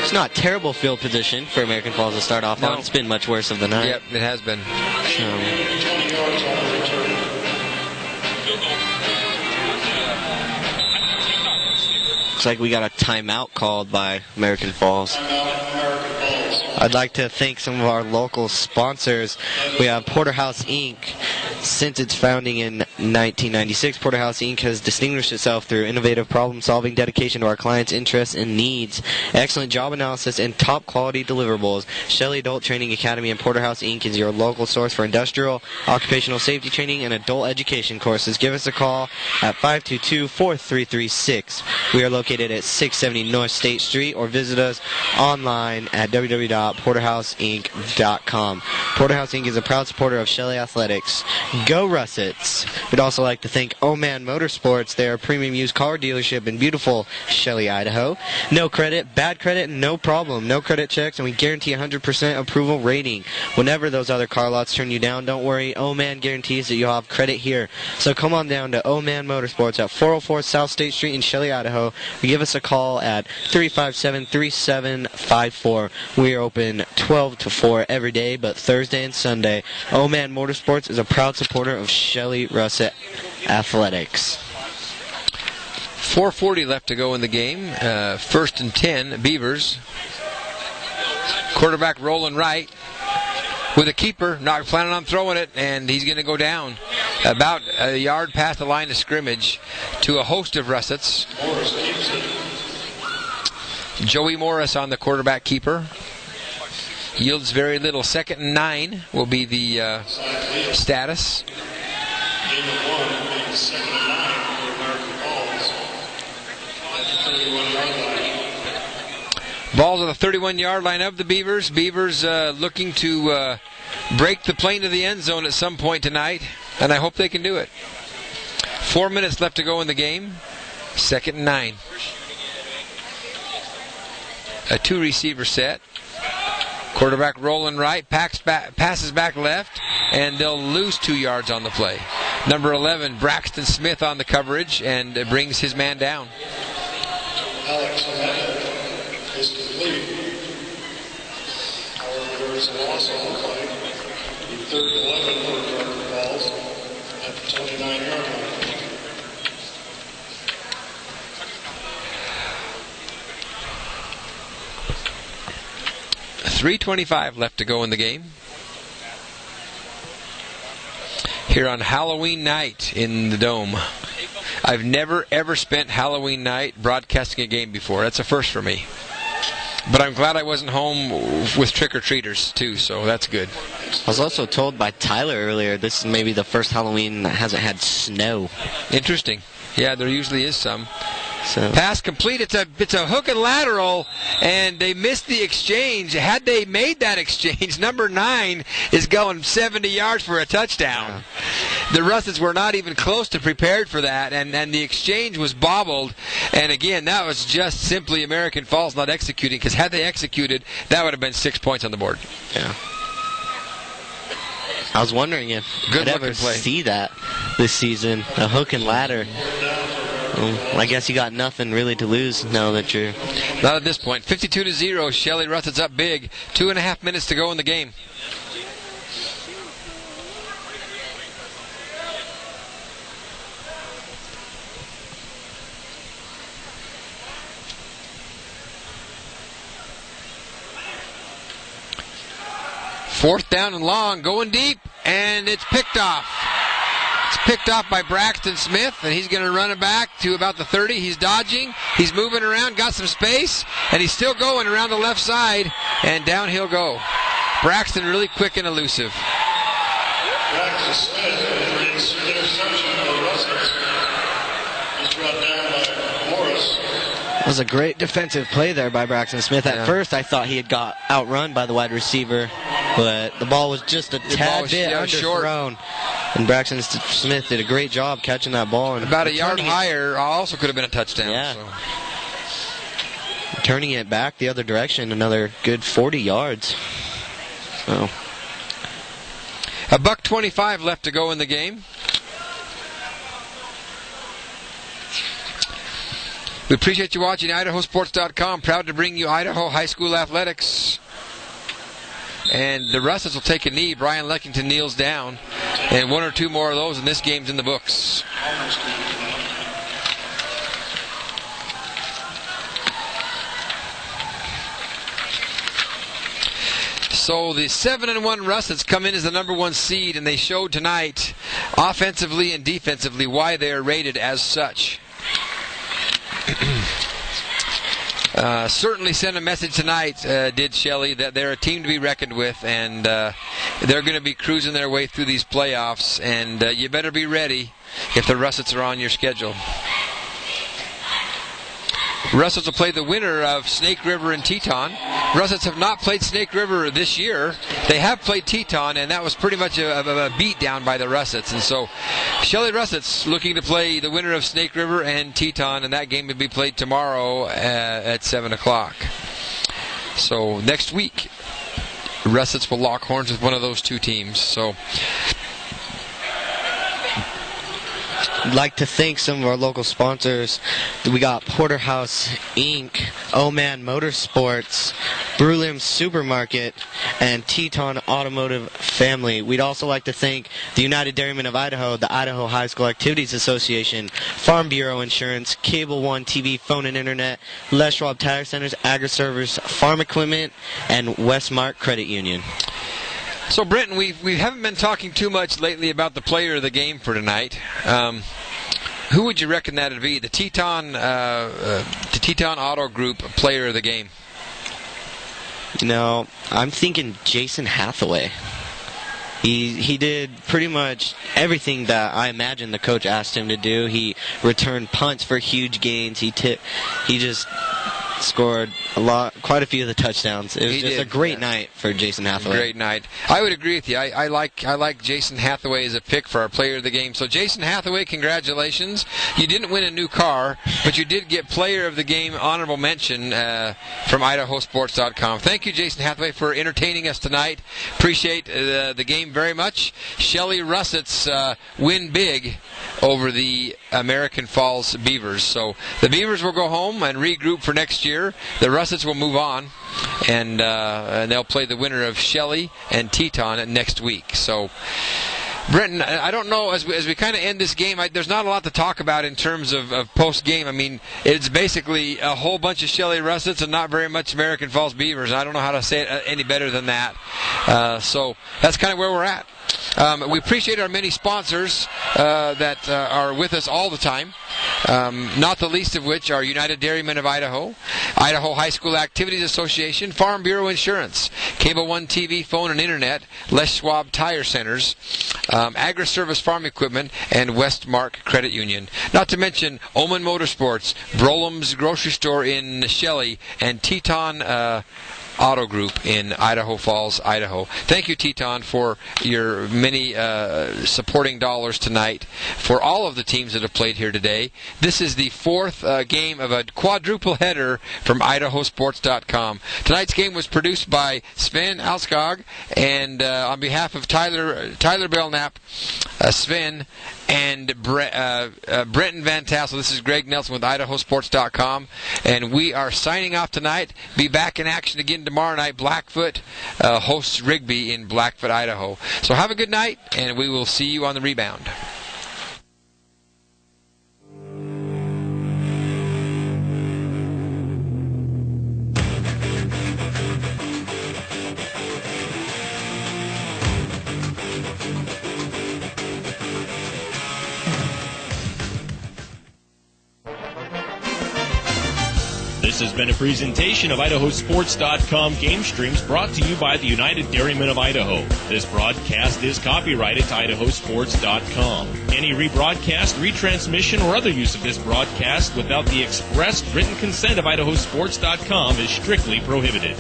It's not terrible field position for American Falls to start off on. It's been much worse of the night. Yep, it has been. Looks like we got a timeout called by American Falls. I'd like to thank some of our local sponsors. We have Porterhouse Inc. Since its founding in 1996, Porterhouse Inc. has distinguished itself through innovative problem-solving, dedication to our clients' interests and needs, excellent job analysis, and top-quality deliverables. Shelley Adult Training Academy and Porterhouse Inc. is your local source for industrial, occupational safety training, and adult education courses. Give us a call at 522-4336. We are located at 670 North State Street, or visit us online at www.porterhouseinc.com. Porterhouse Inc. is a proud supporter of Shelley Athletics. Go Russets! We'd also like to thank Oman Motorsports. They're a premium used car dealership in beautiful Shelley, Idaho. No credit, bad credit, no problem. No credit checks, and we guarantee 100% approval rating. Whenever those other car lots turn you down, don't worry. Oman guarantees that you'll have credit here. So come on down to Oman Motorsports at 404 South State Street in Shelley, Idaho. Give us a call at 357-3754. We are open 12 to 4 every day, but Thursday and Sunday. Oman Motorsports is a proud supporter of Shelley Russett Athletics. 4:40 left to go in the game. First and 10, Beavers. Quarterback rolling right with a keeper, not planning on throwing it, and he's going to go down about a yard past the line of scrimmage to a host of Russets. Joey Morris on the quarterback keeper. Yields very little. 2nd and 9 will be the status. Ball's on the 31-yard line of the Beavers. Beavers looking to break the plane to the end zone at some point tonight, and I hope they can do it. 4 minutes left to go in the game. 2nd and 9. A 2-receiver set. Quarterback rolling right, passes back left, and they'll lose 2 yards on the play. Number 11, Braxton Smith on the coverage, and brings his man down. Alex is complete. However, there is a loss on the play. The 3rd and 11 for American Falls at the 29-yard line. 3:25 left to go in the game. Here on Halloween night in the Dome. I've never, ever spent Halloween night broadcasting a game before. That's a first for me. But I'm glad I wasn't home with trick-or-treaters, too, so that's good. I was also told by Tyler earlier this is maybe the first Halloween that hasn't had snow. Interesting. Yeah, there usually is some. So. Pass complete. It's a hook and lateral, and they missed the exchange. Had they made that exchange, number 9 is going 70 yards for a touchdown. The Russets were not even close to prepared for that, and the exchange was bobbled. And again, that was just simply American Falls not executing, because had they executed, that would have been 6 points on the board. Yeah. I was wondering if I'd ever see that this season, a hook and ladder. Well, I guess you got nothing really to lose now that you're... Not at this point. 52-0. Shelley Russets up big. 2.5 minutes to go in the game. Fourth down and long, going deep, and it's picked off. It's picked off by Braxton Smith, and he's going to run it back to about the 30. He's dodging, he's moving around, got some space, and he's still going around the left side, and down he'll go. Braxton really quick and elusive. Braxton Smith creates interception for the Russets. He's brought down by Morris. It was a great defensive play there by Braxton Smith. At first, I thought he had got outrun by the wide receiver, but the ball was just a tad bit underthrown. And Braxton Smith did a great job catching that ball. And about a yard higher also could have been a touchdown. Yeah. So. Turning it back the other direction, another good 40 yards. So. $1:25 left to go in the game. We appreciate you watching IdahoSports.com. Proud to bring you Idaho High School Athletics. And the Russets will take a knee. Brian Leckington kneels down. And one or two more of those, and this game's in the books. So the 7-1 Russets come in as the number 1 seed, and they showed tonight, offensively and defensively, why they are rated as such. Certainly sent a message tonight, did Shelley, that they're a team to be reckoned with, and they're going to be cruising their way through these playoffs, and you better be ready if the Russets are on your schedule. Russets will play the winner of Snake River and Teton. Russets have not played Snake River this year. They have played Teton, and that was pretty much a beat down by the Russets. And so Shelley Russets looking to play the winner of Snake River and Teton, and that game will be played tomorrow at 7 o'clock. So next week, Russets will lock horns with one of those two teams. So I'd like to thank some of our local sponsors. We got Porterhouse Inc., O-Man Motorsports, Brulim Supermarket, and Teton Automotive Family. We'd also like to thank the United Dairymen of Idaho, the Idaho High School Activities Association, Farm Bureau Insurance, Cable One TV, Phone and Internet, Les Schwab Tire Centers, Agri-Service, Farm Equipment, and Westmark Credit Union. So, Brenton, we haven't been talking too much lately about the player of the game for tonight. Who would you reckon that would be? The Teton Auto Group player of the game. You know, I'm thinking Jason Hathaway. He did pretty much everything that I imagined the coach asked him to do. He returned punts for huge gains. He just scored quite a few of the touchdowns. It was just a great night for Jason Hathaway. Great night. I would agree with you. I like Jason Hathaway as a pick for our player of the game. So Jason Hathaway, congratulations. You didn't win a new car, but you did get player of the game honorable mention from IdahoSports.com. Thank you, Jason Hathaway, for entertaining us tonight. Appreciate the game very much. Shelley Russets win big over the American Falls Beavers. So the Beavers will go home and regroup for next year. The Russets will move on, and they'll play the winner of Shelley and Teton next week. So, Brenton, I don't know, as we kind of end this game, there's not a lot to talk about in terms of post-game. I mean, it's basically a whole bunch of Shelley Russets and not very much American Falls Beavers. I don't know how to say it any better than that. So that's kind of where we're at. We appreciate our many sponsors that are with us all the time. not the least of which are United Dairymen of Idaho, Idaho High School Activities Association, Farm Bureau Insurance, Cable One TV, Phone and Internet, Les Schwab Tire Centers, Agri-Service Farm Equipment, and Westmark Credit Union. Not to mention Oman Motorsports, Brolam's Grocery Store in Shelley, and Teton Auto Group in Idaho Falls, Idaho. Thank you, Teton, for your many supporting dollars tonight for all of the teams that have played here today. This is the fourth game of a quadruple header from IdahoSports.com. Tonight's game was produced by Sven Alskog, and on behalf of Tyler Belknap, Sven, and Brenton Van Tassel, this is Greg Nelson with IdahoSports.com, and we are signing off tonight. Be back in action again tomorrow night. Blackfoot hosts Rigby in Blackfoot, Idaho. So have a good night, and we will see you on the rebound. This has been a presentation of IdahoSports.com game streams brought to you by the United Dairymen of Idaho. This broadcast is copyrighted to IdahoSports.com. Any rebroadcast, retransmission, or other use of this broadcast without the expressed written consent of IdahoSports.com is strictly prohibited.